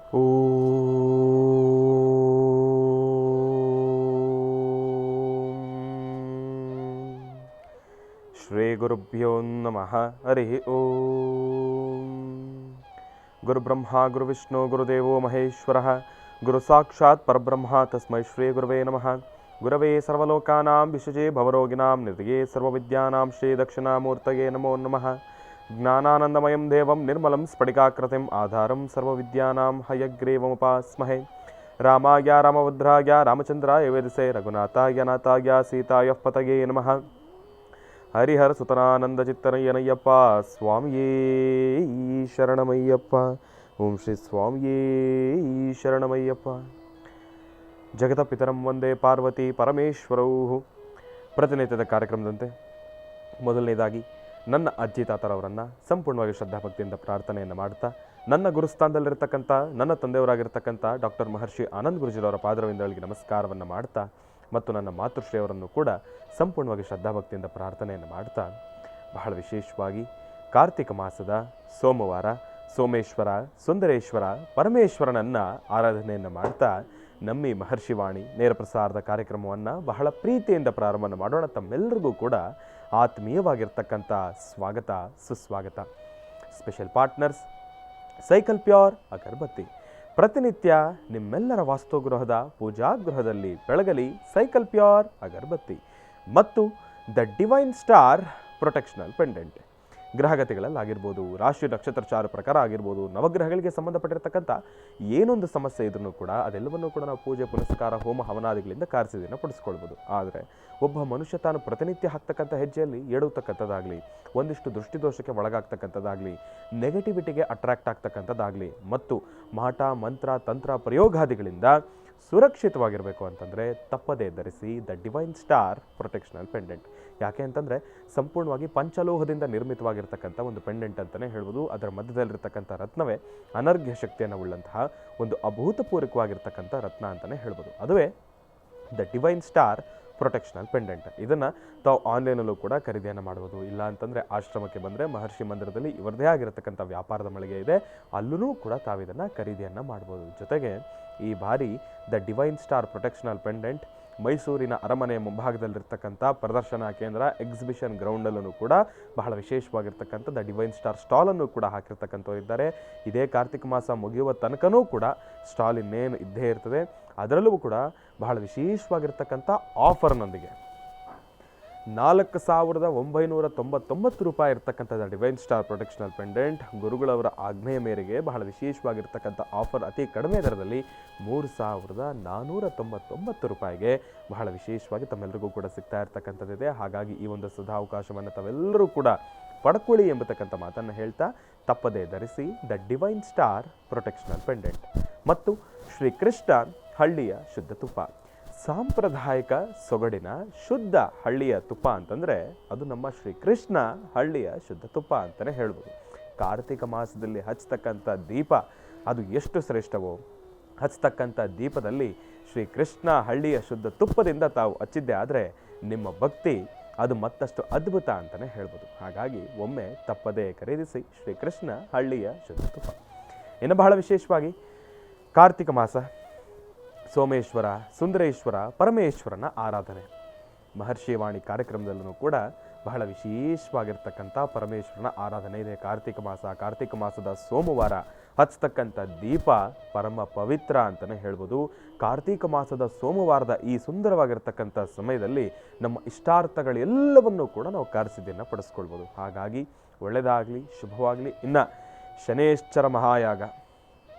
ಶ್ರೀ ಗುರುಭ್ಯೋ ನಮಃ. ಹರಿ ಓಂ. ಗುರುಬ್ರಹ್ಮ ಗುರುವಿಷ್ಣು ಗುರುದೇವೋ ಮಹೇಶ್ವರಃ. ಗುರು ಸಾಕ್ಷಾತ್ ಪರಬ್ರಹ್ಮ ತಸ್ಮೈ ಶ್ರೀ ಗುರುವೇ ನಮಃ. ಗುರವೇ ಸರ್ವಲೋಕಾನಾಂ ವಿಷಜೇ ಭವರೋಗಿಣಾಂ ನಿಧಯೇ ಸರ್ವವಿದ್ಯಾನಾಂ ಶ್ರೀ ದಕ್ಷಿಣಾಮೂರ್ತಯೇ ನಮೋ ನಮಃ. ಜ್ಞಾನಾನಂದಮಯಂ ದೇವಂ ನಿರ್ಮಲಂ ಸ್ಫಟಿಕಾಕೃತಿಂ ಆಧಾರಂ ಸರ್ವವಿದ್ಯಾನಾಂ ಹಯಗ್ರೀವಮುಪಾಸ್ಮಹೇ. ರಾಮಾಯ ರಾಮಭದ್ರಾಯ ರಾಮಚಂದ್ರಾಯ ವೇದಸೇ ರಘುನಾಥಾಯ ನಾಥಾಯ ಸೀತಾಯ ಪತಯೇ ನಮಃ. ಹರಿಹರ ಸುತನಾನಂದ ಚಿತ್ತನಯ್ಯನಯ್ಯಪ್ಪ ಸ್ವಾಮಿಯೇ ಶರಣಮಯ್ಯಪ್ಪ. ಓಂ ಶ್ರೀ ಸ್ವಾಮಿಯೇ ಶರಣಮಯ್ಯಪ್ಪ. ಜಗತ ಪಿತರಂ ವಂದೇ ಪಾರ್ವತಿ ಪರಮೇಶ್ವರೌ. ಪ್ರತಿನಿತ್ಯದ ಕಾರ್ಯಕ್ರಮದಂತೆ ಮೊದಲನೇದಾಗಿ ನನ್ನ ಅಜ್ಜಿ ತಾತರವರನ್ನು ಸಂಪೂರ್ಣವಾಗಿ ಶ್ರದ್ಧಾಭಕ್ತಿಯಿಂದ ಪ್ರಾರ್ಥನೆಯನ್ನು ಮಾಡ್ತಾ, ನನ್ನ ಗುರುಸ್ಥಾನದಲ್ಲಿರ್ತಕ್ಕಂಥ ನನ್ನ ತಂದೆಯವರಾಗಿರ್ತಕ್ಕಂಥ ಡಾಕ್ಟರ್ ಮಹರ್ಷಿ ಆನಂದ್ ಗುರುಜಿರವರ ಪಾದರವಿಂದಗಳಿಗೆ ನಮಸ್ಕಾರವನ್ನು ಮಾಡ್ತಾ, ಮತ್ತು ನನ್ನ ಮಾತೃಶ್ರೀಯವರನ್ನು ಕೂಡ ಸಂಪೂರ್ಣವಾಗಿ ಶ್ರದ್ಧಾಭಕ್ತಿಯಿಂದ ಪ್ರಾರ್ಥನೆಯನ್ನು ಮಾಡ್ತಾ, ಬಹಳ ವಿಶೇಷವಾಗಿ ಕಾರ್ತಿಕ ಮಾಸದ ಸೋಮವಾರ ಸೋಮೇಶ್ವರ ಸುಂದರೇಶ್ವರ ಪರಮೇಶ್ವರನನ್ನು ಆರಾಧನೆಯನ್ನು ಮಾಡ್ತಾ ನಮ್ಮ ಮಹರ್ಷಿವಾಣಿ ನೇರ ಪ್ರಸಾರದ ಕಾರ್ಯಕ್ರಮವನ್ನು ಬಹಳ ಪ್ರೀತಿಯಿಂದ ಪ್ರಾರಂಭ ಮಾಡೋಣ. ತಮ್ಮೆಲ್ಲರಿಗೂ ಕೂಡ ಆತ್ಮೀಯವಾಗಿರ್ತಕ್ಕಂಥ ಸ್ವಾಗತ ಸುಸ್ವಾಗತ. ಸ್ಪೆಷಲ್ ಪಾರ್ಟ್ನರ್ಸ್ ಸೈಕಲ್ ಪ್ಯೂರ್ ಅಗರಬತ್ತಿ. ಪ್ರತಿನಿತ್ಯ ನಿಮ್ಮೆಲ್ಲರ ವಾಸ್ತುಗೃಹದ ಪೂಜಾಗೃಹದಲ್ಲಿ ಬೆಳಗಲಿ ಸೈಕಲ್ ಪ್ಯೂರ್ ಅಗರಬತ್ತಿ ಮತ್ತು ದ ಡಿವೈನ್ ಸ್ಟಾರ್ ಪ್ರೊಟೆಕ್ಷನಲ್ ಪೆಂಡೆಂಟ್. ಗ್ರಹಗತಿಗಳಲ್ಲಾಗಿರ್ಬೋದು, ರಾಶಿ ನಕ್ಷತ್ರಚಾರ ಪ್ರಕಾರ ಆಗಿರ್ಬೋದು, ನವಗ್ರಹಗಳಿಗೆ ಸಂಬಂಧಪಟ್ಟಿರ್ತಕ್ಕಂಥ ಏನೊಂದು ಸಮಸ್ಯೆ ಇದ್ರೂ ಕೂಡ ಅದೆಲ್ಲವನ್ನೂ ಕೂಡ ನಾವು ಪೂಜೆ ಪುನಸ್ಕಾರ ಹೋಮ ಹವನಾದಿಗಳಿಂದ ಕಾರ್ಯಸಿದ್ಧಿಯನ್ನು ಪಡಿಸ್ಕೊಳ್ಬೋದು. ಆದರೆ ಒಬ್ಬ ಮನುಷ್ಯ ತಾನು ಪ್ರತಿನಿತ್ಯ ಹಾಕ್ತಕ್ಕಂಥ ಹೆಜ್ಜೆಯಲ್ಲಿ ಎಡುತ್ತಕ್ಕಂಥದ್ದಾಗಲಿ, ಒಂದಿಷ್ಟು ದೃಷ್ಟಿದೋಷಕ್ಕೆ ಒಳಗಾಗ್ತಕ್ಕಂಥದ್ದಾಗಲಿ, ನೆಗೆಟಿವಿಟಿಗೆ ಅಟ್ರಾಕ್ಟ್ ಆಗ್ತಕ್ಕಂಥದ್ದಾಗಲಿ ಮತ್ತು ಮಾಟ ಮಂತ್ರ ತಂತ್ರ ಪ್ರಯೋಗಾದಿಗಳಿಂದ ಸುರಕ್ಷಿತವಾಗಿರಬೇಕು ಅಂತಂದರೆ ತಪ್ಪದೇ ಧರಿಸಿ ದ ಡಿವೈನ್ ಸ್ಟಾರ್ ಪ್ರೊಟೆಕ್ಷನಲ್ ಪೆಂಡೆಂಟ್. ಯಾಕೆ ಅಂತಂದರೆ ಸಂಪೂರ್ಣವಾಗಿ ಪಂಚಲೋಹದಿಂದ ನಿರ್ಮಿತವಾಗಿರ್ತಕ್ಕಂಥ ಒಂದು ಪೆಂಡೆಂಟ್ ಅಂತಲೇ ಹೇಳ್ಬೋದು. ಅದರ ಮಧ್ಯದಲ್ಲಿರ್ತಕ್ಕಂಥ ರತ್ನವೇ ಅನರ್ಘ್ಯ ಶಕ್ತಿಯನ್ನು ಉಳ್ಳಂತಹ ಒಂದು ಅಭೂತಪೂರ್ವಕವಾಗಿರ್ತಕ್ಕಂಥ ರತ್ನ ಅಂತಲೇ ಹೇಳ್ಬೋದು. ಅದುವೇ ದ ಡಿವೈನ್ ಸ್ಟಾರ್ ಪ್ರೊಟೆಕ್ಷನಲ್ ಪೆಂಡೆಂಟ್. ಇದನ್ನು ತಾವು ಆನ್ಲೈನಲ್ಲೂ ಕೂಡ ಖರೀದಿಯನ್ನು ಮಾಡ್ಬೋದು. ಇಲ್ಲ ಅಂತಂದರೆ ಆಶ್ರಮಕ್ಕೆ ಬಂದರೆ ಮಹರ್ಷಿ ಮಂದಿರದಲ್ಲಿ ಇವರದೇ ಆಗಿರತಕ್ಕಂಥ ವ್ಯಾಪಾರದ ಮಳಿಗೆ ಇದೆ, ಅಲ್ಲೂ ಕೂಡ ತಾವಿದನ್ನು ಖರೀದಿಯನ್ನು ಮಾಡ್ಬೋದು. ಜೊತೆಗೆ ಈ ಬಾರಿ ದ ಡಿವೈನ್ ಸ್ಟಾರ್ ಪ್ರೊಟೆಕ್ಷನಲ್ ಪೆಂಡೆಂಟ್ ಮೈಸೂರಿನ ಅರಮನೆ ಮುಂಭಾಗದಲ್ಲಿರ್ತಕ್ಕಂಥ ಪ್ರದರ್ಶನ ಕೇಂದ್ರ ಎಕ್ಸಿಬಿಷನ್ ಗ್ರೌಂಡಲ್ಲೂ ಕೂಡ ಬಹಳ ವಿಶೇಷವಾಗಿರ್ತಕ್ಕಂಥ ದ ಡಿವೈನ್ ಸ್ಟಾರ್ ಸ್ಟಾಲನ್ನು ಕೂಡ ಹಾಕಿರ್ತಕ್ಕಂಥವ್ರು ಇದ್ದಾರೆ. ಇದೇ ಕಾರ್ತಿಕ ಮಾಸ ಮುಗಿಯುವ ತನಕನೂ ಕೂಡ ಸ್ಟಾಲ್ ಇನ್ನೇನು ಇದ್ದೇ ಇರ್ತದೆ. ಅದರಲ್ಲೂ ಕೂಡ ಬಹಳ ವಿಶೇಷವಾಗಿರ್ತಕ್ಕಂಥ ಆಫರ್ನೊಂದಿಗೆ 4,999 ರೂಪಾಯಿ ಇರ್ತಕ್ಕಂಥ ಡಿವೈನ್ ಸ್ಟಾರ್ ಪ್ರೊಟೆಕ್ಷನಲ್ ಪೆಂಡೆಂಟ್ ಗುರುಗಳವರ ಆಜ್ಞೆಯ ಮೇರೆಗೆ ಬಹಳ ವಿಶೇಷವಾಗಿರ್ತಕ್ಕಂಥ ಆಫರ್ ಅತಿ ಕಡಿಮೆ ದರದಲ್ಲಿ 3,499 ರೂಪಾಯಿಗೆ ಬಹಳ ವಿಶೇಷವಾಗಿ ತಮ್ಮೆಲ್ಲರಿಗೂ ಕೂಡ ಸಿಗ್ತಾ ಇರ್ತಕ್ಕಂಥದ್ದಿದೆ. ಹಾಗಾಗಿ ಈ ಒಂದು ಸದಾವಕಾಶವನ್ನು ತಾವೆಲ್ಲರೂ ಕೂಡ ಪಡ್ಕೊಳ್ಳಿ ಎಂಬತಕ್ಕಂಥ ಮಾತನ್ನು ಹೇಳ್ತಾ ತಪ್ಪದೇ ಧರಿಸಿ ದ ಡಿವೈನ್ ಸ್ಟಾರ್ ಪ್ರೊಟೆಕ್ಷನಲ್ ಪೆಂಡೆಂಟ್ ಮತ್ತು ಶ್ರೀಕೃಷ್ಣ ಹಳ್ಳಿಯ ಶುದ್ಧ ತುಪ್ಪ. ಸಾಂಪ್ರದಾಯಿಕ ಸೊಗಡಿನ ಶುದ್ಧ ಹಳ್ಳಿಯ ತುಪ್ಪ ಅಂತಂದರೆ ಅದು ನಮ್ಮ ಶ್ರೀಕೃಷ್ಣ ಹಳ್ಳಿಯ ಶುದ್ಧ ತುಪ್ಪ ಅಂತಲೇ ಹೇಳ್ಬೋದು. ಕಾರ್ತಿಕ ಮಾಸದಲ್ಲಿ ಹಚ್ಚತಕ್ಕಂಥ ದೀಪ ಅದು ಎಷ್ಟು ಶ್ರೇಷ್ಠವೋ, ಹಚ್ಚತಕ್ಕಂಥ ದೀಪದಲ್ಲಿ ಶ್ರೀಕೃಷ್ಣ ಹಳ್ಳಿಯ ಶುದ್ಧ ತುಪ್ಪದಿಂದ ತಾವು ಹಚ್ಚಿದ್ದೆ ಆದರೆ ನಿಮ್ಮ ಭಕ್ತಿ ಅದು ಮತ್ತಷ್ಟು ಅದ್ಭುತ ಅಂತಲೇ ಹೇಳ್ಬೋದು. ಹಾಗಾಗಿ ಒಮ್ಮೆ ತಪ್ಪದೇ ಖರೀದಿಸಿ ಶ್ರೀಕೃಷ್ಣ ಹಳ್ಳಿಯ ಶುದ್ಧ ತುಪ್ಪ. ಇನ್ನು ಬಹಳ ವಿಶೇಷವಾಗಿ ಕಾರ್ತಿಕ ಮಾಸ ಸೋಮೇಶ್ವರ ಸುಂದರೇಶ್ವರ ಪರಮೇಶ್ವರನ ಆರಾಧನೆ. ಮಹರ್ಷಿವಾಣಿ ಕಾರ್ಯಕ್ರಮದಲ್ಲೂ ಕೂಡ ಬಹಳ ವಿಶೇಷವಾಗಿರ್ತಕ್ಕಂಥ ಪರಮೇಶ್ವರನ ಆರಾಧನೆ ಇದೆ. ಕಾರ್ತಿಕ ಮಾಸದ ಸೋಮವಾರ ಹಚ್ಚತಕ್ಕಂಥ ದೀಪ ಪರಮ ಪವಿತ್ರ ಅಂತಲೇ ಹೇಳ್ಬೋದು. ಕಾರ್ತಿಕ ಮಾಸದ ಸೋಮವಾರದ ಈ ಸುಂದರವಾಗಿರ್ತಕ್ಕಂಥ ಸಮಯದಲ್ಲಿ ನಮ್ಮ ಇಷ್ಟಾರ್ಥಗಳೆಲ್ಲವನ್ನೂ ಕೂಡ ನಾವು ಕಾರ್ಯಸಿದ್ಧಿಯನ್ನು ಪಡಿಸ್ಕೊಳ್ಬೋದು. ಹಾಗಾಗಿ ಒಳ್ಳೆಯದಾಗಲಿ, ಶುಭವಾಗಲಿ. ಇನ್ನು ಶನೇಶ್ವರ ಮಹಾಯಾಗ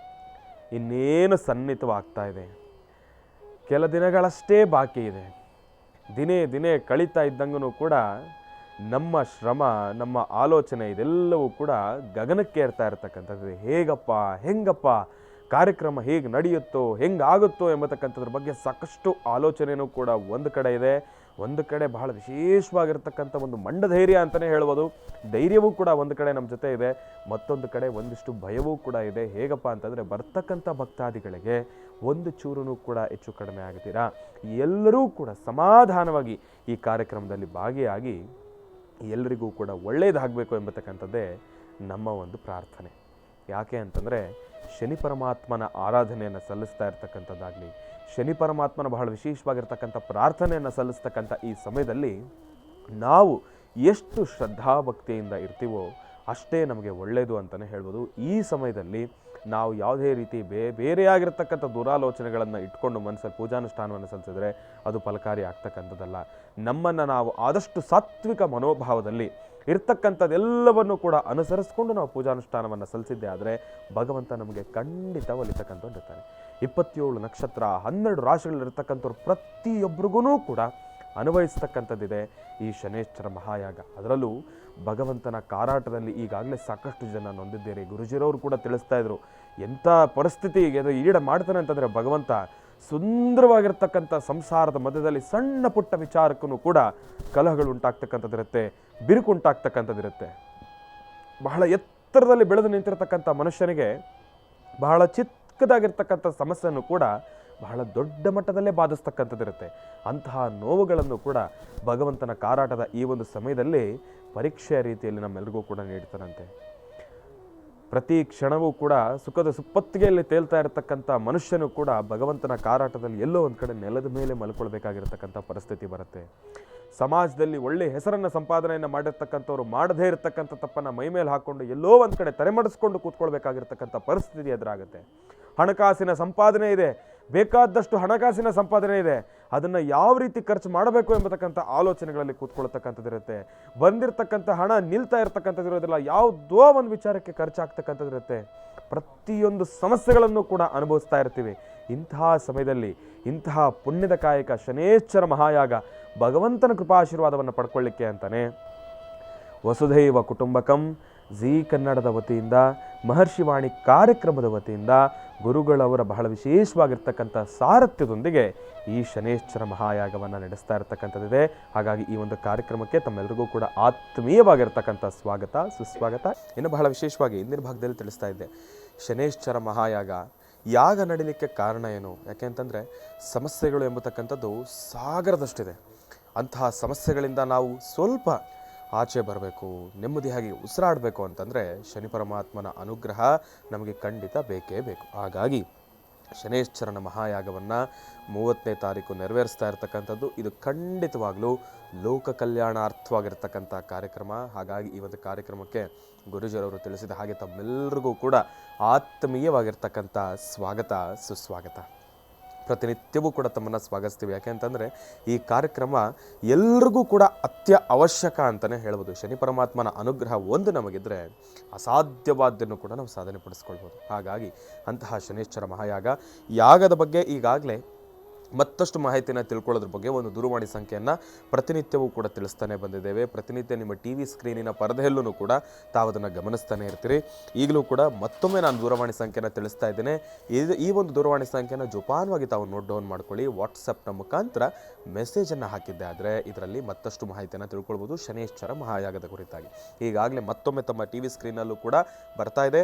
ಇನ್ನೇನು ಸನ್ನಿಹಿತವಾಗ್ತಾ ಇದೆ, ಕೆಲ ದಿನಗಳಷ್ಟೇ ಬಾಕಿ ಇದೆ. ದಿನೇ ಕಳೀತಾ ಇದ್ದಂಗೂ ಕೂಡ ನಮ್ಮ ಶ್ರಮ ನಮ್ಮ ಆಲೋಚನೆ ಇದೆಲ್ಲವೂ ಕೂಡ ಗಗನಕ್ಕೆ ಏರ್ತಾ ಇರತಕ್ಕಂಥದ್ದು. ಹೆಂಗಪ್ಪ ಕಾರ್ಯಕ್ರಮ ಹೇಗೆ ನಡೆಯುತ್ತೋ ಹೆಂಗಾಗುತ್ತೋ ಎಂಬತಕ್ಕಂಥದ್ರ ಬಗ್ಗೆ ಸಾಕಷ್ಟು ಆಲೋಚನೆಯೂ ಕೂಡ ಒಂದು ಕಡೆ ಇದೆ. ಒಂದು ಕಡೆ ಬಹಳ ವಿಶೇಷವಾಗಿರ್ತಕ್ಕಂಥ ಒಂದು ಮಂಡಧೈರ್ಯ ಅಂತಲೇ ಹೇಳ್ಬೋದು. ಧೈರ್ಯವೂ ಕೂಡ ಒಂದು ಕಡೆ ನಮ್ಮ ಜೊತೆ ಇದೆ, ಮತ್ತೊಂದು ಕಡೆ ಒಂದಿಷ್ಟು ಭಯವೂ ಕೂಡ ಇದೆ. ಹೇಗಪ್ಪ ಅಂತಂದರೆ ಬರ್ತಕ್ಕಂಥ ಭಕ್ತಾದಿಗಳಿಗೆ ಒಂದು ಚೂರೂ ಕೂಡ ಹೆಚ್ಚು ಕಡಿಮೆ ಆಗ್ತೀರಾ, ಎಲ್ಲರೂ ಕೂಡ ಸಮಾಧಾನವಾಗಿ ಈ ಕಾರ್ಯಕ್ರಮದಲ್ಲಿ ಭಾಗಿಯಾಗಿ ಎಲ್ಲರಿಗೂ ಕೂಡ ಒಳ್ಳೆಯದಾಗಬೇಕು ಎಂಬತಕ್ಕಂಥದ್ದೇ ನಮ್ಮ ಒಂದು ಪ್ರಾರ್ಥನೆ. ಯಾಕೆ ಅಂತಂದರೆ ಶನಿ ಪರಮಾತ್ಮನ ಆರಾಧನೆಯನ್ನು ಸಲ್ಲಿಸ್ತಾ ಇರ್ತಕ್ಕಂಥದ್ದಾಗಲಿ, ಶನಿ ಪರಮಾತ್ಮನ ಬಹಳ ವಿಶೇಷವಾಗಿರ್ತಕ್ಕಂಥ ಪ್ರಾರ್ಥನೆಯನ್ನು ಸಲ್ಲಿಸ್ತಕ್ಕಂಥ ಈ ಸಮಯದಲ್ಲಿ ನಾವು ಎಷ್ಟು ಶ್ರದ್ಧಾಭಕ್ತಿಯಿಂದ ಇರ್ತೀವೋ ಅಷ್ಟೇ ನಮಗೆ ಒಳ್ಳೆಯದು ಅಂತಲೇ ಹೇಳ್ಬೋದು. ಈ ಸಮಯದಲ್ಲಿ ನಾವು ಯಾವುದೇ ರೀತಿ ಬೇರೆಯಾಗಿರ್ತಕ್ಕಂಥ ದುರಾಲೋಚನೆಗಳನ್ನು ಇಟ್ಕೊಂಡು ಮನಸ್ಸಲ್ಲಿ ಪೂಜಾನುಷ್ಠಾನವನ್ನು ಸಲ್ಲಿಸಿದ್ರೆ ಅದು ಫಲಕಾರಿ ಆಗ್ತಕ್ಕಂಥದ್ದಲ್ಲ. ನಮ್ಮನ್ನು ನಾವು ಆದಷ್ಟು ಸಾತ್ವಿಕ ಮನೋಭಾವದಲ್ಲಿ ಇರ್ತಕ್ಕಂಥದ್ದೆಲ್ಲವನ್ನು ಕೂಡ ಅನುಸರಿಸ್ಕೊಂಡು ನಾವು ಪೂಜಾನುಷ್ಠಾನವನ್ನು ಸಲ್ಲಿಸಿದ್ದೆ ಆದರೆ ಭಗವಂತ ನಮಗೆ ಖಂಡಿತ ಒಲಿತಕ್ಕಂಥವ್ರು ಇರ್ತಾನೆ. 27 ನಕ್ಷತ್ರ 12 ರಾಶಿಗಳಿರ್ತಕ್ಕಂಥವ್ರು ಪ್ರತಿಯೊಬ್ಬರಿಗೂ ಕೂಡ ಅನ್ವಯಿಸ್ತಕ್ಕಂಥದ್ದಿದೆ ಈ ಶನೇಶ್ವರ ಮಹಾಯಾಗ. ಅದರಲ್ಲೂ ಭಗವಂತನ ಕಾರಾಟದಲ್ಲಿ ಈಗಾಗಲೇ ಸಾಕಷ್ಟು ಜನ ನೊಂದಿದ್ದೀರಿ. ಗುರುಜಿರವರು ಕೂಡ ತಿಳಿಸ್ತಾ ಇದ್ರು, ಎಂಥ ಪರಿಸ್ಥಿತಿ ಈಡ ಮಾಡ್ತಾನೆ ಅಂತಂದರೆ ಭಗವಂತ ಸುಂದರವಾಗಿರ್ತಕ್ಕಂಥ ಸಂಸಾರದ ಮಧ್ಯದಲ್ಲಿ ಸಣ್ಣ ಪುಟ್ಟ ವಿಚಾರಕ್ಕೂ ಕೂಡ ಕಲಹಗಳು ಉಂಟಾಗ್ತಕ್ಕಂಥದ್ದಿರುತ್ತೆ, ಬಿರುಕು ಉಂಟಾಗ್ತಕ್ಕಂಥದ್ದಿರುತ್ತೆ. ಬಹಳ ಎತ್ತರದಲ್ಲಿ ಬೆಳೆದು ನಿಂತಿರತಕ್ಕಂಥ ಮನುಷ್ಯನಿಗೆ ಬಹಳ ಚಿಕ್ಕದಾಗಿರ್ತಕ್ಕಂಥ ಸಮಸ್ಯೆಯನ್ನು ಕೂಡ ಬಹಳ ದೊಡ್ಡ ಮಟ್ಟದಲ್ಲೇ ಬಾಧಿಸ್ತಕ್ಕಂಥದ್ದಿರುತ್ತೆ. ಅಂತಹ ನೋವುಗಳನ್ನು ಕೂಡ ಭಗವಂತನ ಕಾರಾಟದ ಈ ಒಂದು ಸಮಯದಲ್ಲಿ ಪರೀಕ್ಷೆಯ ರೀತಿಯಲ್ಲಿ ನಮ್ಮೆಲ್ಲರಿಗೂ ಕೂಡ ನೀಡ್ತಾನಂತೆ. ಪ್ರತಿ ಕ್ಷಣವೂ ಕೂಡ ಸುಖದ ಸುಪ್ಪತ್ತಿಗೆಯಲ್ಲಿ ತೇಲ್ತಾ ಇರತಕ್ಕಂಥ ಮನುಷ್ಯನು ಕೂಡ ಭಗವಂತನ ಕಾರಾಟದಲ್ಲಿ ಎಲ್ಲೋ ಒಂದು ಕಡೆ ನೆಲದ ಮೇಲೆ ಮಲ್ಕೊಳ್ಬೇಕಾಗಿರ್ತಕ್ಕಂಥ ಪರಿಸ್ಥಿತಿ ಬರುತ್ತೆ. ಸಮಾಜದಲ್ಲಿ ಒಳ್ಳೆ ಹೆಸರನ್ನು ಸಂಪಾದನೆಯನ್ನು ಮಾಡಿರ್ತಕ್ಕಂಥವ್ರು ಮಾಡದೇ ಇರತಕ್ಕಂಥ ತಪ್ಪನ್ನು ಮೈ ಮೇಲೆ ಹಾಕ್ಕೊಂಡು ಎಲ್ಲೋ ಒಂದು ಕಡೆ ತೆರೆಮಡಿಸ್ಕೊಂಡು ಕೂತ್ಕೊಳ್ಬೇಕಾಗಿರ್ತಕ್ಕಂಥ ಪರಿಸ್ಥಿತಿ ಎದುರಾಗುತ್ತೆ. ಹಣಕಾಸಿನ ಸಂಪಾದನೆ ಇದೆ, ಬೇಕಾದಷ್ಟು ಹಣಕಾಸಿನ ಸಂಪಾದನೆ ಇದೆ, ಅದನ್ನು ಯಾವ ರೀತಿ ಖರ್ಚು ಮಾಡಬೇಕು ಎಂಬತಕ್ಕಂಥ ಆಲೋಚನೆಗಳಲ್ಲಿ ಕೂತ್ಕೊಳ್ತಕ್ಕಂಥದ್ದಿರುತ್ತೆ. ಬಂದಿರತಕ್ಕಂಥ ಹಣ ನಿಲ್ತಾ ಇರತಕ್ಕಂಥದ್ದಿರೋದಿಲ್ಲ, ಯಾವುದೋ ಒಂದು ವಿಚಾರಕ್ಕೆ ಖರ್ಚಾಗ್ತಕ್ಕಂಥದ್ದಿರುತ್ತೆ. ಪ್ರತಿಯೊಂದು ಸಮಸ್ಯೆಗಳನ್ನು ಕೂಡ ಅನುಭವಿಸ್ತಾ ಇರ್ತೀವಿ. ಇಂತಹ ಸಮಯದಲ್ಲಿ ಇಂತಹ ಪುಣ್ಯದ ಕಾಯಕ ಶನೇಶ್ವರ ಮಹಾಯಾಗ ಭಗವಂತನ ಕೃಪಾಶೀರ್ವಾದವನ್ನು ಪಡ್ಕೊಳ್ಳಿಕ್ಕೆ ಅಂತಾನೆ ವಸುಧೈವ ಕುಟುಂಬಕಂ ಜೀ ಕನ್ನಡದ ವತಿಯಿಂದ ಮಹರ್ಷಿವಾಣಿ ಕಾರ್ಯಕ್ರಮದ ವತಿಯಿಂದ ಗುರುಗಳವರ ಬಹಳ ವಿಶೇಷವಾಗಿರ್ತಕ್ಕಂಥ ಸಾರಥ್ಯದೊಂದಿಗೆ ಈ ಶನೇಶ್ವರ ಮಹಾಯಾಗವನ್ನು ನಡೆಸ್ತಾ ಇರತಕ್ಕಂಥದ್ದಿದೆ. ಹಾಗಾಗಿ ಈ ಒಂದು ಕಾರ್ಯಕ್ರಮಕ್ಕೆ ತಮ್ಮೆಲ್ಲರಿಗೂ ಕೂಡ ಆತ್ಮೀಯವಾಗಿರ್ತಕ್ಕಂಥ ಸ್ವಾಗತ ಸುಸ್ವಾಗತ. ಇನ್ನು ಬಹಳ ವಿಶೇಷವಾಗಿ ಇಂದಿನ ಭಾಗದಲ್ಲಿ ತಿಳಿಸ್ತಾ ಇದ್ದೆ, ಶನೇಶ್ವರ ಮಹಾಯಾಗ ಯಾಗ ನಡೀಲಿಕ್ಕೆ ಕಾರಣ ಏನು? ಯಾಕೆ ಅಂತಂದರೆ ಸಮಸ್ಯೆಗಳು ಎಂಬತಕ್ಕಂಥದ್ದು ಸಾಗರದಷ್ಟಿದೆ. ಅಂತಹ ಸಮಸ್ಯೆಗಳಿಂದ ನಾವು ಸ್ವಲ್ಪ ಆಚೆ ಬರಬೇಕು, ನೆಮ್ಮದಿಯಾಗಿ ಉಸಿರಾಡಬೇಕು ಅಂತಂದರೆ ಶನಿ ಪರಮಾತ್ಮನ ಅನುಗ್ರಹ ನಮಗೆ ಖಂಡಿತ ಬೇಕೇ ಬೇಕು. ಹಾಗಾಗಿ ಶನೇಶ್ವರನ ಮಹಾಯಾಗವನ್ನು 30ನೇ ತಾರೀಕು ನೆರವೇರಿಸ್ತಾ ಇರ್ತಕ್ಕಂಥದ್ದು ಇದು ಖಂಡಿತವಾಗಲೂ ಲೋಕ ಕಲ್ಯಾಣಾರ್ಥವಾಗಿರ್ತಕ್ಕಂಥ ಕಾರ್ಯಕ್ರಮ. ಹಾಗಾಗಿ ಈ ಒಂದು ಕಾರ್ಯಕ್ರಮಕ್ಕೆ ಗುರುಜಿಯವರು ತಿಳಿಸಿದ ಹಾಗೆ ತಮ್ಮೆಲ್ಲರಿಗೂ ಕೂಡ ಆತ್ಮೀಯವಾಗಿರ್ತಕ್ಕಂಥ ಸ್ವಾಗತ ಸುಸ್ವಾಗತ. ಪ್ರತಿನಿತ್ಯವೂ ಕೂಡ ತಮ್ಮನ್ನು ಸ್ವಾಗತಿಸ್ತೀವಿ. ಯಾಕೆ ಅಂತಂದರೆ ಈ ಕಾರ್ಯಕ್ರಮ ಎಲ್ರಿಗೂ ಕೂಡ ಅವಶ್ಯಕ ಅಂತಲೇ ಹೇಳ್ಬೋದು. ಶನಿ ಪರಮಾತ್ಮನ ಅನುಗ್ರಹ ಒಂದು ನಮಗಿದ್ರೆ ಅಸಾಧ್ಯವಾದ್ದನ್ನು ಕೂಡ ನಾವು ಸಾಧನೆ ಪಡಿಸ್ಕೊಳ್ಬೋದು. ಹಾಗಾಗಿ ಅಂತಹ ಶನೇಶ್ವರ ಮಹಾಯಾಗ ಯಾಗದ ಬಗ್ಗೆ ಈಗಾಗಲೇ ಮತ್ತಷ್ಟು ಮಾಹಿತಿಯನ್ನು ತಿಳ್ಕೊಳ್ಳೋದ್ರ ಬಗ್ಗೆ ಒಂದು ದೂರವಾಣಿ ಸಂಖ್ಯೆಯನ್ನು ಪ್ರತಿನಿತ್ಯವೂ ಕೂಡ ತಿಳಿಸ್ತಾನೆ ಬಂದಿದ್ದೇವೆ. ಪ್ರತಿನಿತ್ಯ ನಿಮ್ಮ ಟಿ ವಿ ಸ್ಕ್ರೀನಿನ ಪರದೆಯಲ್ಲೂ ಕೂಡ ತಾವು ಅದನ್ನು ಗಮನಿಸ್ತಾನೆ ಇರ್ತೀರಿ. ಈಗಲೂ ಕೂಡ ಮತ್ತೊಮ್ಮೆ ನಾನು ದೂರವಾಣಿ ಸಂಖ್ಯೆಯನ್ನು ತಿಳಿಸ್ತಾ ಇದ್ದೇನೆ. ಈ ಒಂದು ದೂರವಾಣಿ ಸಂಖ್ಯೆಯನ್ನು ಜೋಪಾನವಾಗಿ ತಾವು ನೋಟ್ ಡೌನ್ ಮಾಡ್ಕೊಳ್ಳಿ. ವಾಟ್ಸಪ್ನ ಮುಖಾಂತರ ಮೆಸೇಜನ್ನು ಹಾಕಿದ್ದೆ ಆದರೆ ಇದರಲ್ಲಿ ಮತ್ತಷ್ಟು ಮಾಹಿತಿಯನ್ನು ತಿಳ್ಕೊಳ್ಬೋದು ಶನೇಶ್ವರ ಮಹಾಯಾಗದ ಕುರಿತಾಗಿ. ಈಗಾಗಲೇ ಮತ್ತೊಮ್ಮೆ ತಮ್ಮ ಟಿ ವಿ ಸ್ಕ್ರೀನಲ್ಲೂ ಕೂಡ ಬರ್ತಾ ಇದೆ,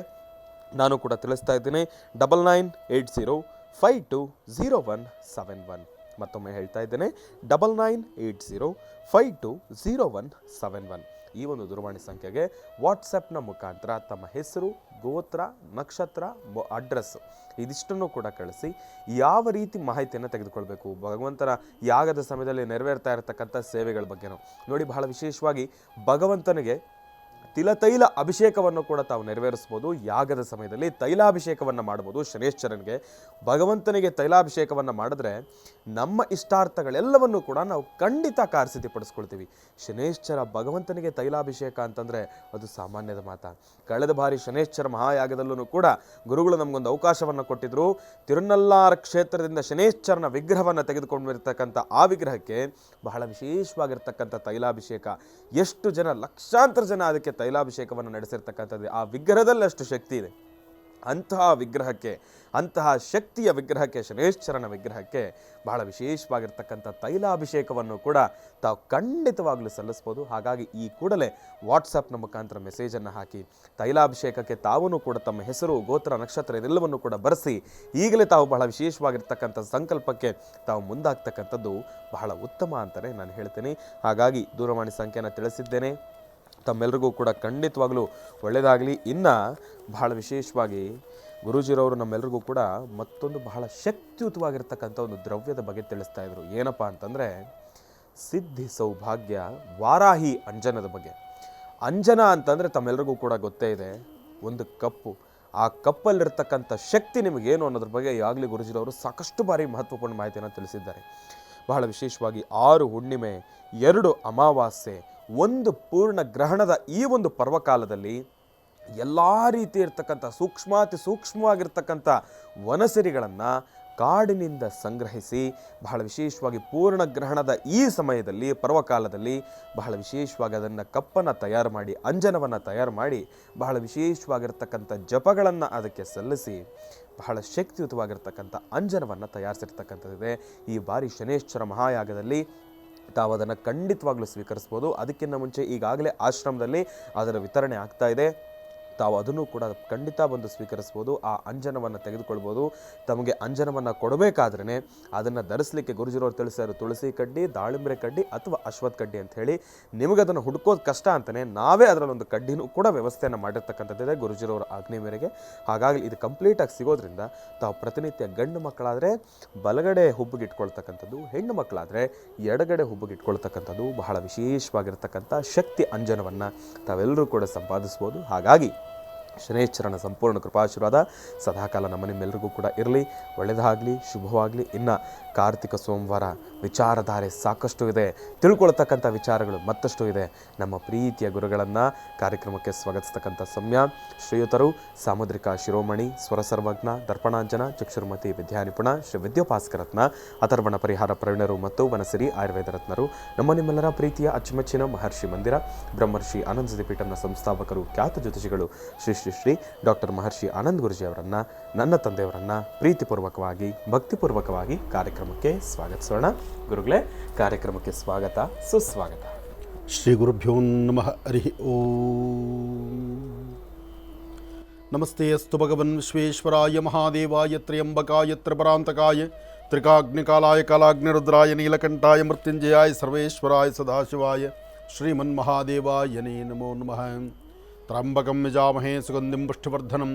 ನಾನು ಕೂಡ ತಿಳಿಸ್ತಾ ಇದ್ದೀನಿ. 9980520171. ಮತ್ತೊಮ್ಮೆ ಹೇಳ್ತಾ ಇದ್ದೇನೆ, 9980520171. ಈ ಒಂದು ದೂರವಾಣಿ ಸಂಖ್ಯೆಗೆ ವಾಟ್ಸಪ್ನ ಮುಖಾಂತರ ತಮ್ಮ ಹೆಸರು, ಗೋತ್ರ, ನಕ್ಷತ್ರ, ಅಡ್ರೆಸ್ಸು ಇದಿಷ್ಟನ್ನು ಕೂಡ ಕಳಿಸಿ ಯಾವ ರೀತಿ ಮಾಹಿತಿಯನ್ನು ತೆಗೆದುಕೊಳ್ಬೇಕು, ಭಗವಂತನ ಯಾಗದ ಸಮಯದಲ್ಲಿ ನೆರವೇರ್ತಾ ಇರತಕ್ಕಂಥ ಸೇವೆಗಳ ಬಗ್ಗೆನೂ ನೋಡಿ. ಬಹಳ ವಿಶೇಷವಾಗಿ ಭಗವಂತನಿಗೆ ತೈಲ ಅಭಿಷೇಕವನ್ನು ಕೂಡ ತಾವು ನೆರವೇರಿಸ್ಬೋದು. ಯಾಗದ ಸಮಯದಲ್ಲಿ ತೈಲಾಭಿಷೇಕವನ್ನು ಮಾಡ್ಬೋದು. ಶನೇಶ್ವರನಿಗೆ ಭಗವಂತನಿಗೆ ತೈಲಾಭಿಷೇಕವನ್ನು ಮಾಡಿದ್ರೆ ನಮ್ಮ ಇಷ್ಟಾರ್ಥಗಳೆಲ್ಲವನ್ನು ಕೂಡ ನಾವು ಖಂಡಿತ ಕಾರ್ಯಸಿದ್ಧಿಪಡಿಸ್ಕೊಳ್ತೀವಿ. ಶನೇಶ್ವರ ಭಗವಂತನಿಗೆ ತೈಲಾಭಿಷೇಕ ಅಂತಂದರೆ ಅದು ಸಾಮಾನ್ಯದ ಮಾತಾ. ಕಳೆದ ಬಾರಿ ಶನೇಶ್ವರ ಮಹಾಯಾಗದಲ್ಲೂ ಕೂಡ ಗುರುಗಳು ನಮಗೊಂದು ಅವಕಾಶವನ್ನು ಕೊಟ್ಟಿದ್ರು. ತಿರುನಲ್ಲಾರ ಕ್ಷೇತ್ರದಿಂದ ಶನೇಶ್ವರನ ವಿಗ್ರಹವನ್ನು ತೆಗೆದುಕೊಂಡಿರ್ತಕ್ಕಂಥ ಆ ವಿಗ್ರಹಕ್ಕೆ ಬಹಳ ವಿಶೇಷವಾಗಿರ್ತಕ್ಕಂಥ ತೈಲಾಭಿಷೇಕ, ಎಷ್ಟು ಜನ ಲಕ್ಷಾಂತರ ಜನ ಅದಕ್ಕೆ ತೈಲಾಭಿಷೇಕವನ್ನು ನಡೆಸಿರ್ತಕ್ಕಂಥದ್ದು. ಆ ವಿಗ್ರಹದಲ್ಲಿ ಅಷ್ಟು ಶಕ್ತಿ ಇದೆ. ಅಂತಹ ವಿಗ್ರಹಕ್ಕೆ, ಅಂತಹ ಶಕ್ತಿಯ ವಿಗ್ರಹಕ್ಕೆ, ಶನೇಶ್ವರನ ವಿಗ್ರಹಕ್ಕೆ ಬಹಳ ವಿಶೇಷವಾಗಿರ್ತಕ್ಕಂಥ ತೈಲಾಭಿಷೇಕವನ್ನು ಕೂಡ ತಾವು ಖಂಡಿತವಾಗಲೂ ಸಲ್ಲಿಸ್ಬೋದು. ಹಾಗಾಗಿ ಈ ಕೂಡಲೇ ವಾಟ್ಸಪ್ನ ಮುಖಾಂತರ ಮೆಸೇಜನ್ನು ಹಾಕಿ ತೈಲಾಭಿಷೇಕಕ್ಕೆ ತಾವೂ ಕೂಡ ತಮ್ಮ ಹೆಸರು, ಗೋತ್ರ, ನಕ್ಷತ್ರ ಇದೆಲ್ಲವನ್ನು ಕೂಡ ಬರೆಸಿ ಈಗಲೇ ತಾವು ಬಹಳ ವಿಶೇಷವಾಗಿರ್ತಕ್ಕಂಥ ಸಂಕಲ್ಪಕ್ಕೆ ತಾವು ಮುಂದಾಗ್ತಕ್ಕಂಥದ್ದು ಬಹಳ ಉತ್ತಮ ಅಂತಲೇ ನಾನು ಹೇಳ್ತೀನಿ. ಹಾಗಾಗಿ ದೂರವಾಣಿ ಸಂಖ್ಯೆಯನ್ನು ತಿಳಿಸಿದ್ದೇನೆ. ತಮ್ಮೆಲ್ಲರಿಗೂ ಕೂಡ ಖಂಡಿತವಾಗ್ಲೂ ಒಳ್ಳೆಯದಾಗಲಿ. ಇನ್ನು ಬಹಳ ವಿಶೇಷವಾಗಿ ಗುರೂಜಿರವರು ನಮ್ಮೆಲ್ಲರಿಗೂ ಕೂಡ ಮತ್ತೊಂದು ಬಹಳ ಶಕ್ತಿಯುತವಾಗಿರ್ತಕ್ಕಂಥ ಒಂದು ದ್ರವ್ಯದ ಬಗ್ಗೆ ತಿಳಿಸ್ತಾ ಇದ್ರು. ಏನಪ್ಪ ಅಂತಂದರೆ ಸಿದ್ಧಿ ಸೌಭಾಗ್ಯ ವಾರಾಹಿ ಅಂಜನದ ಬಗ್ಗೆ. ಅಂಜನ ಅಂತಂದರೆ ತಮ್ಮೆಲ್ಲರಿಗೂ ಕೂಡ ಗೊತ್ತೇ ಇದೆ, ಒಂದು ಕಪ್ಪು. ಆ ಕಪ್ಪಲ್ಲಿರ್ತಕ್ಕಂಥ ಶಕ್ತಿ ನಿಮಗೇನು ಅನ್ನೋದ್ರ ಬಗ್ಗೆ ಈಗಾಗಲೇ ಗುರೂಜಿರವರು ಸಾಕಷ್ಟು ಬಾರಿ ಮಹತ್ವಪೂರ್ಣ ಮಾಹಿತಿಯನ್ನು ತಿಳಿಸಿದ್ದಾರೆ. ಬಹಳ ವಿಶೇಷವಾಗಿ 6 ಹುಣ್ಣಿಮೆ, 2 ಅಮಾವಾಸ್ಯೆ, 1 ಪೂರ್ಣ ಗ್ರಹಣದ ಈ ಒಂದು ಪರ್ವಕಾಲದಲ್ಲಿ ಎಲ್ಲ ರೀತಿ ಇರ್ತಕ್ಕಂಥ ಸೂಕ್ಷ್ಮಾತಿ ಸೂಕ್ಷ್ಮವಾಗಿರ್ತಕ್ಕಂಥ ವನಸಿರಿಗಳನ್ನು ಕಾಡಿನಿಂದ ಸಂಗ್ರಹಿಸಿ ಬಹಳ ವಿಶೇಷವಾಗಿ ಪೂರ್ಣ ಗ್ರಹಣದ ಈ ಸಮಯದಲ್ಲಿ ಪರ್ವಕಾಲದಲ್ಲಿ ಬಹಳ ವಿಶೇಷವಾಗಿ ಅದನ್ನು ಕಪ್ಪನ್ನು ತಯಾರು ಮಾಡಿ ಅಂಜನವನ್ನು ತಯಾರು ಮಾಡಿ ಬಹಳ ವಿಶೇಷವಾಗಿರ್ತಕ್ಕಂಥ ಜಪಗಳನ್ನು ಅದಕ್ಕೆ ಸಲ್ಲಿಸಿ ಬಹಳ ಶಕ್ತಿಯುತವಾಗಿರ್ತಕ್ಕಂಥ ಅಂಜನವನ್ನು ತಯಾರಿಸಿರ್ತಕ್ಕಂಥದ್ದಿದೆ. ಈ ಬಾರಿ ಶನೇಶ್ವರ ಮಹಾಯಾಗದಲ್ಲಿ ತಾವು ಅದನ್ನು ಖಂಡಿತವಾಗ್ಲೂ ಸ್ವೀಕರಿಸ್ಬೋದು. ಅದಕ್ಕಿಂತ ಮುಂಚೆ ಈಗಾಗಲೇ ಆಶ್ರಮದಲ್ಲಿ ಅದರ ವಿತರಣೆ ಆಗ್ತಾ ಇದೆ. ತಾವು ಅದನ್ನು ಕೂಡ ಖಂಡಿತ ಬಂದು ಸ್ವೀಕರಿಸ್ಬೋದು. ಆ ಅಂಜನವನ್ನು ತೆಗೆದುಕೊಳ್ಬೋದು. ತಮಗೆ ಅಂಜನವನ್ನು ಕೊಡಬೇಕಾದ್ರೇ ಅದನ್ನು ಧರಿಸಲಿಕ್ಕೆ ಗುರೂಜಿರವರು ತಿಳಿಸಿದ್ರು, ತುಳಸಿ ಕಡ್ಡಿ, ದಾಳಿಂಬೆ ಕಡ್ಡಿ ಅಥವಾ ಅಶ್ವತ್ಥ ಕಡ್ಡಿ ಅಂತ ಹೇಳಿ. ನಿಮಗದನ್ನು ಹುಡುಕೋದು ಕಷ್ಟ ಅಂತಲೇ ನಾವೇ ಅದರಲ್ಲೊಂದು ಕಡ್ಡಿನೂ ಕೂಡ ವ್ಯವಸ್ಥೆಯನ್ನು ಮಾಡಿರ್ತಕ್ಕಂಥದ್ದಿದೆ ಗುರೂಜಿರವರ ಆಜ್ಞೆ ಮೇರೆಗೆ. ಹಾಗಾಗಿ ಇದು ಕಂಪ್ಲೀಟಾಗಿ ಸಿಗೋದ್ರಿಂದ ತಾವು ಪ್ರತಿನಿತ್ಯ ಗಂಡು ಮಕ್ಕಳಾದರೆ ಬಲಗಡೆ ಹುಬ್ಬಿಗೆ ಇಟ್ಕೊಳ್ತಕ್ಕಂಥದ್ದು, ಹೆಣ್ಣು ಮಕ್ಕಳಾದರೆ ಎಡಗಡೆ ಹುಬ್ಬಿಗೆ ಇಟ್ಕೊಳ್ತಕ್ಕಂಥದ್ದು ಬಹಳ ವಿಶೇಷವಾಗಿರ್ತಕ್ಕಂಥ ಶಕ್ತಿ ಅಂಜನವನ್ನು ತಾವೆಲ್ಲರೂ ಕೂಡ ಸಂಪಾದಿಸ್ಬೋದು. ಹಾಗಾಗಿ ಶನೇಶ್ವರನ ಸಂಪೂರ್ಣ ಕೃಪಾಶೀರ್ವಾದ ಸದಾಕಾಲ ನಮ್ಮ ನಿಮ್ಮೆಲ್ಲರಿಗೂ ಕೂಡ ಇರಲಿ. ಒಳ್ಳೆಯದಾಗಲಿ, ಶುಭವಾಗಲಿ. ಇನ್ನು ಕಾರ್ತಿಕ ಸೋಮವಾರ ವಿಚಾರಧಾರೆ ಸಾಕಷ್ಟು ಇದೆ, ತಿಳ್ಕೊಳ್ತಕ್ಕಂಥ ವಿಚಾರಗಳು ಮತ್ತಷ್ಟು ಇದೆ. ನಮ್ಮ ಪ್ರೀತಿಯ ಗುರುಗಳನ್ನು ಕಾರ್ಯಕ್ರಮಕ್ಕೆ ಸ್ವಾಗತಿಸ್ತಕ್ಕಂಥ ಸಮಯ ಶ್ರೀಯುತರು ಸಾಮುದ್ರಿಕ ಶಿರೋಮಣಿ, ಸ್ವರಸರ್ವಜ್ಞ, ದರ್ಪಣಾಂಜನ, ಚಕ್ಷುರ್ಮತಿ ವಿದ್ಯಾನಿಪುಣ, ಶ್ರೀ ವಿದ್ಯೋಪಾಸ್ಕರತ್ನ, ಅಥರ್ವಣ ಪರಿಹಾರ ಪ್ರವೀಣರು ಮತ್ತು ವನಸಿರಿ ಆಯುರ್ವೇದ ರತ್ನರು, ನಮ್ಮ ನಿಮ್ಮೆಲ್ಲರ ಪ್ರೀತಿಯ ಅಚ್ಚುಮೆಚ್ಚಿನ ಮಹರ್ಷಿ ಮಂದಿರ ಬ್ರಹ್ಮರ್ಷಿ ಆನಂದ ಸಿದ್ಧಿಪೀಠಂನ ಸಂಸ್ಥಾಪಕರು, ಖ್ಯಾತ ಜ್ಯೋತಿಷಿಗಳು ಶ್ರೀ ಶ್ರೀ ಶ್ರೀ ಡಾಕ್ಟರ್ ಮಹರ್ಷಿ ಆನಂದ್ ಗುರೂಜಿ ಅವರನ್ನು, ನನ್ನ ತಂದೆಯವರನ್ನು ಪ್ರೀತಿಪೂರ್ವಕವಾಗಿ ಭಕ್ತಿಪೂರ್ವಕವಾಗಿ ಕಾರ್ಯಕ್ರಮಕ್ಕೆ ಸ್ವಾಗತಿಸೋಣ. ಗುರುಗಳೇ, ಕಾರ್ಯಕ್ರಮಕ್ಕೆ ಸ್ವಾಗತ, ಸುಸ್ವಾಗತ. ಶ್ರೀ ಗುರುಭ್ಯೋ ನಮಃ. ಹರಿ ಓಂ. ನಮಸ್ತೆ ಅಸ್ತು ಭಗವನ್ ವಿಶ್ವೇಶ್ವರಾಯ ಮಹಾದೇವಾಯ ತ್ರ್ಯಂಬಕಾಯ ತ್ರಿಪರಾಂತಕಾಯ ತ್ರಿಕಾಗ್ನಿಕಾಲಾಯ ಕಾಲಾಗ್ನಿರುದ್ರಾಯ ನೀಲಕಂಠಾಯ ಮೃತ್ಯುಂಜಯಾಯ ಸರ್ವೇಶ್ವರಾಯ ಸದಾಶಿವಾಯ ಶ್ರೀಮನ್ಮಹಾದೇವಾಯ ನಮೋ ನಮಃ. ತ್ರ್ಯಂಬಕಂ ಯಜಾಮಹೇ ಸುಗಂಧಿಂ ಪುಷ್ಟಿವರ್ಧನಂ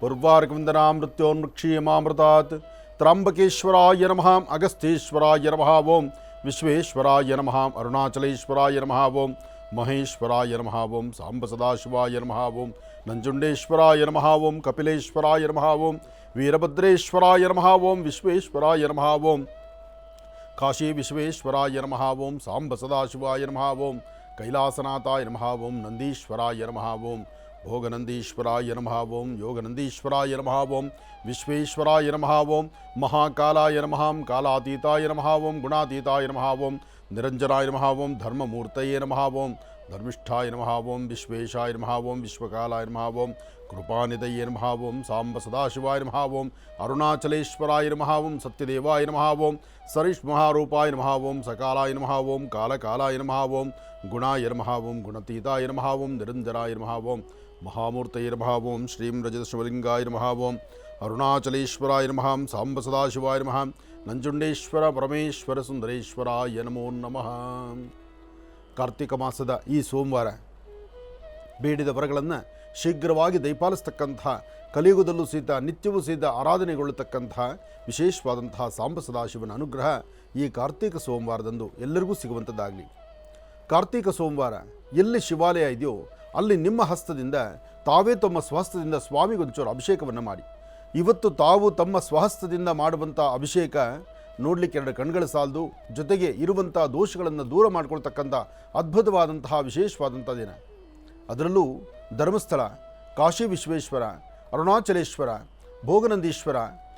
ಉರ್ವಾರುಕವಿಂದನಾಂ ಮೃತ್ಯೋನ್ಮೃಕ್ಷೀಯಮಾಮೃತಾತ್. ತ್ರ್ಯಂಬಕೇಶ್ವರಾಯ ನಮಃ. ಅಗಸ್ತ್ಯೇಶ್ವರಾಯ ನಮಃ. ಓಂ ವಿಶ್ವೇಶ್ವರಾಯ ನಮಃ. ಅರುಣಾಚಲೇಶ್ವರಾಯ ನಮಃ. ಓಂ ಮಹೇಶ್ವರಾಯ ನಮಃ. ಓಂ ಸಾಂಬ ಸದಾಶಿವಾಯ ನಮಃ. ಓಂ ನಂಜುಂಡೇಶ್ವರಾಯ ನಮಃ. ಓಂ ಕಪಿಲೇಶ್ವರಾಯ ನಮಃ. ಓಂ ವೀರಭದ್ರೇಶ್ವರಾಯ ನಮಃ. ಓಂ ವಿಶ್ವೇಶ್ವರಾಯ ನಮಃ. ಓಂ ಕಾಶಿ ವಿಶ್ವೇಶ್ವರಾಯ ನಮಃ. ಓಂ ಸಾಂಬ ಸದಾಶಿವಾಯ ನಮಃ. ಓಂ ಕೈಲಾಸನಾಥಾಯ ನಮಃ. ಓಂ ನಂದೀಶ್ವರಾಯ ನಮಃ. ಓಂ ಭೋಗನಂದೀಶ್ವರಾಯ ನಮಃ. ಓಂ ಯೋಗನಂದೀಶ್ವರಾಯ ನಮಃ. ಓಂ ವಿಶ್ವೇಶ್ವರಾಯ ನಮಃ. ಓಂ ಮಹಾಕಾಲಾಯ ನಮಃ. ಕಾಲಾತೀತಾಯ ನಮಃ. ಓಂ ಗುಣಾತೀತಾಯ ನಮಃ. ಓಂ ನಿರಂಜನಾಯ ನಮಃ. ಓಂ ಧರ್ಮಮೂರ್ತಯೇ ನಮಃ. ಓಂ ಧರ್ಮಿಷ್ಠಾಯ ನಮಃ. ಓಂ ವಿಶ್ವೇಶಾಯ ನಮಃ. ಓಂ ವಿಶ್ವಕಾಲಾಯ ನಮಃ. ಓಂ ಕೃಪಾನಿಧಯೇ ನಮಃ. ಓಂ ಸಾಂಬ ಸದಾಶಿವಾಯ ನಮಃ. ಓಂ ಅರುಣಾಚಲೇಶ್ವರಾಯ ನಮಃ. ಓಂ ಸತ್ಯದೇವಾಯ ನಮಃ. ಓಂ ಸರಿಷ್ಮಹಾರೂಪಾಯ ನಮಃ. ಓಂ ಸಕಾಲಾಯ ನಮಃ. ಓಂ ಕಾಲಕಾಲಾಯ ನಮಃ. ಓಂ ಗುಣಾಯ ನಮಃ. ಓಂ ಗುಣತೀತಾಯ ನಮಃ. ಓಂ ನಿರಂಜನಾಯ ನಮಃ. ಓಂ ಮಹಾಮೂರ್ತಯೇ ನಮಃ. ಓಂ ಶ್ರೀಂ ರಜತಶಿವಲಿಂಗಾಯ ನಮಃ. ಓಂ ಅರುಣಾಚಲೇಶ್ವರಾಯ ನಮಃ. ಸಾಂಬ ಸದಾಶಿವಾಯ ನಮಃ. ನಂಜುಂಡೇಶ್ವರ ಪರಮೇಶ್ವರ ಸುಂದರೇಶ್ವರಾಯ ನಮೋ ನಮಃ. ಕಾರ್ತಿಕ ಮಾಸದ ಈ ಸೋಮವಾರ ಬೇಡಿದ ವರಗಳನ್ನು ಶೀಘ್ರವಾಗಿ ದಯಪಾಲಿಸ್ತಕ್ಕಂಥ, ಕಲಿಯುಗದಲ್ಲೂ ಸಹಿತ ನಿತ್ಯವೂ ಸಹಿತ ಆರಾಧನೆಗೊಳ್ಳತಕ್ಕಂಥ ವಿಶೇಷವಾದಂತಹ ಸಾಂಬ ಸದಾಶಿವನ ಅನುಗ್ರಹ ಈ ಕಾರ್ತಿಕ ಸೋಮವಾರದಂದು ಎಲ್ಲರಿಗೂ ಸಿಗುವಂಥದ್ದಾಗಲಿ. ಕಾರ್ತಿಕ ಸೋಮವಾರ ಎಲ್ಲಿ ಶಿವಾಲಯ ಇದೆಯೋ ಅಲ್ಲಿ ನಿಮ್ಮ ಹಸ್ತದಿಂದ ತಾವೇ ತಮ್ಮ ಸ್ವಹಸ್ತದಿಂದ ಸ್ವಾಮಿಗೊಂಚೂರು ಅಭಿಷೇಕವನ್ನು ಮಾಡಿ. ಇವತ್ತು ತಾವು ತಮ್ಮ ಸ್ವಹಸ್ತದಿಂದ ಮಾಡುವಂಥ ಅಭಿಷೇಕ ನೋಡಲಿಕ್ಕೆ 2 ಕಣ್ಗಳ ಸಾಲದು. ಜೊತೆಗೆ ಇರುವಂಥ ದೋಷಗಳನ್ನು ದೂರ ಮಾಡಿಕೊಳ್ತಕ್ಕಂಥ ಅದ್ಭುತವಾದಂತಹ ವಿಶೇಷವಾದಂಥ ದಿನ. ಅದರಲ್ಲೂ ಧರ್ಮಸ್ಥಳ, ಕಾಶಿ ವಿಶ್ವೇಶ್ವರ, ಅರುಣಾಚಲೇಶ್ವರ, ಭೋಗನಂದೀಶ್ವರ,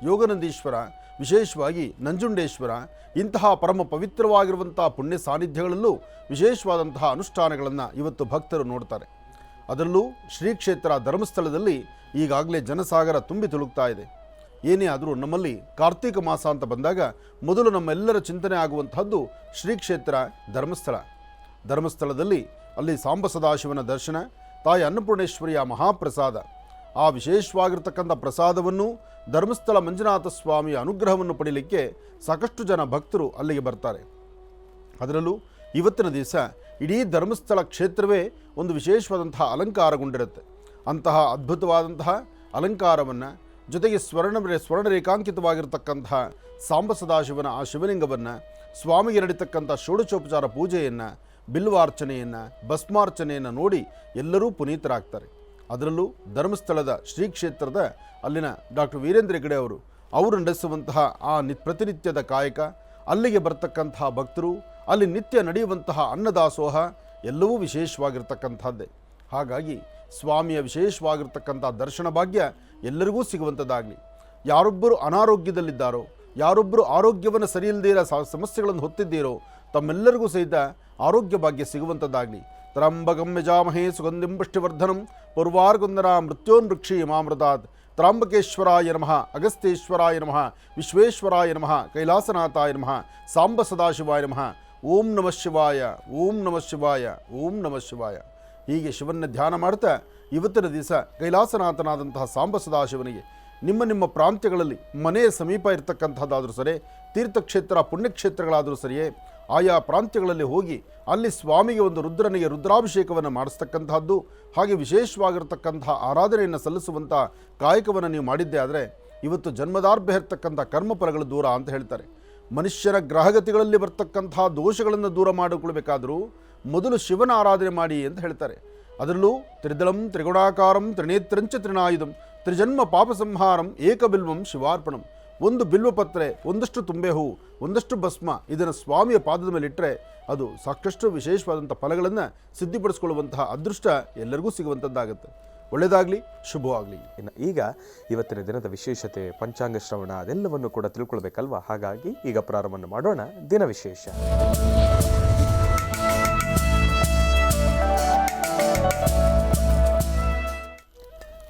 ಯೋಗನಂದೀಶ್ವರ, ವಿಶೇಷವಾಗಿ ನಂಜುಂಡೇಶ್ವರ ಇಂತಹ ಪರಮ ಪವಿತ್ರವಾಗಿರುವಂಥ ಪುಣ್ಯ ಸಾನ್ನಿಧ್ಯಗಳಲ್ಲೂ ವಿಶೇಷವಾದಂತಹ ಅನುಷ್ಠಾನಗಳನ್ನು ಇವತ್ತು ಭಕ್ತರು ನೋಡ್ತಾರೆ. ಅದರಲ್ಲೂ ಶ್ರೀ ಕ್ಷೇತ್ರ ಧರ್ಮಸ್ಥಳದಲ್ಲಿ ಈಗಾಗಲೇ ಜನಸಾಗರ ತುಂಬಿ ತುಳುಕ್ತಾ ಇದೆ. ಏನೇ ಆದರೂ ನಮ್ಮಲ್ಲಿ ಕಾರ್ತಿಕ ಮಾಸ ಅಂತ ಬಂದಾಗ ಮೊದಲು ನಮ್ಮೆಲ್ಲರ ಚಿಂತನೆ ಆಗುವಂತಹದ್ದು ಶ್ರೀ ಕ್ಷೇತ್ರ ಧರ್ಮಸ್ಥಳ. ಧರ್ಮಸ್ಥಳದಲ್ಲಿ ಅಲ್ಲಿ ಸಾಂಬ ಸದಾಶಿವನ ದರ್ಶನ, ತಾಯಿ ಅನ್ನಪೂರ್ಣೇಶ್ವರಿಯ ಮಹಾಪ್ರಸಾದ, ಆ ವಿಶೇಷವಾಗಿರ್ತಕ್ಕಂಥ ಪ್ರಸಾದವನ್ನು ಧರ್ಮಸ್ಥಳ ಮಂಜುನಾಥ ಸ್ವಾಮಿಯ ಅನುಗ್ರಹವನ್ನು ಪಡೀಲಿಕ್ಕೆ ಸಾಕಷ್ಟು ಜನ ಭಕ್ತರು ಅಲ್ಲಿಗೆ ಬರ್ತಾರೆ. ಅದರಲ್ಲೂ ಇವತ್ತಿನ ದಿವಸ ಇಡೀ ಧರ್ಮಸ್ಥಳ ಕ್ಷೇತ್ರವೇ ಒಂದು ವಿಶೇಷವಾದಂತಹ ಅಲಂಕಾರಗೊಂಡಿರುತ್ತೆ. ಅಂತಹ ಅದ್ಭುತವಾದಂತಹ ಅಲಂಕಾರವನ್ನು ಜೊತೆಗೆ ಸ್ವರ್ಣ ರೇಖಾಂಕಿತವಾಗಿರತಕ್ಕಂತಹ ಸಾಂಬ ಸದಾಶಿವನ ಆ ಶಿವಲಿಂಗವನ್ನು, ಸ್ವಾಮಿಗೆ ನಡೀತಕ್ಕಂಥ ಷೋಡಶೋಪಚಾರ ಪೂಜೆಯನ್ನು, ಬಿಲ್ವಾರ್ಚನೆಯನ್ನು, ಭಸ್ಮಾರ್ಚನೆಯನ್ನು ನೋಡಿ ಎಲ್ಲರೂ ಪುನೀತರಾಗ್ತಾರೆ. ಅದರಲ್ಲೂ ಧರ್ಮಸ್ಥಳದ ಶ್ರೀ ಕ್ಷೇತ್ರದ ಅಲ್ಲಿನ ಡಾಕ್ಟರ್ ವೀರೇಂದ್ರ ಹೆಗ್ಗಡೆ ಅವರು ನಡೆಸುವಂತಹ ಆ ಪ್ರತಿನಿತ್ಯದ ಕಾಯಕ, ಅಲ್ಲಿಗೆ ಬರ್ತಕ್ಕಂತಹ ಭಕ್ತರು, ಅಲ್ಲಿ ನಿತ್ಯ ನಡೆಯುವಂತಹ ಅನ್ನದಾಸೋಹ ಎಲ್ಲವೂ ವಿಶೇಷವಾಗಿರ್ತಕ್ಕಂಥದ್ದೇ. ಹಾಗಾಗಿ ಸ್ವಾಮಿಯ ವಿಶೇಷವಾಗಿರ್ತಕ್ಕಂಥ ದರ್ಶನ ಭಾಗ್ಯ ಎಲ್ಲರಿಗೂ ಸಿಗುವಂಥದ್ದಾಗಲಿ. ಯಾರೊಬ್ಬರು ಅನಾರೋಗ್ಯದಲ್ಲಿದ್ದಾರೋ, ಯಾರೊಬ್ಬರು ಆರೋಗ್ಯವನ್ನು ಸರಿಯಿಲ್ಲದೇ ಇರೋ ಸಮಸ್ಯೆಗಳನ್ನು ಹೊತ್ತಿದ್ದೀರೋ, ತಮ್ಮೆಲ್ಲರಿಗೂ ಸಹಿತ ಆರೋಗ್ಯ ಭಾಗ್ಯ ಸಿಗುವಂಥದ್ದಾಗಲಿ. ತ್ರಂಬಕಂ ಯಜಾಮಹೇ ಸುಗಂಧಿಂ ಪುಷ್ಟಿವರ್ಧನಂ ಪೂರ್ವಾರ್ಗುಂದನ ಮೃತ್ಯೋನ್ಮೃಕ್ಷಿ ಮಾಮೃತಾತ್. ತ್ರಾಂಬಕೇಶ್ವರಾಯ ನಮಃ, ಅಗಸ್ತ್ಯೇಶ್ವರಾಯ ನಮಃ, ವಿಶ್ವೇಶ್ವರಾಯ ನಮಃ, ಕೈಲಾಸನಾಥಾಯ ನಮಃ, ಸಾಂಬ ಸದಾಶಿವಾಯ ನಮಃ. ಓಂ ನಮಃ ಶಿವಾಯ, ಓಂ ನಮಃ ಶಿವಾಯ, ಓಂ ನಮಃ ಶಿವಾಯ. ಹೀಗೆ ಶಿವನ ಧ್ಯಾನ ಮಾಡ್ತಾ ಇವತ್ತಿನ ದಿವಸ ಕೈಲಾಸನಾಥನಾದಂತಹ ಸಾಂಬ ಸದಾಶಿವನಿಗೆ ನಿಮ್ಮ ನಿಮ್ಮ ಪ್ರಾಂತ್ಯಗಳಲ್ಲಿ ಮನೆಯ ಸಮೀಪ ಇರತಕ್ಕಂಥದ್ದಾದರೂ ಸರಿ, ತೀರ್ಥಕ್ಷೇತ್ರ ಪುಣ್ಯಕ್ಷೇತ್ರಗಳಾದರೂ ಸರಿಯೇ, ಆಯಾ ಪ್ರಾಂತ್ಯಗಳಲ್ಲಿ ಹೋಗಿ ಅಲ್ಲಿ ಸ್ವಾಮಿಗೆ ಒಂದು ರುದ್ರನಿಗೆ ರುದ್ರಾಭಿಷೇಕವನ್ನು ಮಾಡಿಸ್ತಕ್ಕಂಥದ್ದು, ಹಾಗೆ ವಿಶೇಷವಾಗಿರ್ತಕ್ಕಂಥ ಆರಾಧನೆಯನ್ನು ಸಲ್ಲಿಸುವಂಥ ಕಾಯಕವನ್ನು ನೀವು ಮಾಡಿದ್ದೇ ಆದರೆ ಇವತ್ತು ಜನ್ಮದಾರ್ಭ್ಯ ಇರತಕ್ಕಂಥ ಕರ್ಮಫಲಗಳು ದೂರ ಅಂತ ಹೇಳ್ತಾರೆ. ಮನುಷ್ಯನ ಗ್ರಹಗತಿಗಳಲ್ಲಿ ಬರ್ತಕ್ಕಂಥ ದೋಷಗಳನ್ನು ದೂರ ಮಾಡಿಕೊಳ್ಬೇಕಾದರೂ ಮೊದಲು ಶಿವನ ಆರಾಧನೆ ಮಾಡಿ ಅಂತ ಹೇಳ್ತಾರೆ. ಅದರಲ್ಲೂ ತ್ರಿದಳಂ ತ್ರಿಗುಣಾಕಾರಂ ತ್ರಿನೇತ್ರಂಚ ತ್ರಿನಾಯುಧಂ ತ್ರಿಜನ್ಮ ಪಾಪ ಸಂಹಾರಂ ಏಕಬಿಲ್ವಂ ಶಿವಾರ್ಪಣಂ. ಒಂದು ಬಿಲ್ವಪತ್ರೆ, ಒಂದಷ್ಟು ತುಂಬೆ ಹೂವು, ಒಂದಷ್ಟು ಭಸ್ಮ, ಇದನ್ನು ಸ್ವಾಮಿಯ ಪಾದದ ಮೇಲೆ ಇಟ್ಟರೆ ಅದು ಸಾಕಷ್ಟು ವಿಶೇಷವಾದಂಥ ಫಲಗಳನ್ನು ಸಿದ್ಧಿಪಡಿಸ್ಕೊಳ್ಳುವಂತಹ ಅದೃಷ್ಟ ಎಲ್ಲರಿಗೂ ಸಿಗುವಂಥದ್ದಾಗುತ್ತೆ. ಒಳ್ಳೆಯದಾಗಲಿ, ಶುಭವಾಗಲಿ. ಇನ್ನು ಈಗ ಇವತ್ತಿನ ದಿನದ ವಿಶೇಷತೆ, ಪಂಚಾಂಗ ಶ್ರವಣ ಅದೆಲ್ಲವನ್ನು ಕೂಡ ತಿಳ್ಕೊಳ್ಬೇಕಲ್ವ. ಹಾಗಾಗಿ ಈಗ ಪ್ರಾರಂಭ ಮಾಡೋಣ ದಿನ ವಿಶೇಷ.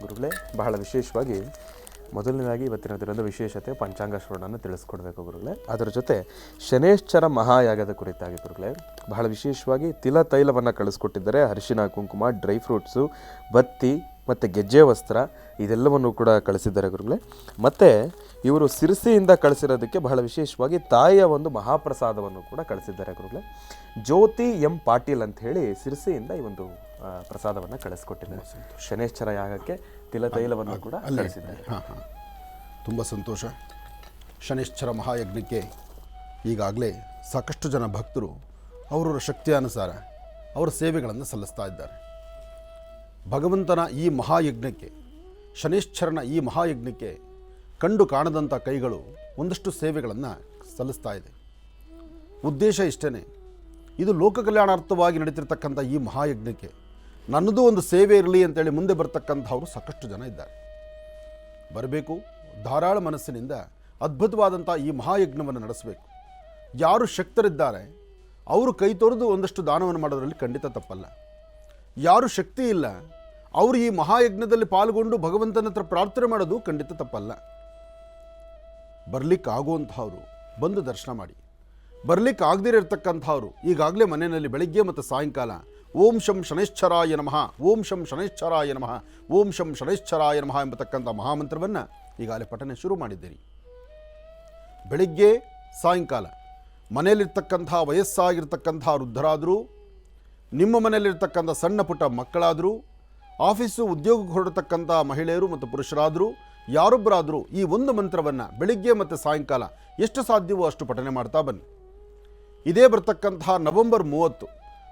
ಗುರುಗಳೇ, ಬಹಳ ವಿಶೇಷವಾಗಿ ಮೊದಲನೇದಾಗಿ ಇವತ್ತಿನ ದಿನದ ವಿಶೇಷತೆ ಪಂಚಾಂಗ ಶ್ರವಣನ ತಿಳಿಸ್ಕೊಡ್ಬೇಕು ಗುರುಗಳೇ. ಅದರ ಜೊತೆ ಶನೇಶ್ಚರ ಮಹಾಯಾಗದ ಕುರಿತಾಗಿ ಗುರುಗಳೇ ಬಹಳ ವಿಶೇಷವಾಗಿ ತಿಲ ತೈಲವನ್ನು ಕಳಿಸ್ಕೊಟ್ಟಿದ್ದಾರೆ. ಅರಿಶಿನ, ಕುಂಕುಮ, ಡ್ರೈ ಫ್ರೂಟ್ಸು, ಬತ್ತಿ ಮತ್ತು ಗೆಜ್ಜೆ ವಸ್ತ್ರ ಇದೆಲ್ಲವನ್ನು ಕೂಡ ಕಳಿಸಿದ್ದಾರೆ ಗುರುಗಳೇ. ಮತ್ತು ಇವರು ಸಿರಸಿಯಿಂದ ಕಳಿಸಿರೋದಕ್ಕೆ ಬಹಳ ವಿಶೇಷವಾಗಿ ತಾಯಿಯ ಒಂದು ಮಹಾಪ್ರಸಾದವನ್ನು ಕೂಡ ಕಳಿಸಿದ್ದಾರೆ ಗುರುಗಳೇ. ಜ್ಯೋತಿ ಎಂ ಪಾಟೀಲ್ ಅಂತ ಹೇಳಿ ಸಿರಸಿಯಿಂದ ಈ ಒಂದು ಪ್ರಸಾದವನ್ನು ಕಳಿಸ್ಕೊಟ್ಟಿದ್ದಾರೆ. ಶನೇಶ್ಚರ ಯಾಗಕ್ಕೆ ತಿಲ ತೈಲವನ್ನು ಕೂಡ ಕಳಿಸಿದ್ದಾರೆ. ತುಂಬ ಸಂತೋಷ. ಶನೇಶ್ಚರ ಮಹಾಯಜ್ಞಕ್ಕೆ ಈಗಾಗಲೇ ಸಾಕಷ್ಟು ಜನ ಭಕ್ತರು ಅವರವರ ಶಕ್ತಿಯಾನುಸಾರ ಅವರ ಸೇವೆಗಳನ್ನು ಸಲ್ಲಿಸ್ತಾ ಇದ್ದಾರೆ. ಭಗವಂತನ ಈ ಮಹಾಯಜ್ಞಕ್ಕೆ, ಶನೇಶ್ಚರನ ಈ ಮಹಾಯಜ್ಞಕ್ಕೆ ಕಂಡು ಕಾಣದಂಥ ಕೈಗಳು ಒಂದಷ್ಟು ಸೇವೆಗಳನ್ನು ಸಲ್ಲಿಸ್ತಾ ಇದೆ. ಉದ್ದೇಶ ಇಷ್ಟೇ, ಇದು ಲೋಕ ಕಲ್ಯಾಣಾರ್ಥವಾಗಿ ನಡೀತಿರ್ತಕ್ಕಂಥ ಈ ಮಹಾಯಜ್ಞಕ್ಕೆ ನನ್ನದು ಒಂದು ಸೇವೆ ಇರಲಿ ಅಂತೇಳಿ ಮುಂದೆ ಬರ್ತಕ್ಕಂಥವರು ಸಾಕಷ್ಟು ಜನ ಇದ್ದಾರೆ. ಬರಬೇಕು, ಧಾರಾಳ ಮನಸ್ಸಿನಿಂದ ಅದ್ಭುತವಾದಂಥ ಈ ಮಹಾಯಜ್ಞವನ್ನು ನಡೆಸಬೇಕು. ಯಾರು ಶಕ್ತರಿದ್ದಾರೆ ಅವರು ಕೈ ತೊರೆದು ಒಂದಷ್ಟು ದಾನವನ್ನು ಮಾಡೋದರಲ್ಲಿ ಖಂಡಿತ ತಪ್ಪಲ್ಲ. ಯಾರು ಶಕ್ತಿ ಇಲ್ಲ ಅವರು ಈ ಮಹಾಯಜ್ಞದಲ್ಲಿ ಪಾಲ್ಗೊಂಡು ಭಗವಂತನ ಹತ್ರ ಪ್ರಾರ್ಥನೆ ಮಾಡೋದು ಖಂಡಿತ ತಪ್ಪಲ್ಲ. ಬರಲಿಕ್ಕೆ ಆಗುವಂಥವ್ರು ಬಂದು ದರ್ಶನ ಮಾಡಿ, ಬರಲಿಕ್ಕೆ ಆಗದಿರ ಇರ್ತಕ್ಕಂಥವ್ರು ಈಗಾಗಲೇ ಮನೆಯಲ್ಲಿ ಬೆಳಗ್ಗೆ ಮತ್ತು ಸಾಯಂಕಾಲ ಓಂ ಶಂ ಶನೈಶ್ಚರಾಯ ನಮಃ, ಓಂ ಶಂ ಶನೈಶ್ಚರಾಯ ನಮಃ, ಓಂ ಶಂ ಶನೈಶ್ಚರಾಯ ನಮಃ ಎಂಬತಕ್ಕಂಥ ಮಹಾಮಂತ್ರವನ್ನು ಈಗಾಗಲೇ ಪಠನೆ ಶುರು ಮಾಡಿದ್ದೀರಿ. ಬೆಳಿಗ್ಗೆ ಸಾಯಂಕಾಲ ಮನೆಯಲ್ಲಿರ್ತಕ್ಕಂಥ ವಯಸ್ಸಾಗಿರ್ತಕ್ಕಂಥ ವೃದ್ಧರಾದರೂ, ನಿಮ್ಮ ಮನೆಯಲ್ಲಿರ್ತಕ್ಕಂಥ ಸಣ್ಣ ಪುಟ್ಟ ಮಕ್ಕಳಾದರೂ, ಆಫೀಸು ಉದ್ಯೋಗಕ್ಕೆ ಹೊರಡತಕ್ಕಂಥ ಮಹಿಳೆಯರು ಮತ್ತು ಪುರುಷರಾದರೂ, ಯಾರೊಬ್ಬರಾದರೂ ಈ ಒಂದು ಮಂತ್ರವನ್ನು ಬೆಳಿಗ್ಗೆ ಮತ್ತು ಸಾಯಂಕಾಲ ಎಷ್ಟು ಸಾಧ್ಯವೋ ಅಷ್ಟು ಪಠನೆ ಮಾಡ್ತಾ ಬನ್ನಿ. ಇದೇ ಬರ್ತಕ್ಕಂಥ ನವೆಂಬರ್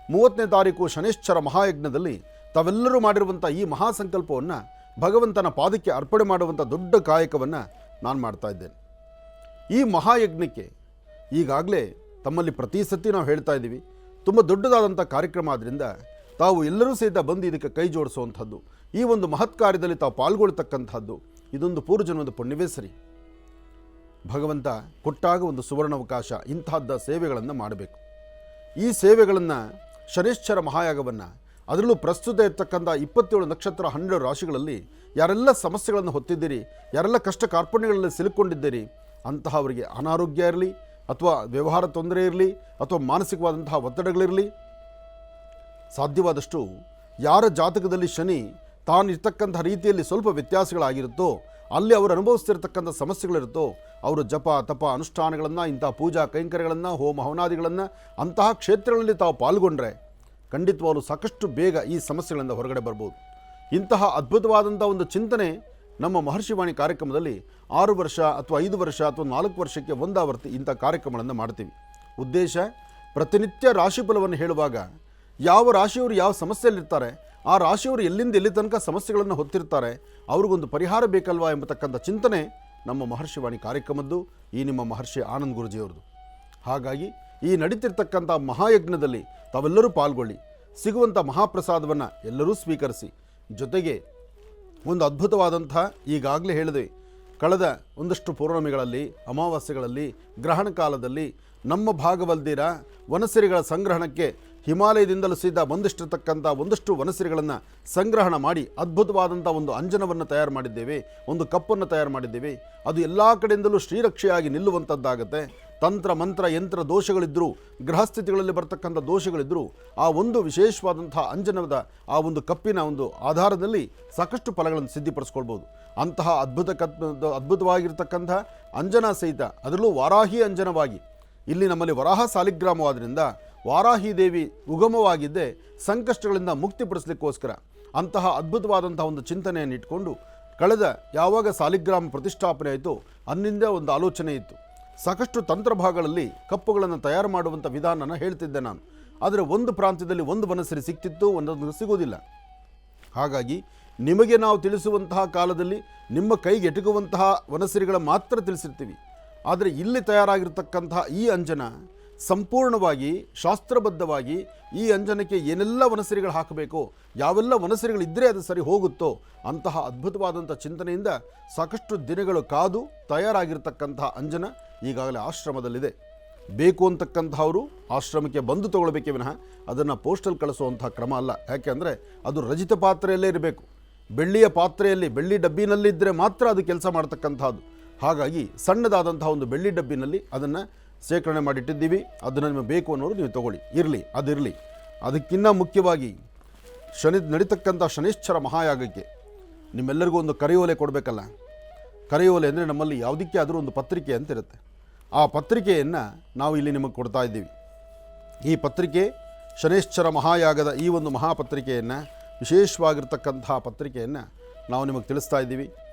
30ನೇ ತಾರೀಕು ಶನೇಶ್ಚರ ಮಹಾಯಜ್ಞದಲ್ಲಿ ತಾವೆಲ್ಲರೂ ಮಾಡಿರುವಂಥ ಈ ಮಹಾಸಂಕಲ್ಪವನ್ನು ಭಗವಂತನ ಪಾದಕ್ಕೆ ಅರ್ಪಣೆ ಮಾಡುವಂಥ ದೊಡ್ಡ ಕಾಯಕವನ್ನು ನಾನು ಮಾಡ್ತಾ ಇದ್ದೇನೆ. ಈ ಮಹಾಯಜ್ಞಕ್ಕೆ ಈಗಾಗಲೇ ತಮ್ಮಲ್ಲಿ ಪ್ರತಿ ಸತಿ ನಾವು ಹೇಳ್ತಾ ಇದ್ದೀವಿ, ತುಂಬ ದೊಡ್ಡದಾದಂಥ ಕಾರ್ಯಕ್ರಮ ಆದ್ದರಿಂದ ತಾವು ಎಲ್ಲರೂ ಸಹಿತ ಬಂದು ಇದಕ್ಕೆ ಕೈ ಜೋಡಿಸುವಂಥದ್ದು, ಈ ಒಂದು ಮಹತ್ ಕಾರ್ಯದಲ್ಲಿ ತಾವು ಪಾಲ್ಗೊಳ್ತಕ್ಕಂಥದ್ದು ಇದೊಂದು ಪೂರ್ವಜನ್ಮದ ಪುಣ್ಯವೇ ಸರಿ. ಭಗವಂತ ಕೊಟ್ಟಾಗ ಒಂದು ಸುವರ್ಣಾವಕಾಶ ಇಂತಹದ್ದ ಸೇವೆಗಳನ್ನು ಮಾಡಬೇಕು. ಈ ಸೇವೆಗಳನ್ನು ಶನೇಶ್ಚರ ಮಹಾಯಾಗವನ್ನು, ಅದರಲ್ಲೂ ಪ್ರಸ್ತುತ ಇರ್ತಕ್ಕಂಥ 27 ನಕ್ಷತ್ರ 12 ರಾಶಿಗಳಲ್ಲಿ ಯಾರೆಲ್ಲ ಸಮಸ್ಯೆಗಳನ್ನು ಹೊತ್ತಿದ್ದೀರಿ, ಯಾರೆಲ್ಲ ಕಷ್ಟ ಕಾರ್ಪಣ್ಯಗಳಲ್ಲಿ ಸಿಲುಕೊಂಡಿದ್ದೀರಿ ಅಂತಹವರಿಗೆ ಅನಾರೋಗ್ಯ ಇರಲಿ ಅಥವಾ ವ್ಯವಹಾರ ತೊಂದರೆ ಇರಲಿ ಅಥವಾ ಮಾನಸಿಕವಾದಂತಹ ಒತ್ತಡಗಳಿರಲಿ, ಸಾಧ್ಯವಾದಷ್ಟು ಯಾರ ಜಾತಕದಲ್ಲಿ ಶನಿ ತಾನಿರ್ತಕ್ಕಂಥ ರೀತಿಯಲ್ಲಿ ಸ್ವಲ್ಪ ವ್ಯತ್ಯಾಸಗಳಾಗಿರುತ್ತೋ, ಅಲ್ಲಿ ಅವರು ಅನುಭವಿಸ್ತಿರ್ತಕ್ಕಂಥ ಸಮಸ್ಯೆಗಳಿರುತ್ತೋ, ಅವರು ಜಪ ತಪ ಅನುಷ್ಠಾನಗಳನ್ನು, ಇಂಥ ಪೂಜಾ ಕೈಂಕರ್ಯಗಳನ್ನು, ಹೋಮ ಹವನಾದಿಗಳನ್ನು ಅಂತಹ ಕ್ಷೇತ್ರಗಳಲ್ಲಿ ತಾವು ಪಾಲ್ಗೊಂಡ್ರೆ ಖಂಡಿತವಾಗಲೂ ಸಾಕಷ್ಟು ಬೇಗ ಈ ಸಮಸ್ಯೆಗಳಿಂದ ಹೊರಗಡೆ ಬರ್ಬೋದು. ಇಂತಹ ಅದ್ಭುತವಾದಂಥ ಒಂದು ಚಿಂತನೆ ನಮ್ಮ ಮಹರ್ಷಿವಾಣಿ ಕಾರ್ಯಕ್ರಮದಲ್ಲಿ 6 ವರ್ಷ ಅಥವಾ 5 ವರ್ಷ ಅಥವಾ 4 ವರ್ಷಕ್ಕೆ ಒಂದಾವರ್ತಿ ಇಂಥ ಕಾರ್ಯಕ್ರಮಗಳನ್ನು ಮಾಡ್ತೀವಿ. ಉದ್ದೇಶ ಪ್ರತಿನಿತ್ಯ ರಾಶಿಫಲವನ್ನು ಹೇಳುವಾಗ ಯಾವ ರಾಶಿಯವರು ಯಾವ ಸಮಸ್ಯೆಯಲ್ಲಿರ್ತಾರೆ, ಆ ರಾಶಿಯವರು ಎಲ್ಲಿಂದ ಎಲ್ಲಿ ತನಕ ಸಮಸ್ಯೆಗಳನ್ನು ಹೊತ್ತಿರ್ತಾರೆ, ಅವ್ರಿಗೊಂದು ಪರಿಹಾರ ಬೇಕಲ್ವಾ ಎಂಬತಕ್ಕಂಥ ಚಿಂತನೆ ನಮ್ಮ ಮಹರ್ಷಿವಾಣಿ ಕಾರ್ಯಕ್ರಮದ್ದು, ಈ ನಿಮ್ಮ ಮಹರ್ಷಿ ಆನಂದ್ ಗುರೂಜಿಯವ್ರದ್ದು. ಹಾಗಾಗಿ ಈ ನಡೀತಿರ್ತಕ್ಕಂಥ ಮಹಾಯಜ್ಞದಲ್ಲಿ ತಾವೆಲ್ಲರೂ ಪಾಲ್ಗೊಳ್ಳಿ, ಸಿಗುವಂಥ ಮಹಾಪ್ರಸಾದವನ್ನು ಎಲ್ಲರೂ ಸ್ವೀಕರಿಸಿ. ಜೊತೆಗೆ ಒಂದು ಅದ್ಭುತವಾದಂಥ, ಈಗಾಗಲೇ ಹೇಳಿದೆ, ಕಳೆದ ಒಂದಷ್ಟು ಪೌರ್ಣಮಿಗಳಲ್ಲಿ, ಅಮಾವಾಸ್ಯೆಗಳಲ್ಲಿ, ಗ್ರಹಣ ಕಾಲದಲ್ಲಿ ನಮ್ಮ ಭಾಗವಲ್ದಿರ ವನಸಿರಿಗಳ ಸಂಗ್ರಹಣಕ್ಕೆ ಹಿಮಾಲಯದಿಂದಲೂ ಸೀದಾ ಬಂದಿಟ್ಟಿರ್ತಕ್ಕಂಥ ಒಂದಷ್ಟು ವನಸಿರಿಗಳನ್ನು ಸಂಗ್ರಹಣ ಮಾಡಿ ಅದ್ಭುತವಾದಂಥ ಒಂದು ಅಂಜನವನ್ನು ತಯಾರು ಮಾಡಿದ್ದೇವೆ, ಒಂದು ಕಪ್ಪನ್ನು ತಯಾರು ಮಾಡಿದ್ದೇವೆ. ಅದು ಎಲ್ಲ ಕಡೆಯಿಂದಲೂ ಶ್ರೀರಕ್ಷೆಯಾಗಿ ನಿಲ್ಲುವಂಥದ್ದಾಗುತ್ತೆ. ತಂತ್ರ ಮಂತ್ರ ಯಂತ್ರ ದೋಷಗಳಿದ್ದರೂ, ಗ್ರಹಸ್ಥಿತಿಗಳಲ್ಲಿ ಬರ್ತಕ್ಕಂಥ ದೋಷಗಳಿದ್ದರೂ ಆ ಒಂದು ವಿಶೇಷವಾದಂಥ ಅಂಜನದ ಆ ಒಂದು ಕಪ್ಪಿನ ಒಂದು ಆಧಾರದಲ್ಲಿ ಸಾಕಷ್ಟು ಫಲಗಳನ್ನು ಸಿದ್ಧಿಪಡಿಸ್ಕೊಳ್ಬೋದು. ಅಂತಹ ಅದ್ಭುತವಾಗಿರ್ತಕ್ಕಂಥ ಅಂಜನ ಸಹಿತ, ಅದರಲ್ಲೂ ವಾರಾಹಿ ಅಂಜನವಾಗಿ, ಇಲ್ಲಿ ನಮ್ಮಲ್ಲಿ ವರಾಹ ಸಾಲಿಗ್ರಾಮವಾದ್ದರಿಂದ ವಾರಾಹಿ ದೇವಿ ಉಗಮವಾಗಿದ್ದೇ ಸಂಕಷ್ಟಗಳಿಂದ ಮುಕ್ತಿಪಡಿಸಲಿಕ್ಕೋಸ್ಕರ ಅಂತಹ ಅದ್ಭುತವಾದಂಥ ಒಂದು ಚಿಂತನೆಯನ್ನು ಇಟ್ಕೊಂಡು ಕಳೆದ ಯಾವಾಗ ಸಾಲಿಗ್ರಾಮ ಪ್ರತಿಷ್ಠಾಪನೆ ಆಯಿತು ಅನ್ನಿಂದ ಒಂದು ಆಲೋಚನೆ ಇತ್ತು. ಸಾಕಷ್ಟು ತಂತ್ರಭಾಗಗಳಲ್ಲಿ ಕಪ್ಪುಗಳನ್ನು ತಯಾರು ಮಾಡುವಂಥ ವಿಧಾನನ ಹೇಳ್ತಿದ್ದೆ ನಾನು. ಆದರೆ ಒಂದು ಪ್ರಾಂತ್ಯದಲ್ಲಿ ಒಂದು ವನಸಿರಿ ಸಿಕ್ತಿತ್ತು, ಒಂದೊಂದು ಸಿಗೋದಿಲ್ಲ. ಹಾಗಾಗಿ ನಿಮಗೆ ನಾವು ತಿಳಿಸುವಂತಹ ಕಾಲದಲ್ಲಿ ನಿಮ್ಮ ಕೈಗೆ ಎಟುಕುವಂತಹ ವನಸಿರಿಗಳ ಮಾತ್ರ ತಿಳಿಸಿರ್ತೀವಿ. ಆದರೆ ಇಲ್ಲಿ ತಯಾರಾಗಿರ್ತಕ್ಕಂತಹ ಈ ಅಂಜನ ಸಂಪೂರ್ಣವಾಗಿ ಶಾಸ್ತ್ರಬದ್ಧವಾಗಿ ಈ ಅಂಜನಕ್ಕೆ ಏನೆಲ್ಲ ವನಸಿರಿಗಳು ಹಾಕಬೇಕು, ಯಾವೆಲ್ಲ ವನಸಿರಿಗಳಿದ್ದರೆ ಅದು ಸರಿ ಹೋಗುತ್ತೋ ಅಂತಹ ಅದ್ಭುತವಾದಂಥ ಚಿಂತನೆಯಿಂದ ಸಾಕಷ್ಟು ದಿನಗಳು ಕಾದು ತಯಾರಾಗಿರ್ತಕ್ಕಂತಹ ಅಂಜನ ಈಗಾಗಲೇ ಆಶ್ರಮದಲ್ಲಿದೆ. ಬೇಕು ಅಂತಕ್ಕಂಥವರು ಆಶ್ರಮಕ್ಕೆ ಬಂದು ತೊಗೊಳ್ಬೇಕೇ ವಿನಃ ಅದನ್ನು ಪೋಸ್ಟಲ್ಲಿ ಕಳಿಸುವಂಥ ಕ್ರಮ ಅಲ್ಲ. ಯಾಕೆಂದರೆ ಅದು ರಜಿತ ಪಾತ್ರೆಯಲ್ಲೇ ಇರಬೇಕು. ಬೆಳ್ಳಿಯ ಪಾತ್ರೆಯಲ್ಲಿ, ಬೆಳ್ಳಿ ಡಬ್ಬಿನಲ್ಲಿದ್ದರೆ ಮಾತ್ರ ಅದು ಕೆಲಸ ಮಾಡ್ತಕ್ಕಂಥದ್ದು. ಹಾಗಾಗಿ ಸಣ್ಣದಾದಂತಹ ಒಂದು ಬೆಳ್ಳಿ ಡಬ್ಬಿನಲ್ಲಿ ಅದನ್ನು ಶೇಖರಣೆ ಮಾಡಿಟ್ಟಿದ್ದೀವಿ. ಅದನ್ನು ನಿಮಗೆ ಬೇಕು ಅನ್ನೋರು ನೀವು ತೊಗೊಳ್ಳಿ, ಅದಿರಲಿ. ಅದಕ್ಕಿಂತ ಮುಖ್ಯವಾಗಿ ನಡೀತಕ್ಕಂಥ ಶನೈಶ್ಚರ ಮಹಾಯಾಗಕ್ಕೆ ನಿಮ್ಮೆಲ್ಲರಿಗೂ ಒಂದು ಕರೆಯೋಲೆ ಕೊಡಬೇಕಲ್ಲ. ಕರೆಯೋಲೆ ಅಂದರೆ ನಮ್ಮಲ್ಲಿ ಯಾವುದಕ್ಕೆ ಆದರೂ ಒಂದು ಪತ್ರಿಕೆ ಅಂತ ಇರುತ್ತೆ. ಆ ಪತ್ರಿಕೆಯನ್ನು ನಾವು ಇಲ್ಲಿ ನಿಮಗೆ ಕೊಡ್ತಾ ಇದ್ದೀವಿ. ಈ ಪತ್ರಿಕೆ ಶನೈಶ್ಚರ ಮಹಾಯಾಗದ ಈ ಒಂದು ಮಹಾಪತ್ರಿಕೆಯನ್ನು, ವಿಶೇಷವಾಗಿರ್ತಕ್ಕಂತಹ ಪತ್ರಿಕೆಯನ್ನು ನಾವು ನಿಮಗೆ ತಿಳಿಸ್ತಾ ಇದ್ದೀವಿ.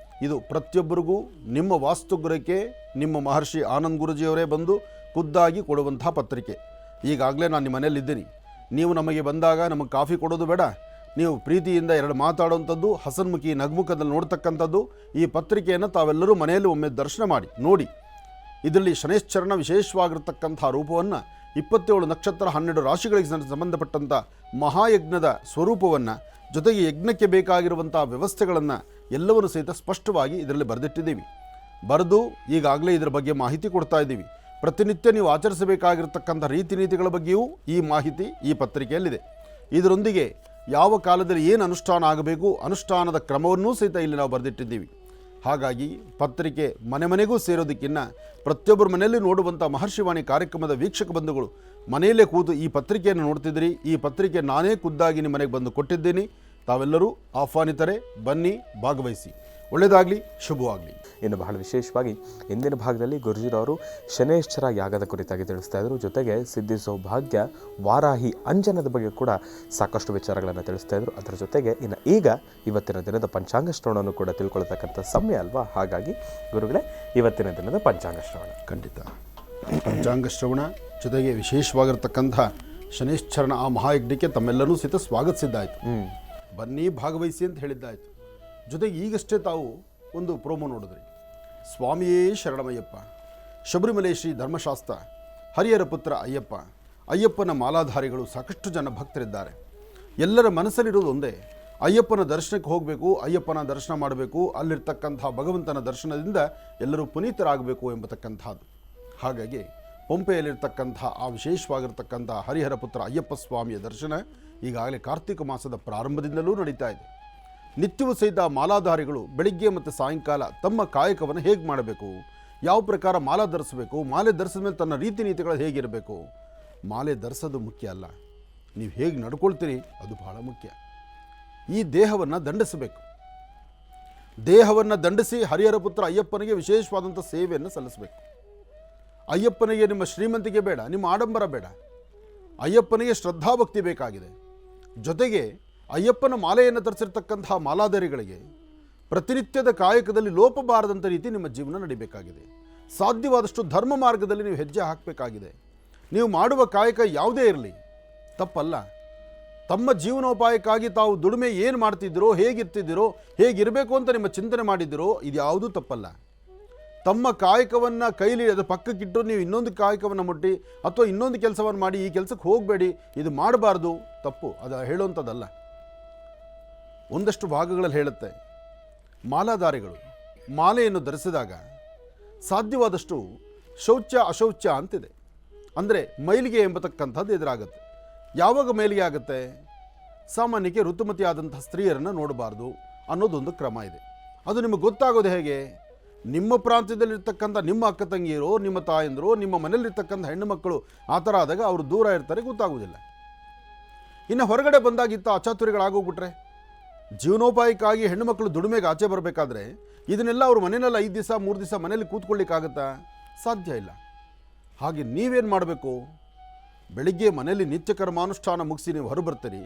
ಇದು ಪ್ರತಿಯೊಬ್ಬರಿಗೂ ನಿಮ್ಮ ವಾಸ್ತುಗೃಹಕ್ಕೆ ನಿಮ್ಮ ಮಹರ್ಷಿ ಆನಂದ್ ಗುರೂಜಿಯವರೇ ಬಂದು ಖುದ್ದಾಗಿ ಕೊಡುವಂಥ ಪತ್ರಿಕೆ. ಈಗಾಗಲೇ ನಾನು ನಿಮ್ಮ ಮನೆಯಲ್ಲಿದ್ದೀನಿ. ನೀವು ನಮಗೆ ಬಂದಾಗ ನಮಗೆ ಕಾಫಿ ಕೊಡೋದು ಬೇಡ, ನೀವು ಪ್ರೀತಿಯಿಂದ ಎರಡು ಮಾತಾಡುವಂಥದ್ದು, ಹಸನ್ಮುಖಿ ನಗ್ಮುಖದಲ್ಲಿ ನೋಡ್ತಕ್ಕಂಥದ್ದು. ಈ ಪತ್ರಿಕೆಯನ್ನು ತಾವೆಲ್ಲರೂ ಮನೆಯಲ್ಲಿ ಒಮ್ಮೆ ದರ್ಶನ ಮಾಡಿ ನೋಡಿ. ಇದರಲ್ಲಿ ಶನೈಶ್ಚರನ ವಿಶೇಷವಾಗಿರ್ತಕ್ಕಂಥ ರೂಪವನ್ನು, 27 ನಕ್ಷತ್ರ 12 ರಾಶಿಗಳಿಗೆ ಸಂಬಂಧಪಟ್ಟಂಥ ಮಹಾಯಜ್ಞದ ಸ್ವರೂಪವನ್ನು, ಜೊತೆಗೆ ಯಜ್ಞಕ್ಕೆ ಬೇಕಾಗಿರುವಂಥ ವ್ಯವಸ್ಥೆಗಳನ್ನು ಎಲ್ಲವನ್ನು ಸಹಿತ ಸ್ಪಷ್ಟವಾಗಿ ಇದರಲ್ಲಿ ಬರೆದಿಟ್ಟಿದ್ದೀವಿ. ಬರೆದು ಈಗಾಗಲೇ ಇದರ ಬಗ್ಗೆ ಮಾಹಿತಿ ಕೊಡ್ತಾ ಇದ್ದೀವಿ. ಪ್ರತಿನಿತ್ಯ ನೀವು ಆಚರಿಸಬೇಕಾಗಿರ್ತಕ್ಕಂಥ ರೀತಿ ನೀತಿಗಳ ಬಗ್ಗೆಯೂ ಈ ಮಾಹಿತಿ ಈ ಪತ್ರಿಕೆಯಲ್ಲಿದೆ. ಇದರೊಂದಿಗೆ ಯಾವ ಕಾಲದಲ್ಲಿ ಏನು ಅನುಷ್ಠಾನ ಆಗಬೇಕು, ಅನುಷ್ಠಾನದ ಕ್ರಮವನ್ನೂ ಸಹಿತ ಇಲ್ಲಿ ನಾವು ಬರೆದಿಟ್ಟಿದ್ದೀವಿ. ಹಾಗಾಗಿ ಪತ್ರಿಕೆ ಮನೆ ಮನೆಗೂ ಸೇರೋದಕ್ಕಿಂತ ಪ್ರತಿಯೊಬ್ಬರ ಮನೆಯಲ್ಲಿ ನೋಡುವಂಥ ಮಹರ್ಷಿವಾಣಿ ಕಾರ್ಯಕ್ರಮದ ವೀಕ್ಷಕ ಬಂಧುಗಳು ಮನೆಯಲ್ಲೇ ಕೂತು ಈ ಪತ್ರಿಕೆಯನ್ನು ನೋಡ್ತಿದ್ದೀರಿ. ಈ ಪತ್ರಿಕೆ ನಾನೇ ಖುದ್ದಾಗಿ ನಿಮ್ಮ ಮನೆಗೆ ಬಂದು ಕೊಟ್ಟಿದ್ದೀನಿ. ತಾವೆಲ್ಲರೂ ಆಹ್ವಾನಿತರೆ, ಬನ್ನಿ, ಭಾಗವಹಿಸಿ. ಒಳ್ಳೆಯದಾಗಲಿ, ಶುಭವಾಗಲಿ. ಇನ್ನು ಬಹಳ ವಿಶೇಷವಾಗಿ ಇಂದಿನ ಭಾಗದಲ್ಲಿ ಗುರುಜಿರವರು ಶನೈಶ್ಚರ ಯಾಗದ ಕುರಿತಾಗಿ ತಿಳಿಸ್ತಾ ಇದ್ರು. ಜೊತೆಗೆ ಸಿದ್ಧಿ ಸೌಭಾಗ್ಯ ವಾರಾಹಿ ಅಂಜನದ ಬಗ್ಗೆ ಕೂಡ ಸಾಕಷ್ಟು ವಿಚಾರಗಳನ್ನು ತಿಳಿಸ್ತಾ ಇದ್ರು. ಅದರ ಜೊತೆಗೆ ಈಗ ಇವತ್ತಿನ ದಿನದ ಪಂಚಾಂಗ ಶ್ರವಣವನ್ನು ಕೂಡ ತಿಳ್ಕೊಳ್ತಕ್ಕಂಥ ಸಮಯ ಅಲ್ವಾ. ಹಾಗಾಗಿ ಗುರುಗಳೇ, ಇವತ್ತಿನ ದಿನದ ಪಂಚಾಂಗ ಶ್ರವಣ. ಖಂಡಿತ ಪಂಚಾಂಗ ಶ್ರವಣ ಜೊತೆಗೆ ವಿಶೇಷವಾಗಿರ್ತಕ್ಕಂಥ ಶನೈಶ್ಚರನ ಆ ಮಹಾಯಜ್ಞಕ್ಕೆ ತಮ್ಮೆಲ್ಲರೂ ಸಹಿತ ಸ್ವಾಗತಿಸಿದ್ದಾಯಿತು. ಬನ್ನಿ, ಭಾಗವಹಿಸಿ ಅಂತ ಹೇಳಿದ್ದಾಯಿತು. ಜೊತೆಗೆ ಈಗಷ್ಟೇ ತಾವು ಒಂದು ಪ್ರೋಮೋ ನೋಡಿದ್ರಿ. ಸ್ವಾಮಿಯೇ ಶರಣಮಯ್ಯಪ್ಪ, ಶಬರಿಮಲೆ ಶ್ರೀ ಧರ್ಮಶಾಸ್ತ್ರ, ಹರಿಹರ ಪುತ್ರ ಅಯ್ಯಪ್ಪ, ಅಯ್ಯಪ್ಪನ ಮಾಲಾಧಾರಿಗಳು ಸಾಕಷ್ಟು ಜನ ಭಕ್ತರಿದ್ದಾರೆ. ಎಲ್ಲರ ಮನಸ್ಸಲ್ಲಿರೋದು ಒಂದೇ, ಅಯ್ಯಪ್ಪನ ದರ್ಶನಕ್ಕೆ ಹೋಗಬೇಕು, ಅಯ್ಯಪ್ಪನ ದರ್ಶನ ಮಾಡಬೇಕು, ಅಲ್ಲಿರ್ತಕ್ಕಂಥ ಭಗವಂತನ ದರ್ಶನದಿಂದ ಎಲ್ಲರೂ ಪುನೀತರಾಗಬೇಕು ಎಂಬತಕ್ಕಂಥದ್ದು. ಹಾಗಾಗಿ ಪಂಪೆಯಲ್ಲಿರ್ತಕ್ಕಂಥ ಆ ವಿಶೇಷವಾಗಿರ್ತಕ್ಕಂಥ ಹರಿಹರ ಪುತ್ರ ಅಯ್ಯಪ್ಪ ಸ್ವಾಮಿಯ ದರ್ಶನ ಈಗಾಗಲೇ ಕಾರ್ತಿಕ ಮಾಸದ ಪ್ರಾರಂಭದಿಂದಲೂ ನಡೀತಾ ಇದೆ. ನಿತ್ಯವೂ ಸಹಿತ ಮಾಲಾಧಾರಿಗಳು ಬೆಳಿಗ್ಗೆ ಮತ್ತು ಸಾಯಂಕಾಲ ತಮ್ಮ ಕಾಯಕವನ್ನು ಹೇಗೆ ಮಾಡಬೇಕು, ಯಾವ ಪ್ರಕಾರ ಮಾಲಾ ಧರಿಸಬೇಕು, ಮಾಲೆ ಧರಿಸಿದ ಮೇಲೆ ತನ್ನ ರೀತಿ ನೀತಿಗಳು ಹೇಗಿರಬೇಕು. ಮಾಲೆ ಧರಿಸೋದು ಮುಖ್ಯ ಅಲ್ಲ, ನೀವು ಹೇಗೆ ನಡ್ಕೊಳ್ತೀರಿ ಅದು ಬಹಳ ಮುಖ್ಯ. ಈ ದೇಹವನ್ನು ದಂಡಿಸಬೇಕು. ದೇಹವನ್ನು ದಂಡಿಸಿ ಹರಿಹರ ಪುತ್ರ ಅಯ್ಯಪ್ಪನಿಗೆ ವಿಶೇಷವಾದಂಥ ಸೇವೆಯನ್ನು ಸಲ್ಲಿಸಬೇಕು. ಅಯ್ಯಪ್ಪನಿಗೆ ನಿಮ್ಮ ಶ್ರೀಮಂತಿಗೆ ಬೇಡ, ನಿಮ್ಮ ಆಡಂಬರ ಬೇಡ. ಅಯ್ಯಪ್ಪನಿಗೆ ಶ್ರದ್ಧಾಭಕ್ತಿ ಬೇಕಾಗಿದೆ. ಜೊತೆಗೆ ಅಯ್ಯಪ್ಪನ ಮಾಲೆಯನ್ನು ಧರಿಸಿರ್ತಕ್ಕಂತಹ ಮಾಲಾಧಾರಿಗಳಿಗೆ ಪ್ರತಿನಿತ್ಯದ ಕಾಯಕದಲ್ಲಿ ಲೋಪ ಬಾರದಂಥ ರೀತಿ ನಿಮ್ಮ ಜೀವನ ನಡಿಬೇಕಾಗಿದೆ. ಸಾಧ್ಯವಾದಷ್ಟು ಧರ್ಮ ಮಾರ್ಗದಲ್ಲಿ ನೀವು ಹೆಜ್ಜೆ ಹಾಕಬೇಕಾಗಿದೆ. ನೀವು ಮಾಡುವ ಕಾಯಕ ಯಾವುದೇ ಇರಲಿ ತಪ್ಪಲ್ಲ. ತಮ್ಮ ಜೀವನೋಪಾಯಕ್ಕಾಗಿ ತಾವು ದುಡಿಮೆ ಏನು ಮಾಡ್ತಿದ್ದೀರೋ, ಹೇಗಿರ್ತಿದ್ದೀರೋ, ಹೇಗಿರಬೇಕು ಅಂತ ನಿಮ್ಮ ಚಿಂತನೆ ಮಾಡಿದ್ದೀರೋ, ಇದು ಯಾವುದೂ ತಪ್ಪಲ್ಲ. ತಮ್ಮ ಕಾಯಕವನ್ನು ಕೈಲಿ ಅದು ಪಕ್ಕಕ್ಕಿಟ್ಟು ನೀವು ಇನ್ನೊಂದು ಕಾಯಕವನ್ನು ಮುಟ್ಟಿ ಅಥವಾ ಇನ್ನೊಂದು ಕೆಲಸವನ್ನು ಮಾಡಿ ಈ ಕೆಲಸಕ್ಕೆ ಹೋಗಬೇಡಿ, ಇದು ಮಾಡಬಾರ್ದು, ತಪ್ಪು. ಅದು ಹೇಳುವಂಥದ್ದಲ್ಲ. ಒಂದಷ್ಟು ಭಾಗಗಳಲ್ಲಿ ಹೇಳುತ್ತೆ, ಮಾಲಾಧಾರಿಗಳು ಮಾಲೆಯನ್ನು ಧರಿಸಿದಾಗ ಸಾಧ್ಯವಾದಷ್ಟು ಶೌಚ ಅಶೌಚ ಅಂತಿದೆ. ಅಂದರೆ ಮೈಲಿಗೆ ಎಂಬತಕ್ಕಂಥದ್ದು ಎದುರಾಗುತ್ತೆ. ಯಾವಾಗ ಮೈಲಿಗೆ ಆಗುತ್ತೆ? ಸಾಮಾನ್ಯಕ್ಕೆ ಋತುಮತಿಯಾದಂಥ ಸ್ತ್ರೀಯರನ್ನು ನೋಡಬಾರ್ದು ಅನ್ನೋದೊಂದು ಕ್ರಮ ಇದೆ. ಅದು ನಿಮಗೆ ಗೊತ್ತಾಗೋದು ಹೇಗೆ? ನಿಮ್ಮ ಪ್ರಾಂತ್ಯದಲ್ಲಿರ್ತಕ್ಕಂಥ ನಿಮ್ಮ ಅಕ್ಕ ತಂಗಿಯರೋ, ನಿಮ್ಮ ತಾಯಂದಿರೋ, ನಿಮ್ಮ ಮನೆಯಲ್ಲಿರ್ತಕ್ಕಂಥ ಹೆಣ್ಣು ಮಕ್ಕಳು ಆ ಥರ ಆದಾಗ ಅವರು ದೂರ ಇರ್ತಾರೆ, ಗೊತ್ತಾಗೋದಿಲ್ಲ. ಇನ್ನು ಹೊರಗಡೆ ಬಂದಾಗಿತ್ತ ಅಚಾತುರ್ಯಗಳಾಗೋಗ್ಬಿಟ್ರೆ, ಜೀವನೋಪಾಯಕ್ಕಾಗಿ ಹೆಣ್ಣುಮಕ್ಕಳು ದುಡಿಮೆಗೆ ಆಚೆ ಬರಬೇಕಾದ್ರೆ ಇದನ್ನೆಲ್ಲ ಅವರು ಮನೆಯಲ್ಲಿ 5 ದಿವಸ 3 ದಿವಸ ಮನೇಲಿ ಕೂತ್ಕೊಳ್ಳಿಕ್ಕಾಗತ್ತಾ? ಸಾಧ್ಯ ಇಲ್ಲ. ಹಾಗೆ ನೀವೇನು ಮಾಡಬೇಕು? ಬೆಳಿಗ್ಗೆ ಮನೆಯಲ್ಲಿ ನಿತ್ಯ ಕರ್ಮಾನುಷ್ಠಾನ ಮುಗಿಸಿ ನೀವು ಹೊರಬರ್ತೀರಿ,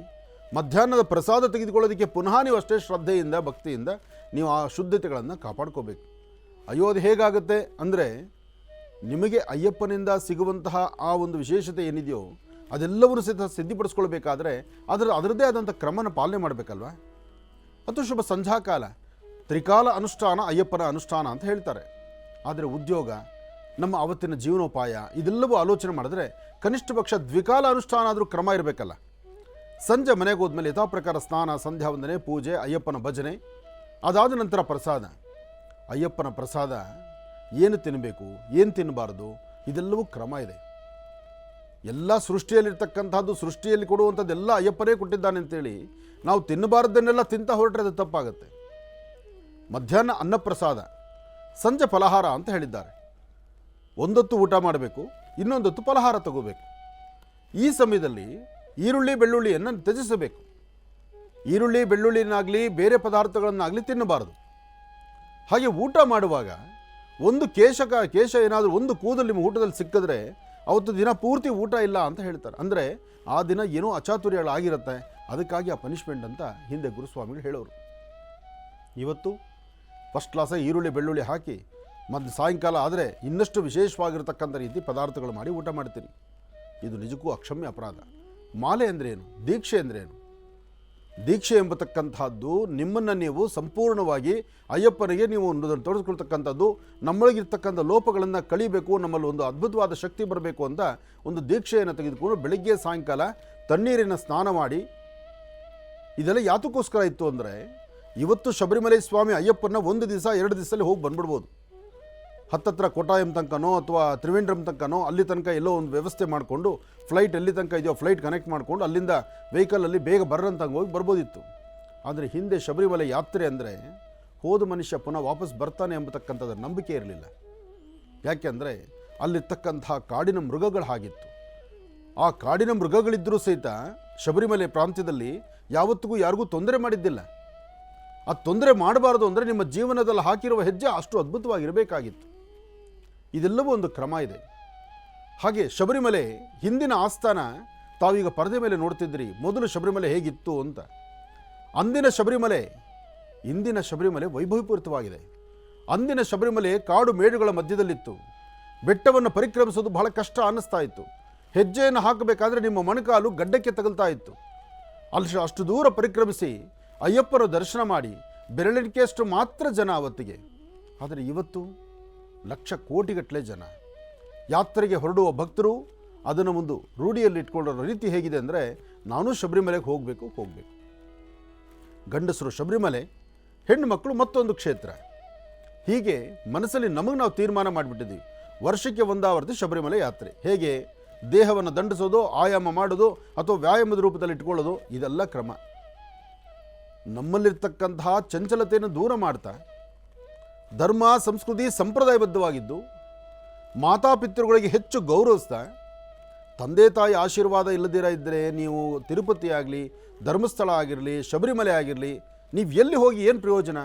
ಮಧ್ಯಾಹ್ನದ ಪ್ರಸಾದ ತೆಗೆದುಕೊಳ್ಳೋದಕ್ಕೆ ಪುನಃ ನೀವು ಅಷ್ಟೇ ಶ್ರದ್ಧೆಯಿಂದ ಭಕ್ತಿಯಿಂದ ನೀವು ಆ ಶುದ್ಧತೆಗಳನ್ನು ಕಾಪಾಡ್ಕೋಬೇಕು. ಅಯ್ಯೋ ಅದು ಹೇಗಾಗುತ್ತೆ ಅಂದರೆ, ನಿಮಗೆ ಅಯ್ಯಪ್ಪನಿಂದ ಸಿಗುವಂತಹ ಆ ಒಂದು ವಿಶೇಷತೆ ಏನಿದೆಯೋ ಅದೆಲ್ಲವನ್ನೂ ಸಿದ್ಧಿಪಡಿಸ್ಕೊಳ್ಬೇಕಾದ್ರೆ ಅದರದ್ದೇ ಆದಂಥ ಕ್ರಮನ ಪಾಲನೆ ಮಾಡಬೇಕಲ್ವ. ಅದು ಶುಭ ಸಂಧ್ಯಾಕಾಲ, ತ್ರಿಕಾಲ ಅನುಷ್ಠಾನ ಅಯ್ಯಪ್ಪನ ಅನುಷ್ಠಾನ ಅಂತ ಹೇಳ್ತಾರೆ. ಆದರೆ ಉದ್ಯೋಗ, ನಮ್ಮ ಅವತ್ತಿನ ಜೀವನೋಪಾಯ ಇದೆಲ್ಲವೂ ಆಲೋಚನೆ ಮಾಡಿದ್ರೆ ಕನಿಷ್ಠ ಪಕ್ಷ ದ್ವಿಕಾಲ ಅನುಷ್ಠಾನ ಆದರೂ ಕ್ರಮ ಇರಬೇಕಲ್ಲ. ಸಂಜೆ ಮನೆಗೆ ಹೋದ್ಮೇಲೆ ಯಥಾ ಪ್ರಕಾರ ಸ್ನಾನ, ಸಂಧ್ಯಾ ವಂದನೆ, ಪೂಜೆ, ಅಯ್ಯಪ್ಪನ ಭಜನೆ, ಅದಾದ ನಂತರ ಪ್ರಸಾದ. ಅಯ್ಯಪ್ಪನ ಪ್ರಸಾದ ಏನು ತಿನ್ನಬೇಕು, ಏನು ತಿನ್ನಬಾರ್ದು, ಇದೆಲ್ಲವೂ ಕ್ರಮ ಇದೆ. ಎಲ್ಲ ಸೃಷ್ಟಿಯಲ್ಲಿರ್ತಕ್ಕಂಥದ್ದು, ಸೃಷ್ಟಿಯಲ್ಲಿ ಕೊಡುವಂಥದ್ದೆಲ್ಲ ಅಯ್ಯಪ್ಪನೇ ಕೊಟ್ಟಿದ್ದಾನೆ ಅಂತೇಳಿ ನಾವು ತಿನ್ನಬಾರ್ದನ್ನೆಲ್ಲ ತಿಂತ ಹೊರಟ್ರೆ ಅದು ತಪ್ಪಾಗುತ್ತೆ. ಮಧ್ಯಾಹ್ನ ಅನ್ನಪ್ರಸಾದ, ಸಂಜೆ ಫಲಹಾರ ಅಂತ ಹೇಳಿದ್ದಾರೆ. ಒಂದೊತ್ತು ಊಟ ಮಾಡಬೇಕು, ಇನ್ನೊಂದೊತ್ತು ಫಲಹಾರ ತಗೋಬೇಕು. ಈ ಸಮಯದಲ್ಲಿ ಈರುಳ್ಳಿ ಬೆಳ್ಳುಳ್ಳಿಯನ್ನು ತ್ಯಜಿಸಬೇಕು. ಈರುಳ್ಳಿ ಬೆಳ್ಳುಳ್ಳಿನಾಗಲಿ ಬೇರೆ ಪದಾರ್ಥಗಳನ್ನಾಗಲಿ ತಿನ್ನಬಾರದು. ಹಾಗೆ ಊಟ ಮಾಡುವಾಗ ಒಂದು ಕೇಶ ಏನಾದರೂ ಒಂದು ಕೂದಲು ನಿಮ್ಮ ಊಟದಲ್ಲಿ ಸಿಕ್ಕಿದ್ರೆ ಅವತ್ತು ದಿನ ಪೂರ್ತಿ ಊಟ ಇಲ್ಲ ಅಂತ ಹೇಳ್ತಾರೆ. ಅಂದರೆ ಆ ದಿನ ಏನೋ ಅಚಾತುರ್ಯಗಳಾಗಿರುತ್ತೆ, ಅದಕ್ಕಾಗಿ ಆ ಪನಿಷ್ಮೆಂಟ್ ಅಂತ ಹಿಂದೆ ಗುರುಸ್ವಾಮಿಗಳು ಹೇಳೋರು. ಇವತ್ತು ಫಸ್ಟ್ ಕ್ಲಾಸಾಗಿ ಈರುಳ್ಳಿ ಬೆಳ್ಳುಳ್ಳಿ ಹಾಕಿ ಮತ್ತು ಸಾಯಂಕಾಲ ಆದರೆ ಇನ್ನಷ್ಟು ವಿಶೇಷವಾಗಿರತಕ್ಕಂಥ ರೀತಿ ಪದಾರ್ಥಗಳು ಮಾಡಿ ಊಟ ಮಾಡ್ತೀನಿ. ಇದು ನಿಜಕ್ಕೂ ಅಕ್ಷಮ್ಯ ಅಪರಾಧ. ಮಾಲೆ ಅಂದ್ರೇನು? ದೀಕ್ಷೆ ಅಂದ್ರೇನು? ದೀಕ್ಷೆ ಎಂಬತಕ್ಕಂಥದ್ದು ನಿಮ್ಮನ್ನು ನೀವು ಸಂಪೂರ್ಣವಾಗಿ ಅಯ್ಯಪ್ಪನಿಗೆ ನೀವು ತೊಡಗಿಸ್ಕೊಳ್ತಕ್ಕಂಥದ್ದು. ನಮ್ಮೊಳಗಿರ್ತಕ್ಕಂಥ ಲೋಪಗಳನ್ನು ಕಳಿಬೇಕು, ನಮ್ಮಲ್ಲಿ ಒಂದು ಅದ್ಭುತವಾದ ಶಕ್ತಿ ಬರಬೇಕು ಅಂತ ಒಂದು ದೀಕ್ಷೆಯನ್ನು ತೆಗೆದುಕೊಂಡು ಬೆಳಗ್ಗೆ ಸಾಯಂಕಾಲ ತಣ್ಣೀರಿನ ಸ್ನಾನ ಮಾಡಿ, ಇದೆಲ್ಲ ಯಾತಕ್ಕೋಸ್ಕರ ಇತ್ತು ಅಂದರೆ, ಇವತ್ತು ಶಬರಿಮಲೆ ಸ್ವಾಮಿ ಅಯ್ಯಪ್ಪನ 1 ದಿವಸ 2 ದಿವಸದಲ್ಲಿ ಹೋಗಿ ಬಂದ್ಬಿಡ್ಬೋದು. ಹತ್ತತ್ರ ಕೋಟಾಯಂ ತನಕನೋ ಅಥವಾ ತ್ರಿವೇಂದ್ರಂ ತನಕನೋ ಅಲ್ಲಿ ತನಕ ಎಲ್ಲೋ ಒಂದು ವ್ಯವಸ್ಥೆ ಮಾಡಿಕೊಂಡು ಫ್ಲೈಟ್ ಎಲ್ಲಿ ತನಕ ಇದೆಯೋ ಫ್ಲೈಟ್ ಕನೆಕ್ಟ್ ಮಾಡಿಕೊಂಡು ಅಲ್ಲಿಂದ ವೆಹಿಕಲಲ್ಲಿ ಬೇಗ ಬರ್ರಂತಂಗೆ ಹೋಗಿ ಬರ್ಬೋದಿತ್ತು. ಆದರೆ ಹಿಂದೆ ಶಬರಿಮಲೆ ಯಾತ್ರೆ ಅಂದರೆ ಹೋದ ಮನುಷ್ಯ ಪುನಃ ವಾಪಸ್ ಬರ್ತಾನೆ ಎಂಬತಕ್ಕಂಥದ್ದು ನಂಬಿಕೆ ಇರಲಿಲ್ಲ. ಯಾಕೆಂದರೆ ಅಲ್ಲಿರ್ತಕ್ಕಂತಹ ಕಾಡಿನ ಮೃಗಗಳು ಹಾಗಿತ್ತು. ಆ ಕಾಡಿನ ಮೃಗಗಳಿದ್ದರೂ ಸಹಿತ ಶಬರಿಮಲೆ ಪ್ರಾಂತ್ಯದಲ್ಲಿ ಯಾವತ್ತಿಗೂ ಯಾರಿಗೂ ತೊಂದರೆ ಮಾಡಿದ್ದಿಲ್ಲ. ಆ ತೊಂದರೆ ಮಾಡಬಾರ್ದು ಅಂದರೆ ನಿಮ್ಮ ಜೀವನದಲ್ಲಿ ಹಾಕಿರುವ ಹೆಜ್ಜೆ ಅಷ್ಟು ಅದ್ಭುತವಾಗಿರಬೇಕಾಗಿತ್ತು. ಇದೆಲ್ಲವೂ ಒಂದು ಕ್ರಮ ಇದೆ. ಹಾಗೆ ಶಬರಿಮಲೆ ಹಿಂದಿನ ಆಸ್ಥಾನ ತಾವೀಗ ಪರದೆ ಮೇಲೆ ನೋಡ್ತಿದ್ರಿ. ಮೊದಲು ಶಬರಿಮಲೆ ಹೇಗಿತ್ತು ಅಂತ. ಅಂದಿನ ಶಬರಿಮಲೆ ಇಂದಿನ ಶಬರಿಮಲೆ ವೈಭವಪೂರಿತವಾಗಿದೆ. ಅಂದಿನ ಶಬರಿಮಲೆ ಕಾಡು ಮೇಡುಗಳ ಮಧ್ಯದಲ್ಲಿತ್ತು. ಬೆಟ್ಟವನ್ನು ಪರಿಕ್ರಮಿಸೋದು ಬಹಳ ಕಷ್ಟ ಅನ್ನಿಸ್ತಾ ಇತ್ತು. ಹೆಜ್ಜೆಯನ್ನು ಹಾಕಬೇಕಾದ್ರೆ ನಿಮ್ಮ ಮೊಣಕಾಲು ಗಡ್ಡಕ್ಕೆ ತಗಲ್ತಾ ಇತ್ತು. ಅಲ್ಲಿ ಅಷ್ಟು ದೂರ ಪರಿಕ್ರಮಿಸಿ ಅಯ್ಯಪ್ಪನ ದರ್ಶನ ಮಾಡಿ ಬೆರಳಿಕೆಯಷ್ಟು ಮಾತ್ರ ಜನ ಅವತ್ತಿಗೆ. ಆದರೆ ಇವತ್ತು ಲಕ್ಷ ಕೋಟಿಗಟ್ಟಲೆ ಜನ. ಯಾತ್ರೆಗೆ ಹೊರಡುವ ಭಕ್ತರು ಅದನ್ನು ಒಂದು ರೂಢಿಯಲ್ಲಿ ಇಟ್ಕೊಳ್ಳೋ ರೀತಿ ಹೇಗಿದೆ ಅಂದರೆ, ನಾನು ಶಬರಿಮಲೆಗೆ ಹೋಗಬೇಕು. ಗಂಡಸರು ಶಬರಿಮಲೆ, ಹೆಣ್ಣು ಮಕ್ಕಳು ಮತ್ತೊಂದು ಕ್ಷೇತ್ರ. ಹೀಗೆ ಮನಸ್ಸಲ್ಲಿ ನಮಗೆ ನಾವು ತೀರ್ಮಾನ ಮಾಡಿಬಿಟ್ಟಿದ್ದೀವಿ, ವರ್ಷಕ್ಕೆ ಒಂದಾವರ್ತಿ ಶಬರಿಮಲೆ ಯಾತ್ರೆ. ಹೇಗೆ ದೇಹವನ್ನು ದಂಡಿಸೋದು, ಆಯಾಮ ಮಾಡೋದು ಅಥವಾ ವ್ಯಾಯಾಮದ ರೂಪದಲ್ಲಿ ಇಟ್ಕೊಳ್ಳೋದು, ಇದೆಲ್ಲ ಕ್ರಮ. ನಮ್ಮಲ್ಲಿರ್ತಕ್ಕಂತಹ ಚಂಚಲತೆಯನ್ನು ದೂರ ಮಾಡ್ತಾ, ಧರ್ಮ ಸಂಸ್ಕೃತಿ ಸಂಪ್ರದಾಯಬದ್ಧವಾಗಿದ್ದು, ಮಾತಾಪಿತೃಗಳಿಗೆ ಹೆಚ್ಚು ಗೌರವಿಸ್ತಾ, ತಂದೆ ತಾಯಿ ಆಶೀರ್ವಾದ ಇಲ್ಲದಿರ ಇದ್ದರೆ ನೀವು ತಿರುಪತಿ ಆಗಲಿ, ಧರ್ಮಸ್ಥಳ ಆಗಿರಲಿ, ಶಬರಿಮಲೆ ಆಗಿರಲಿ, ನೀವು ಎಲ್ಲಿ ಹೋಗಿ ಏನು ಪ್ರಯೋಜನ?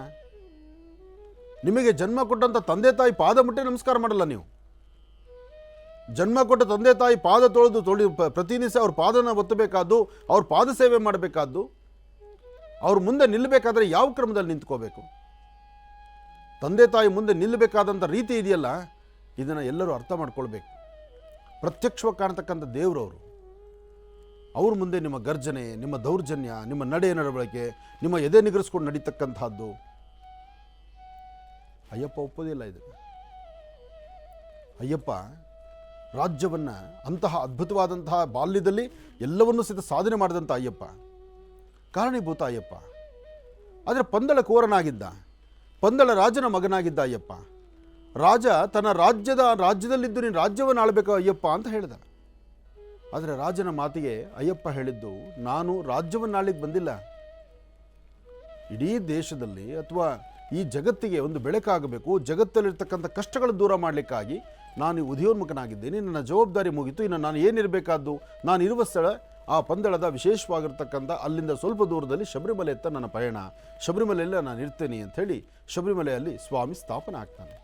ನಿಮಗೆ ಜನ್ಮ ಕೊಟ್ಟಂಥ ತಂದೆ ತಾಯಿ ಪಾದ ಮುಟ್ಟೆ ನಮಸ್ಕಾರ ಮಾಡಲ್ಲ ನೀವು. ಜನ್ಮ ಕೊಟ್ಟ ತಂದೆ ತಾಯಿ ಪಾದ ತೊಳೆದು ಪ್ರತಿನಿತ್ಯ ಅವ್ರ ಪಾದನ ಒತ್ತಬೇಕಾದ್ದು, ಅವ್ರ ಪಾದ ಸೇವೆ ಮಾಡಬೇಕಾದ್ದು, ಅವ್ರ ಮುಂದೆ ನಿಲ್ಲಬೇಕಾದ್ರೆ ಯಾವ ಕ್ರಮದಲ್ಲಿ ನಿಂತ್ಕೋಬೇಕು, ತಂದೆ ತಾಯಿ ಮುಂದೆ ನಿಲ್ಲಬೇಕಾದಂಥ ರೀತಿ ಇದೆಯಲ್ಲ, ಇದನ್ನು ಎಲ್ಲರೂ ಅರ್ಥ ಮಾಡ್ಕೊಳ್ಬೇಕು. ಪ್ರತ್ಯಕ್ಷವಾಗಿ ಕಾಣ್ತಕ್ಕಂಥ ದೇವರವರು, ಅವ್ರ ಮುಂದೆ ನಿಮ್ಮ ಗರ್ಜನೆ, ನಿಮ್ಮ ದೌರ್ಜನ್ಯ, ನಿಮ್ಮ ನಡವಳಿಕೆ, ನಿಮ್ಮ ಎದೆ ನಿಗರಿಸ್ಕೊಂಡು ನಡೀತಕ್ಕಂಥದ್ದು ಅಯ್ಯಪ್ಪ ಒಪ್ಪೋದಿಲ್ಲ. ಇದು ಅಯ್ಯಪ್ಪ ರಾಜ್ಯವನ್ನು ಅಂತಹ ಅದ್ಭುತವಾದಂತಹ ಬಾಲ್ಯದಲ್ಲಿ ಎಲ್ಲವನ್ನೂ ಸಹಿತ ಸಾಧನೆ ಮಾಡಿದಂಥ ಅಯ್ಯಪ್ಪ, ಕಾರಣೀಭೂತ ಅಯ್ಯಪ್ಪ. ಆದರೆ ಪಂದಳ ಕೋರನಾಗಿದ್ದ, ಪಂದಳ ರಾಜನ ಮಗನಾಗಿದ್ದ ಅಯ್ಯಪ್ಪ. ರಾಜ ತನ್ನ ರಾಜ್ಯದಲ್ಲಿದ್ದು ನೀನು ರಾಜ್ಯವನ್ನು ಆಳಬೇಕು ಅಯ್ಯಪ್ಪ ಅಂತ ಹೇಳಿದ. ಆದರೆ ರಾಜನ ಮಾತಿಗೆ ಅಯ್ಯಪ್ಪ ಹೇಳಿದ್ದು, ನಾನು ರಾಜ್ಯವನ್ನು ಆಳ್ಲಿಕ್ಕೆ ಬಂದಿಲ್ಲ, ಇಡೀ ದೇಶದಲ್ಲಿ ಅಥವಾ ಈ ಜಗತ್ತಿಗೆ ಒಂದು ಬೆಳಕಾಗಬೇಕು, ಜಗತ್ತಲ್ಲಿರ್ತಕ್ಕಂಥ ಕಷ್ಟಗಳು ದೂರ ಮಾಡಲಿಕ್ಕಾಗಿ ನಾನು ಉದಯೋನ್ಮುಖನಾಗಿದ್ದೇನೆ, ನನ್ನ ಜವಾಬ್ದಾರಿ ಮುಗಿತು, ಇನ್ನು ನಾನು ಏನಿರಬೇಕಾದ್ದು, ನಾನು ಇರುವ ಸ್ಥಳ ಆ ಪಂದಳದ ವಿಶೇಷವಾಗಿರ್ತಕ್ಕಂಥ ಅಲ್ಲಿಂದ ಸ್ವಲ್ಪ ದೂರದಲ್ಲಿ ಶಬರಿಮಲೆಯತ್ತ ನನ್ನ ಪಯಣ, ಶಬರಿಮಲೆಯಲ್ಲಿ ನಾನು ಇರ್ತೇನೆ ಅಂಥೇಳಿ ಶಬರಿಮಲೆಯಲ್ಲಿ ಸ್ವಾಮಿ ಸ್ಥಾಪನೆ ಆಗ್ತಾನೆ.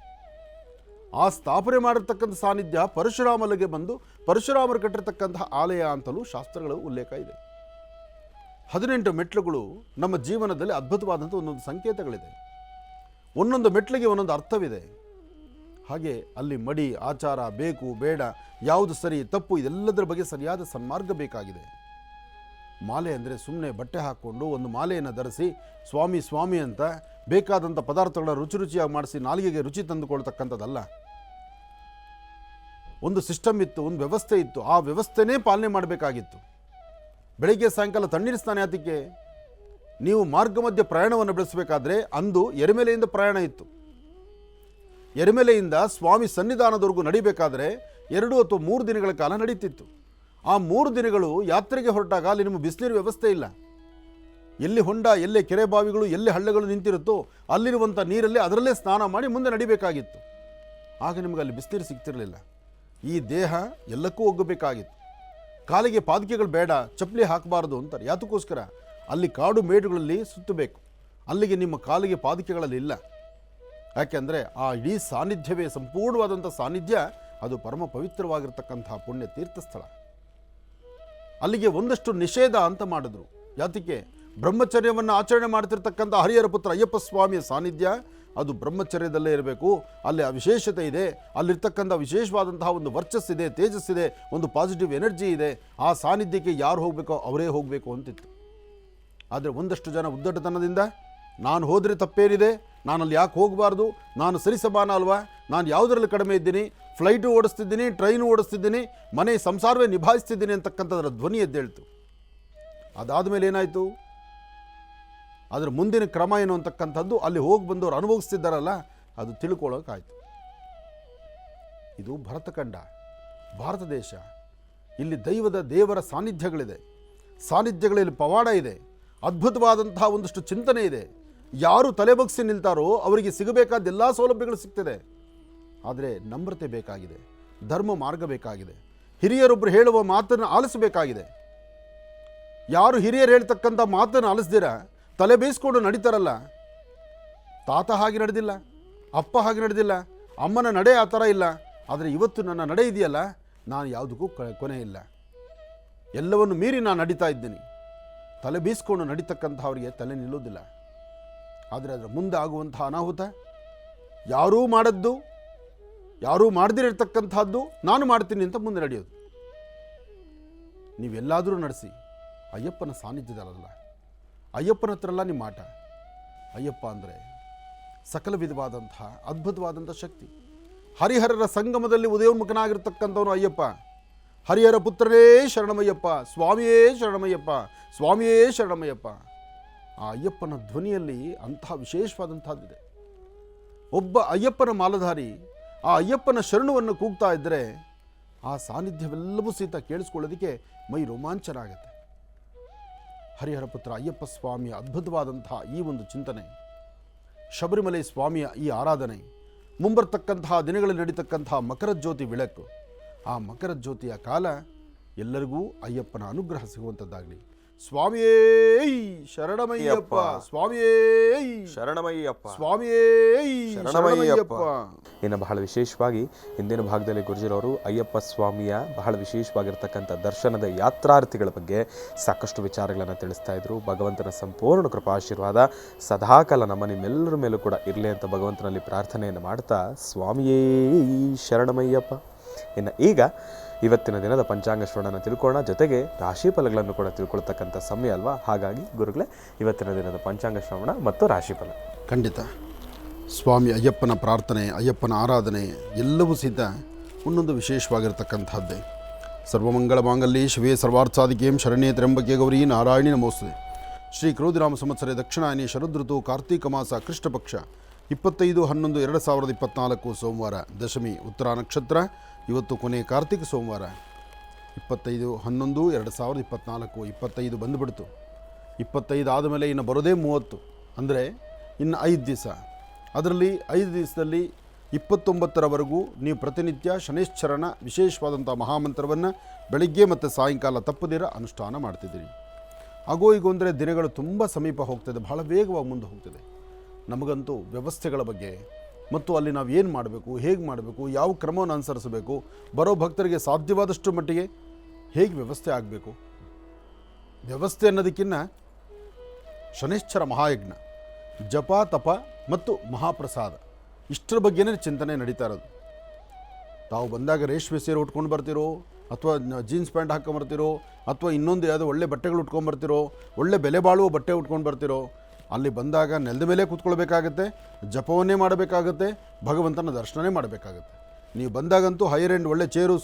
ಆ ಸ್ಥಾಪನೆ ಮಾಡಿರ್ತಕ್ಕಂಥ ಸಾನ್ನಿಧ್ಯ ಪರಶುರಾಮಲಿಗೆ ಬಂದು ಪರಶುರಾಮರು ಕಟ್ಟಿರ್ತಕ್ಕಂತಹ ಆಲಯ ಅಂತಲೂ ಶಾಸ್ತ್ರಗಳ ಉಲ್ಲೇಖ ಇದೆ. 18 ಮೆಟ್ಲುಗಳು ನಮ್ಮ ಜೀವನದಲ್ಲಿ ಅದ್ಭುತವಾದಂಥ ಒಂದೊಂದು ಸಂಕೇತಗಳಿದೆ, ಒಂದೊಂದು ಮೆಟ್ಲಿಗೆ ಒಂದೊಂದು ಅರ್ಥವಿದೆ. ಹಾಗೆ ಅಲ್ಲಿ ಮಡಿ, ಆಚಾರ, ಬೇಕು ಬೇಡ, ಯಾವುದು ಸರಿ ತಪ್ಪು, ಇದೆಲ್ಲದರ ಬಗ್ಗೆ ಸರಿಯಾದ ಸನ್ಮಾರ್ಗ ಬೇಕಾಗಿದೆ. ಮಾಲೆ ಅಂದರೆ ಸುಮ್ಮನೆ ಬಟ್ಟೆ ಹಾಕ್ಕೊಂಡು ಒಂದು ಮಾಲೆಯನ್ನು ಧರಿಸಿ ಸ್ವಾಮಿ ಸ್ವಾಮಿ ಅಂತ ಬೇಕಾದಂಥ ಪದಾರ್ಥಗಳ ರುಚಿಯಾಗಿ ಮಾಡಿಸಿ ನಾಲಿಗೆಗೆ ರುಚಿ ತಂದುಕೊಳ್ತಕ್ಕಂಥದ್ದಲ್ಲ. ಒಂದು ಸಿಸ್ಟಮ್ ಇತ್ತು, ಒಂದು ವ್ಯವಸ್ಥೆ ಇತ್ತು, ಆ ವ್ಯವಸ್ಥೆನೇ ಪಾಲನೆ ಮಾಡಬೇಕಾಗಿತ್ತು. ಬೆಳಗ್ಗೆ ಸಾಯಂಕಾಲ ತಣ್ಣೀರು ಸ್ನಾನ ಯಾತಕ್ಕೆ? ನೀವು ಮಾರ್ಗ ಮಧ್ಯೆ ಪ್ರಯಾಣವನ್ನು ಬೆಳೆಸಬೇಕಾದ್ರೆ ಅಂದು ಎರೆಮೆಲೆಯಿಂದ ಪ್ರಯಾಣ ಇತ್ತು. ಎರೆಮೆಲೆಯಿಂದ ಸ್ವಾಮಿ ಸನ್ನಿಧಾನದವರೆಗೂ ನಡಿಬೇಕಾದ್ರೆ 2 ಅಥವಾ 3 ದಿನಗಳ ಕಾಲ ನಡೀತಿತ್ತು. ಆ 3 ದಿನಗಳು ಯಾತ್ರೆಗೆ ಹೊರಟಾಗ ಅಲ್ಲಿ ನಿಮ್ಮ ಬಿಸಿನೀರು ವ್ಯವಸ್ಥೆ ಇಲ್ಲ. ಎಲ್ಲಿ ಹೊಂಡ, ಎಲ್ಲೇ ಕೆರೆ ಬಾವಿಗಳು, ಎಲ್ಲಿ ಹಳ್ಳಗಳು ನಿಂತಿರುತ್ತೋ ಅಲ್ಲಿರುವಂಥ ನೀರಲ್ಲಿ ಅದರಲ್ಲೇ ಸ್ನಾನ ಮಾಡಿ ಮುಂದೆ ನಡಿಬೇಕಾಗಿತ್ತು. ಆಗ ನಿಮಗೆ ಅಲ್ಲಿ ಬಿಸಿನೀರು ಸಿಗ್ತಿರಲಿಲ್ಲ. ಈ ದೇಹ ಎಲ್ಲಕ್ಕೂ ಒಗ್ಗಬೇಕಾಗಿತ್ತು. ಕಾಲಿಗೆ ಪಾದಕೆಗಳು ಬೇಡ, ಚಪ್ಪಲಿ ಹಾಕಬಾರ್ದು ಅಂತಾರೆ. ಯಾತಕ್ಕೋಸ್ಕರ? ಅಲ್ಲಿ ಕಾಡು ಮೇಡುಗಳಲ್ಲಿ ಸುತ್ತಬೇಕು, ಅಲ್ಲಿಗೆ ನಿಮ್ಮ ಕಾಲಿಗೆ ಪಾದಕೆಗಳಲ್ಲಿ ಇಲ್ಲ. ಯಾಕೆಂದರೆ ಆ ಇಡೀ ಸಾನ್ನಿಧ್ಯವೇ ಸಂಪೂರ್ಣವಾದಂಥ ಸಾನ್ನಿಧ್ಯ, ಅದು ಪರಮ ಪವಿತ್ರವಾಗಿರ್ತಕ್ಕಂತಹ ಪುಣ್ಯ ತೀರ್ಥಸ್ಥಳ. ಅಲ್ಲಿಗೆ ಒಂದಷ್ಟು ನಿಷೇಧ ಅಂತ ಮಾಡಿದ್ರು. ಯಾತಕ್ಕೆ? ಬ್ರಹ್ಮಚರ್ಯವನ್ನು ಆಚರಣೆ ಮಾಡ್ತಿರ್ತಕ್ಕಂಥ ಹರಿಹರ ಪುತ್ರ ಅಯ್ಯಪ್ಪ ಸ್ವಾಮಿಯ ಸಾನ್ನಿಧ್ಯ ಅದು ಬ್ರಹ್ಮಚರ್ಯದಲ್ಲೇ ಇರಬೇಕು. ಅಲ್ಲಿ ಆ ವಿಶೇಷತೆ ಇದೆ, ಅಲ್ಲಿರ್ತಕ್ಕಂಥ ವಿಶೇಷವಾದಂತಹ ಒಂದು ವರ್ಚಸ್ಸಿದೆ, ತೇಜಸ್ಸಿದೆ, ಒಂದು ಪಾಸಿಟಿವ್ ಎನರ್ಜಿ ಇದೆ. ಆ ಸಾನ್ನಿಧ್ಯಕ್ಕೆ ಯಾರು ಹೋಗಬೇಕೋ ಅವರೇ ಹೋಗಬೇಕು ಅಂತಿತ್ತು. ಆದರೆ ಒಂದಷ್ಟು ಜನ ಉದ್ದಟತನದಿಂದ ನಾನು ಹೋದರೆ ತಪ್ಪೇನಿದೆ, ನಾನಲ್ಲಿ ಯಾಕೆ ಹೋಗಬಾರ್ದು, ನಾನು ಸರಿಸಮಾನ ಅಲ್ವಾ, ನಾನು ಯಾವುದರಲ್ಲಿ ಕಡಿಮೆ ಇದ್ದೀನಿ, ಫ್ಲೈಟು ಓಡಿಸ್ತಿದ್ದೀನಿ, ಟ್ರೈನು ಓಡಿಸ್ತಿದ್ದೀನಿ, ಮನೆ ಸಂಸಾರವೇ ನಿಭಾಯಿಸ್ತಿದ್ದೀನಿ ಅಂತಕ್ಕಂಥದ್ರ ಧ್ವನಿ ಎದ್ದೇಳ್ತು. ಅದಾದ ಮೇಲೆ ಏನಾಯಿತು? ಅದರ ಮುಂದಿನ ಕ್ರಮ ಏನು ಅಂತಕ್ಕಂಥದ್ದು ಅಲ್ಲಿ ಹೋಗಿ ಬಂದವರು ಅನುಭವಿಸ್ತಿದ್ದಾರಲ್ಲ, ಅದು ತಿಳ್ಕೊಳ್ಳೋಕ್ಕಾಯ್ತು. ಇದು ಭರತಖಂಡ, ಭಾರತ ದೇಶ. ಇಲ್ಲಿ ದೇವರ ಸಾನ್ನಿಧ್ಯಗಳಿದೆ, ಸಾನ್ನಿಧ್ಯಗಳಲ್ಲಿ ಪವಾಡ ಇದೆ, ಅದ್ಭುತವಾದಂತಹ ಒಂದಷ್ಟು ಚಿಂತನೆ ಇದೆ. ಯಾರು ತಲೆಬಗ್ಸಿ ನಿಲ್ತಾರೋ ಅವರಿಗೆ ಸಿಗಬೇಕಾದ ಎಲ್ಲ ಸೌಲಭ್ಯಗಳು ಸಿಗ್ತದೆ. ಆದರೆ ನಮ್ರತೆ ಬೇಕಾಗಿದೆ, ಧರ್ಮ ಮಾರ್ಗ ಬೇಕಾಗಿದೆ, ಹಿರಿಯರೊಬ್ಬರು ಹೇಳುವ ಮಾತನ್ನು ಆಲಿಸಬೇಕಾಗಿದೆ. ಯಾರು ಹಿರಿಯರು ಹೇಳ್ತಕ್ಕಂಥ ಮಾತನ್ನು ಆಲಿಸ್ದಿರ ತಲೆ ಬೇಯಿಸ್ಕೊಂಡು ನಡೀತಾರಲ್ಲ, ತಾತ ಹಾಗೆ ನಡೆದಿಲ್ಲ, ಅಪ್ಪ ಹಾಗೆ ನಡೆದಿಲ್ಲ, ಅಮ್ಮನ ನಡೆ ಆ ಥರ ಇಲ್ಲ, ಆದರೆ ಇವತ್ತು ನನ್ನ ನಡೆ ಇದೆಯಲ್ಲ, ನಾನು ಯಾವುದಕ್ಕೂ ಕೊನೆ ಇಲ್ಲ, ಎಲ್ಲವನ್ನು ಮೀರಿ ನಾನು ನಡೀತಾ ಇದ್ದೀನಿ. ತಲೆ ಬೀಸ್ಕೊಂಡು ನಡೀತಕ್ಕಂಥವ್ರಿಗೆ ತಲೆ ನಿಲ್ಲೋದಿಲ್ಲ. ಆದರೆ ಅದರ ಮುಂದೆ ಆಗುವಂತಹ ಅನಾಹುತ, ಯಾರೂ ಮಾಡದ್ದು, ಯಾರೂ ಮಾಡದಿರತಕ್ಕಂಥದ್ದು ನಾನು ಮಾಡ್ತೀನಿ ಅಂತ ಮುಂದೆ ನಡೆಯೋದು. ನೀವೆಲ್ಲಾದರೂ ನಡೆಸಿ, ಅಯ್ಯಪ್ಪನ ಸಾನ್ನಿಧ್ಯದಲ್ಲ, ಅಯ್ಯಪ್ಪನ ಹತ್ರ ಅಲ್ಲ ನಿಮ್ಮ ಆಟ. ಅಯ್ಯಪ್ಪ ಅಂದರೆ ಸಕಲ ವಿಧವಾದಂತಹ ಅದ್ಭುತವಾದಂಥ ಶಕ್ತಿ. ಹರಿಹರರ ಸಂಗಮದಲ್ಲಿ ಉದಯೋನ್ಮುಖನಾಗಿರ್ತಕ್ಕಂಥವನು ಅಯ್ಯಪ್ಪ. ಹರಿಹರ ಪುತ್ರನೇ ಶರಣಮಯ್ಯಪ್ಪ, ಸ್ವಾಮಿಯೇ ಶರಣಮಯ್ಯಪ್ಪ, ಸ್ವಾಮಿಯೇ ಶರಣಮಯ್ಯಪ್ಪ. ಆ ಅಯ್ಯಪ್ಪನ ಧ್ವನಿಯಲ್ಲಿ ಅಂತಹ ವಿಶೇಷವಾದಂಥದ್ದಿದೆ. ಒಬ್ಬ ಅಯ್ಯಪ್ಪನ ಮಾಲಧಾರಿ ಆ ಅಯ್ಯಪ್ಪನ ಶರಣವನ್ನು ಕೂಗ್ತಾ ಇದ್ದರೆ ಆ ಸಾನ್ನಿಧ್ಯವೆಲ್ಲವೂ ಸಹಿತ ಕೇಳಿಸ್ಕೊಳ್ಳೋದಕ್ಕೆ ಮೈ ರೋಮಾಂಚನ ಆಗುತ್ತೆ. ಹರಿಹರ ಪುತ್ರ ಅಯ್ಯಪ್ಪ ಸ್ವಾಮಿಯ ಅದ್ಭುತವಾದಂತಹ ಈ ಒಂದು ಚಿಂತನೆ, ಶಬರಿಮಲೆ ಸ್ವಾಮಿಯ ಈ ಆರಾಧನೆ, ಮುಂಬರ್ತಕ್ಕಂತಹ ದಿನಗಳಲ್ಲಿ ನಡೀತಕ್ಕಂತಹ ಮಕರ ಜ್ಯೋತಿ ಬೆಳಕು, ಆ ಮಕರ ಜ್ಯೋತಿಯ ಕಾಲ ಎಲ್ಲರಿಗೂ ಅಯ್ಯಪ್ಪನ ಅನುಗ್ರಹ ಸಿಗುವಂಥದ್ದಾಗಲಿ, ಸ್ವಾಮಿಯೇ ಶರಣಮಯ್ಯಪ್ಪ, ಸ್ವಾಮಿಯೇ ಶರಣಮಯ್ಯಪ್ಪ, ಸ್ವಾಮಿಯೇ ಶರಣಮಯ್ಯಪ್ಪ. ಇನ್ನು ಬಹಳ ವಿಶೇಷವಾಗಿ ಹಿಂದಿನ ಭಾಗದಲ್ಲಿ ಗುರುಜಿರವರು ಅಯ್ಯಪ್ಪ ಸ್ವಾಮಿಯ ಬಹಳ ವಿಶೇಷವಾಗಿರ್ತಕ್ಕಂಥ ದರ್ಶನದ ಯಾತ್ರಾರ್ಥಿಗಳ ಬಗ್ಗೆ ಸಾಕಷ್ಟು ವಿಚಾರಗಳನ್ನು ತಿಳಿಸ್ತಾ ಇದ್ರು. ಭಗವಂತನ ಸಂಪೂರ್ಣ ಕೃಪಾಶೀರ್ವಾದ ಸದಾಕಾಲ ನಮ್ಮ ನಿಮ್ಮೆಲ್ಲರ ಮೇಲೂ ಕೂಡ ಇರಲಿ ಅಂತ ಭಗವಂತನಲ್ಲಿ ಪ್ರಾರ್ಥನೆಯನ್ನು ಮಾಡ್ತಾ ಸ್ವಾಮಿಯೇ ಶರಣಮಯ್ಯಪ್ಪ. ಇನ್ನು ಈಗ ಇವತ್ತಿನ ದಿನದ ಪಂಚಾಂಗ ಶ್ರವಣನ ತಿಳ್ಕೊಳ್ಳೋಣ, ಜೊತೆಗೆ ರಾಶಿ ಫಲಗಳನ್ನು ಕೂಡ ತಿಳ್ಕೊಳ್ತಕ್ಕಂಥ ಸಮಯ ಅಲ್ವಾ. ಹಾಗಾಗಿ ಗುರುಗಳೇ, ಇವತ್ತಿನ ದಿನದ ಪಂಚಾಂಗ ಶ್ರವಣ ಮತ್ತು ರಾಶಿಫಲ. ಖಂಡಿತ ಸ್ವಾಮಿ ಅಯ್ಯಪ್ಪನ ಪ್ರಾರ್ಥನೆ, ಅಯ್ಯಪ್ಪನ ಆರಾಧನೆ ಎಲ್ಲವೂ ಸಹಿತ ಒಂದೊಂದು ವಿಶೇಷವಾಗಿರ್ತಕ್ಕಂಥದ್ದೇ. ಸರ್ವಮಂಗಳ ಮಾಂಗಲ್ಯೆ ಶಿವೇ ಸರ್ವಾರ್ಥಸಾಧಿಕೆಂ ಶರಣ್ಯೇ ತ್ರ್ಯಂಬಕೆ ಗೌರಿ ನಾರಾಯಣಿ ನಮೋಸ್ತುತೆ. ಶ್ರೀ ಕ್ರೋಧಿನಾಮ ಸಂವತ್ಸರೆ ದಕ್ಷಿಣಾಯನಿ ಶರದೃತು ಕಾರ್ತೀಕ ಮಾಸ ಕೃಷ್ಣ ಪಕ್ಷ 25/11/2024 ಸೋಮವಾರ, ದಶಮಿ ಉತ್ತರ ನಕ್ಷತ್ರ. ಇವತ್ತು ಕೊನೆ ಕಾರ್ತಿಕ ಸೋಮವಾರ. 25/11/2024 25 ಬಂದುಬಿಡ್ತು. 25 ಆದಮೇಲೆ ಇನ್ನು ಬರೋದೇ 30, ಅಂದರೆ ಇನ್ನು 5 ದಿವಸ. ಅದರಲ್ಲಿ 5 ದಿವಸದಲ್ಲಿ 29ರವರೆಗೂ ನೀವು ಪ್ರತಿನಿತ್ಯ ಶನೈಶ್ಚರನ ವಿಶೇಷವಾದಂಥ ಮಹಾಮಂತ್ರವನ್ನು ಬೆಳಗ್ಗೆ ಮತ್ತು ಸಾಯಂಕಾಲ ತಪ್ಪದಿರ ಅನುಷ್ಠಾನ ಮಾಡ್ತಿದ್ದೀರಿ. ಆಗೋ ಈಗೋ ಅಂದರೆ ದಿನಗಳು ತುಂಬ ಸಮೀಪ ಹೋಗ್ತದೆ, ಬಹಳ ವೇಗವಾಗಿ ಮುಂದೆ ಹೋಗ್ತದೆ. ನಮಗಂತೂ ವ್ಯವಸ್ಥೆಗಳ ಬಗ್ಗೆ ಮತ್ತು ಅಲ್ಲಿ ನಾವು ಏನು ಮಾಡಬೇಕು, ಹೇಗೆ ಮಾಡಬೇಕು, ಯಾವ ಕ್ರಮವನ್ನು ಅನುಸರಿಸಬೇಕು, ಬರೋ ಭಕ್ತರಿಗೆ ಸಾಧ್ಯವಾದಷ್ಟು ಮಟ್ಟಿಗೆ ಹೇಗೆ ವ್ಯವಸ್ಥೆ ಆಗಬೇಕು, ವ್ಯವಸ್ಥೆ ಅನ್ನೋದಕ್ಕಿಂತ ಶನೈಶ್ಚರ ಮಹಾಯಜ್ಞ, ಜಪ ತಪ ಮತ್ತು ಮಹಾಪ್ರಸಾದ ಇಷ್ಟರ ಬಗ್ಗೆನೇ ಚಿಂತನೆ ನಡೀತಾ ಇರೋದು. ತಾವು ಬಂದಾಗ ರೇಷ್ಮೆ ಸೀರೆ ಉಟ್ಕೊಂಡು ಬರ್ತಿರೋ, ಅಥವಾ ಜೀನ್ಸ್ ಪ್ಯಾಂಟ್ ಹಾಕ್ಕೊಂಬರ್ತಿರೋ, ಅಥವಾ ಇನ್ನೊಂದು ಯಾವುದೋ ಒಳ್ಳೆ ಬಟ್ಟೆಗಳು ಉಟ್ಕೊಂಡ್ಬರ್ತಿರೋ, ಒಳ್ಳೆ ಬೆಲೆ ಬಾಳುವ ಬಟ್ಟೆ ಉಟ್ಕೊಂಡು ಬರ್ತಿರೋ, ಅಲ್ಲಿ ಬಂದಾಗ ನೆಲದ ಮೇಲೆ ಕೂತ್ಕೊಳ್ಬೇಕಾಗತ್ತೆ, ಜಪವನ್ನೇ ಮಾಡಬೇಕಾಗತ್ತೆ, ಭಗವಂತನ ದರ್ಶನನೇ ಮಾಡಬೇಕಾಗತ್ತೆ. ನೀವು ಬಂದಾಗಂತೂ ಹೈಯರ್ ಎಂಡ್ ಒಳ್ಳೆ ಚೇರು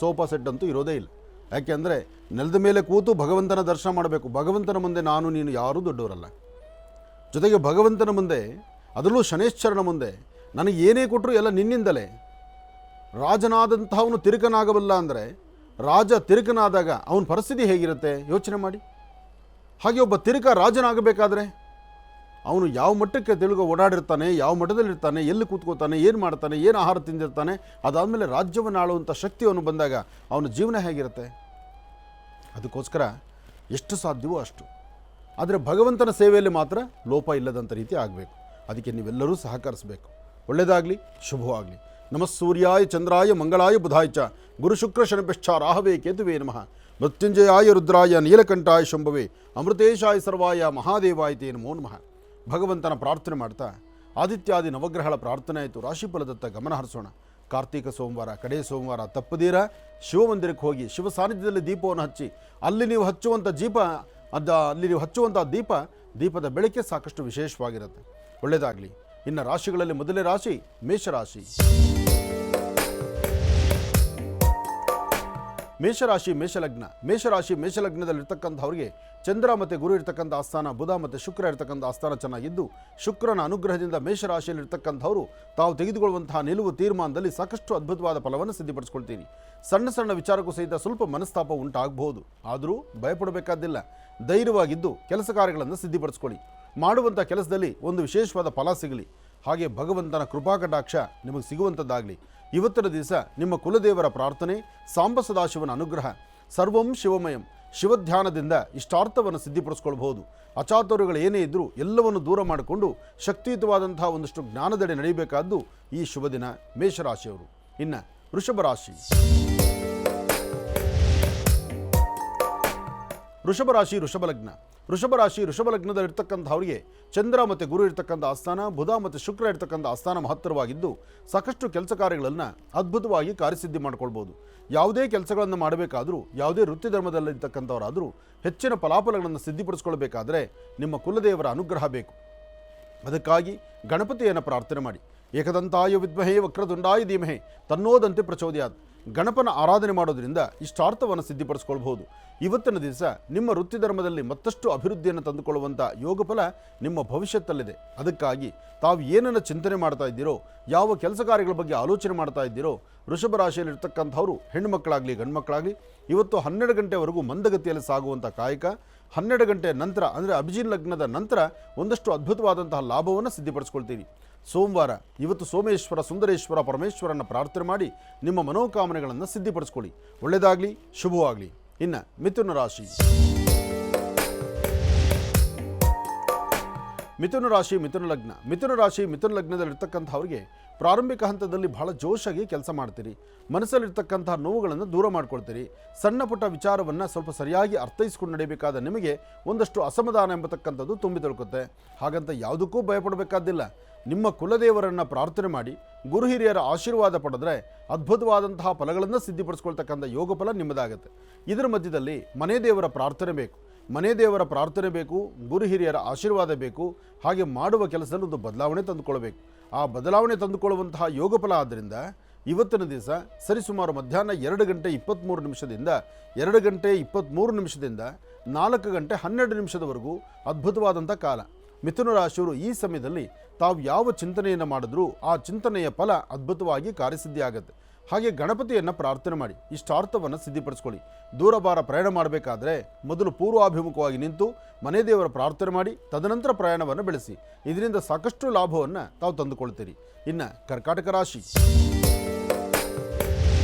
ಸೋಫಾ ಸೆಟ್ ಅಂತೂ ಇರೋದೇ ಇಲ್ಲ. ಯಾಕೆ ಅಂದರೆ ನೆಲದ ಮೇಲೆ ಕೂತು ಭಗವಂತನ ದರ್ಶನ ಮಾಡಬೇಕು. ಭಗವಂತನ ಮುಂದೆ ನಾನು ನೀನು ಯಾರೂ ದೊಡ್ಡವರಲ್ಲ. ಜೊತೆಗೆ ಭಗವಂತನ ಮುಂದೆ, ಅದರಲ್ಲೂ ಶನೈಶ್ಚರನ ಮುಂದೆ ನನಗೆ ಏನೇ ಕೊಟ್ಟರು ಎಲ್ಲ ನಿನ್ನಿಂದಲೇ. ರಾಜನಾದಂತಹವನು ತಿರುಕನಾಗಬಲ್ಲ ಅಂದರೆ, ರಾಜ ತಿರುಕನಾದಾಗ ಅವನ ಪರಿಸ್ಥಿತಿ ಹೇಗಿರುತ್ತೆ ಯೋಚನೆ ಮಾಡಿ. ಹಾಗೆ ಒಬ್ಬ ತಿರುಕ ರಾಜನಾಗಬೇಕಾದ್ರೆ ಅವನು ಯಾವ ಮಟ್ಟಕ್ಕೆ ತಿರುಗ ಓಡಾಡಿರ್ತಾನೆ, ಯಾವ ಮಟ್ಟದಲ್ಲಿರ್ತಾನೆ, ಎಲ್ಲಿ ಕೂತ್ಕೋತಾನೆ, ಏನು ಮಾಡ್ತಾನೆ, ಏನು ಆಹಾರ ತಿಂದಿರ್ತಾನೆ, ಅದಾದಮೇಲೆ ರಾಜ್ಯವನ್ನು ಆಳುವಂಥ ಶಕ್ತಿ ಅವನು ಬಂದಾಗ ಅವನ ಜೀವನ ಹೇಗಿರುತ್ತೆ. ಅದಕ್ಕೋಸ್ಕರ ಎಷ್ಟು ಸಾಧ್ಯವೋ ಅಷ್ಟು. ಆದರೆ ಭಗವಂತನ ಸೇವೆಯಲ್ಲಿ ಮಾತ್ರ ಲೋಪ ಇಲ್ಲದಂಥ ರೀತಿ ಆಗಬೇಕು. ಅದಕ್ಕೆ ನೀವೆಲ್ಲರೂ ಸಹಕರಿಸಬೇಕು. ಒಳ್ಳೆಯದಾಗಲಿ, ಶುಭವಾಗಲಿ. ನಮಃ ಸೂರ್ಯಾಯ ಚಂದ್ರಾಯ ಮಂಗಳಾಯ ಬುಧಾಯ ಚ ಗುರು ಶುಕ್ರ ಶನಿಶ್ಚ ರಾಹವೇ ಕೇತುವೇ ನಮಃ. ಮೃತ್ಯುಂಜಯಾಯ ರುದ್ರಾಯ ನೀಲಕಂಠಾಯ ಶಂಭವೇ ಅಮೃತೇಶಾಯ ಸರ್ವಾಯ ಮಹಾದೇವಾಯ ತೇ ನಮೋ ನಮಃ. ಭಗವಂತನ ಪ್ರಾರ್ಥನೆ ಮಾಡ್ತಾ ಆದಿತ್ಯಾದಿ ನವಗ್ರಹಗಳ ಪ್ರಾರ್ಥನೆ ಆಯಿತು. ರಾಶಿಫಲದತ್ತ ಗಮನ ಹರಿಸೋಣ. ಕಾರ್ತಿಕ ಸೋಮವಾರ, ಕಡೆ ಸೋಮವಾರ, ತಪ್ಪದೀರ ಶಿವಮಂದಿರಕ್ಕೆ ಹೋಗಿ ಶಿವ ಸಾನ್ನಿಧ್ಯದಲ್ಲಿ ದೀಪವನ್ನು ಹಚ್ಚಿ, ಅಲ್ಲಿ ನೀವು ಹಚ್ಚುವಂಥ ದೀಪದ ಬೆಳಕೆ ಸಾಕಷ್ಟು ವಿಶೇಷವಾಗಿರುತ್ತೆ. ಒಳ್ಳೆಯದಾಗಲಿ. ಇನ್ನು ರಾಶಿಗಳಲ್ಲಿ ಮೊದಲನೇ ರಾಶಿ ಮೇಷರಾಶಿ. ಮೇಷರಾಶಿ ಮೇಷಲಗ್ನದಲ್ಲಿರ್ತಕ್ಕಂಥವ್ರಿಗೆ ಚಂದ್ರ ಮತ್ತು ಗುರು ಇರ್ತಕ್ಕಂಥ ಆಸ್ಥಾನ, ಬುಧ ಮತ್ತು ಶುಕ್ರ ಇರ್ತಕ್ಕಂಥ ಆಸ್ಥಾನ ಚೆನ್ನಾಗಿದ್ದು, ಶುಕ್ರನ ಅನುಗ್ರಹದಿಂದ ಮೇಷರಾಶಿಯಲ್ಲಿರ್ತಕ್ಕಂಥವರು ತಾವು ತೆಗೆದುಕೊಳ್ಳುವಂತಹ ನಿಲುವು ತೀರ್ಮಾನದಲ್ಲಿ ಸಾಕಷ್ಟು ಅದ್ಭುತವಾದ ಫಲವನ್ನು ಸಿದ್ಧಪಡಿಸ್ಕೊಳ್ತೀನಿ. ಸಣ್ಣ ಸಣ್ಣ ವಿಚಾರಕ್ಕೂ ಸಹಿತ ಸ್ವಲ್ಪ ಮನಸ್ತಾಪ ಉಂಟಾಗಬಹುದು. ಆದರೂ ಭಯಪಡಬೇಕಾದ್ದಿಲ್ಲ. ಧೈರ್ಯವಾಗಿದ್ದು ಕೆಲಸ ಕಾರ್ಯಗಳನ್ನು ಸಿದ್ಧಪಡಿಸ್ಕೊಳ್ಳಿ. ಮಾಡುವಂಥ ಕೆಲಸದಲ್ಲಿ ಒಂದು ವಿಶೇಷವಾದ ಫಲ ಸಿಗಲಿ. ಹಾಗೆ ಭಗವಂತನ ಕೃಪಾಕಟಾಕ್ಷ ನಿಮಗೆ ಸಿಗುವಂಥದ್ದಾಗಲಿ. ಇವತ್ತಿನ ದಿವಸ ನಿಮ್ಮ ಕುಲದೇವರ ಪ್ರಾರ್ಥನೆ, ಸಾಂಬ ಸದಾಶಿವನ ಅನುಗ್ರಹ, ಸರ್ವಂ ಶಿವಮಯಂ ಶಿವಧ್ಯಾನದಿಂದ ಇಷ್ಟಾರ್ಥವನ್ನು ಸಿದ್ಧಿಪಡಿಸ್ಕೊಳ್ಬಹುದು. ಅಚಾತುರ್ಯಗಳು ಏನೇ ಇದ್ದರೂ ಎಲ್ಲವನ್ನು ದೂರ ಮಾಡಿಕೊಂಡು ಶಕ್ತಿಯುತವಾದಂತಹ ಒಂದಷ್ಟು ಜ್ಞಾನದೆಡೆ ನಡೆಯಬೇಕಾದ್ದು ಈ ಶುಭ ದಿನ ಮೇಷರಾಶಿಯವರು. ಇನ್ನು ವೃಷಭರಾಶಿಯಲ್ಲಿರ್ತಕ್ಕಂಥವರಿಗೆ ಚಂದ್ರ ಮತ್ತು ಗುರು ಇರ್ತಕ್ಕಂಥ ಆಸ್ಥಾನ, ಬುಧ ಮತ್ತು ಶುಕ್ರ ಇರ್ತಕ್ಕಂಥ ಆಸ್ಥಾನ ಮಹತ್ತರವಾಗಿದ್ದು ಸಾಕಷ್ಟು ಕೆಲಸ ಕಾರ್ಯಗಳನ್ನು ಅದ್ಭುತವಾಗಿ ಕಾರ್ಯಸಿದ್ಧಿ ಮಾಡ್ಕೊಳ್ಬೋದು. ಯಾವುದೇ ಕೆಲಸಗಳನ್ನು ಮಾಡಬೇಕಾದರೂ, ಯಾವುದೇ ವೃತ್ತಿ ಧರ್ಮದಲ್ಲಿರ್ತಕ್ಕಂಥವರಾದರೂ ಹೆಚ್ಚಿನ ಫಲಾಫಲಗಳನ್ನು ಸಿದ್ಧಿಪಡಿಸ್ಕೊಳ್ಬೇಕಾದ್ರೆ ನಿಮ್ಮ ಕುಲದೇವರ ಅನುಗ್ರಹ ಬೇಕು. ಅದಕ್ಕಾಗಿ ಗಣಪತಿಯನ್ನು ಪ್ರಾರ್ಥನೆ ಮಾಡಿ. ಏಕದಂತಾಯ ವಿದ್ಮಹೇ ವಕ್ರದುಂಡಾಯ ಧೀಮಹಿ ತನ್ನೋದಂತೆ ಪ್ರಚೋದಯಾತ್. ಗಣಪನ ಆರಾಧನೆ ಮಾಡೋದ್ರಿಂದ ಇಷ್ಟಾರ್ಥವನ್ನು ಸಿದ್ಧಿಪಡಿಸ್ಕೊಳ್ಬಹುದು. ಇವತ್ತಿನ ದಿವಸ ನಿಮ್ಮ ವೃತ್ತಿ ಧರ್ಮದಲ್ಲಿ ಮತ್ತಷ್ಟು ಅಭಿವೃದ್ಧಿಯನ್ನು ತಂದುಕೊಳ್ಳುವಂಥ ಯೋಗ ಫಲ ನಿಮ್ಮ ಭವಿಷ್ಯತ್ತಲ್ಲಿದೆ. ಅದಕ್ಕಾಗಿ ತಾವು ಏನನ್ನು ಚಿಂತನೆ ಮಾಡ್ತಾ ಇದ್ದೀರೋ, ಯಾವ ಕೆಲಸ ಕಾರ್ಯಗಳ ಬಗ್ಗೆ ಆಲೋಚನೆ ಮಾಡ್ತಾ ಇದ್ದೀರೋ, ವೃಷಭ ರಾಶಿಯಲ್ಲಿರ್ತಕ್ಕಂಥವರು ಹೆಣ್ಣುಮಕ್ಕಳಾಗಲಿ ಗಂಡು ಮಕ್ಕಳಾಗಲಿ ಇವತ್ತು 12 ಗಂಟೆವರೆಗೂ ಮಂದಗತಿಯಲ್ಲಿ ಸಾಗುವಂಥ ಕಾಯಕ, 12 ಗಂಟೆ ನಂತರ ಅಂದರೆ ಅಭಿಜಿನ್ ಲಗ್ನದ ನಂತರ ಒಂದಷ್ಟು ಅದ್ಭುತವಾದಂತಹ ಲಾಭವನ್ನು ಸಿದ್ಧಿಪಡಿಸ್ಕೊಳ್ತೀವಿ. ಸೋಮವಾರ ಇವತ್ತು ಸೋಮೇಶ್ವರ, ಸುಂದರೇಶ್ವರ, ಪರಮೇಶ್ವರನ ಪ್ರಾರ್ಥನೆ ಮಾಡಿ ನಿಮ್ಮ ಮನೋಕಾಮನೆಗಳನ್ನು ಸಿದ್ಧಿಪಡಿಸ್ಕೊಳ್ಳಿ. ಒಳ್ಳೆಯದಾಗಲಿ, ಶುಭವಾಗಲಿ. ಇನ್ನು ಮಿಥುನ ರಾಶಿ. ಮಿಥುನ ರಾಶಿ ಮಿಥುನ ಲಗ್ನ. ಮಿಥುನ ರಾಶಿ ಮಿಥುನ ಲಗ್ನದಲ್ಲಿರ್ತಕ್ಕಂಥವ್ರಿಗೆ ಪ್ರಾರಂಭಿಕ ಹಂತದಲ್ಲಿ ಬಹಳ ಜೋಶಾಗಿ ಕೆಲಸ ಮಾಡ್ತೀರಿ. ಮನಸ್ಸಲ್ಲಿರ್ತಕ್ಕಂಥ ನೋವುಗಳನ್ನು ದೂರ ಮಾಡ್ಕೊಳ್ತೀರಿ. ಸಣ್ಣ ಪುಟ್ಟ ವಿಚಾರವನ್ನು ಸ್ವಲ್ಪ ಸರಿಯಾಗಿ ಅರ್ಥೈಸ್ಕೊಂಡು ನಡೆಯಬೇಕಾದ ನಿಮಗೆ ಒಂದಷ್ಟು ಅಸಮಾಧಾನ ಎಂಬತಕ್ಕಂಥದ್ದು ತುಂಬಿ ತೊಳ್ಕೊತ್ತೆ. ಹಾಗಂತ ಯಾವುದಕ್ಕೂ ಭಯಪಡಬೇಕಾದಿಲ್ಲ. ನಿಮ್ಮ ಕುಲದೇವರನ್ನು ಪ್ರಾರ್ಥನೆ ಮಾಡಿ ಗುರು ಹಿರಿಯರ ಆಶೀರ್ವಾದ ಪಡೆದ್ರೆ ಅದ್ಭುತವಾದಂತಹ ಫಲಗಳನ್ನು ಸಿದ್ಧಿಪಡಿಸ್ಕೊಳ್ತಕ್ಕಂಥ ಯೋಗ ಫಲ ನಿಮ್ಮದಾಗುತ್ತೆ. ಇದರ ಮಧ್ಯದಲ್ಲಿ ಮನೆ ದೇವರ ಪ್ರಾರ್ಥನೆ ಬೇಕು. ಮನೆ ದೇವರ ಪ್ರಾರ್ಥನೆ ಬೇಕು, ಗುರು ಹಿರಿಯರ ಆಶೀರ್ವಾದ ಬೇಕು. ಹಾಗೆ ಮಾಡುವ ಕೆಲಸದಲ್ಲಿ ಒಂದು ಬದಲಾವಣೆ ತಂದುಕೊಳ್ಬೇಕು. ಆ ಬದಲಾವಣೆ ತಂದುಕೊಳ್ಳುವಂತಹ ಯೋಗ ಫಲ ಆದ್ದರಿಂದ ಇವತ್ತಿನ ದಿವಸ ಸರಿಸುಮಾರು ಮಧ್ಯಾಹ್ನ 2 ಗಂಟೆ 23 ನಿಮಿಷದಿಂದ 2 ಗಂಟೆ 23 ನಿಮಿಷದಿಂದ 4 ಗಂಟೆ 12 ನಿಮಿಷದವರೆಗೂ ಅದ್ಭುತವಾದಂಥ ಕಾಲ. ಮಿಥುನ ರಾಶಿಯವರು ಈ ಸಮಯದಲ್ಲಿ ತಾವು ಯಾವ ಚಿಂತನೆಯನ್ನು ಮಾಡಿದ್ರೂ ಆ ಚಿಂತನೆಯ ಫಲ ಅದ್ಭುತವಾಗಿ ಕಾರ್ಯಸಿದ್ಧಿ ಆಗುತ್ತೆ. ಹಾಗೆ ಗಣಪತಿಯನ್ನು ಪ್ರಾರ್ಥನೆ ಮಾಡಿ ಇಷ್ಟಾರ್ಥವನ್ನು ಸಿದ್ಧಿಪಡಿಸ್ಕೊಳ್ಳಿ. ದೂರಭಾರ ಪ್ರಯಾಣ ಮಾಡಬೇಕಾದ್ರೆ ಮೊದಲು ಪೂರ್ವಾಭಿಮುಖವಾಗಿ ನಿಂತು ಮನೆ ದೇವರ ಪ್ರಾರ್ಥನೆ ಮಾಡಿ ತದನಂತರ ಪ್ರಯಾಣವನ್ನು ಬೆಳೆಸಿ. ಇದರಿಂದ ಸಾಕಷ್ಟು ಲಾಭವನ್ನು ತಾವು ತಂದುಕೊಳ್ತೀರಿ. ಇನ್ನು ಕರ್ಕಾಟಕ ರಾಶಿ.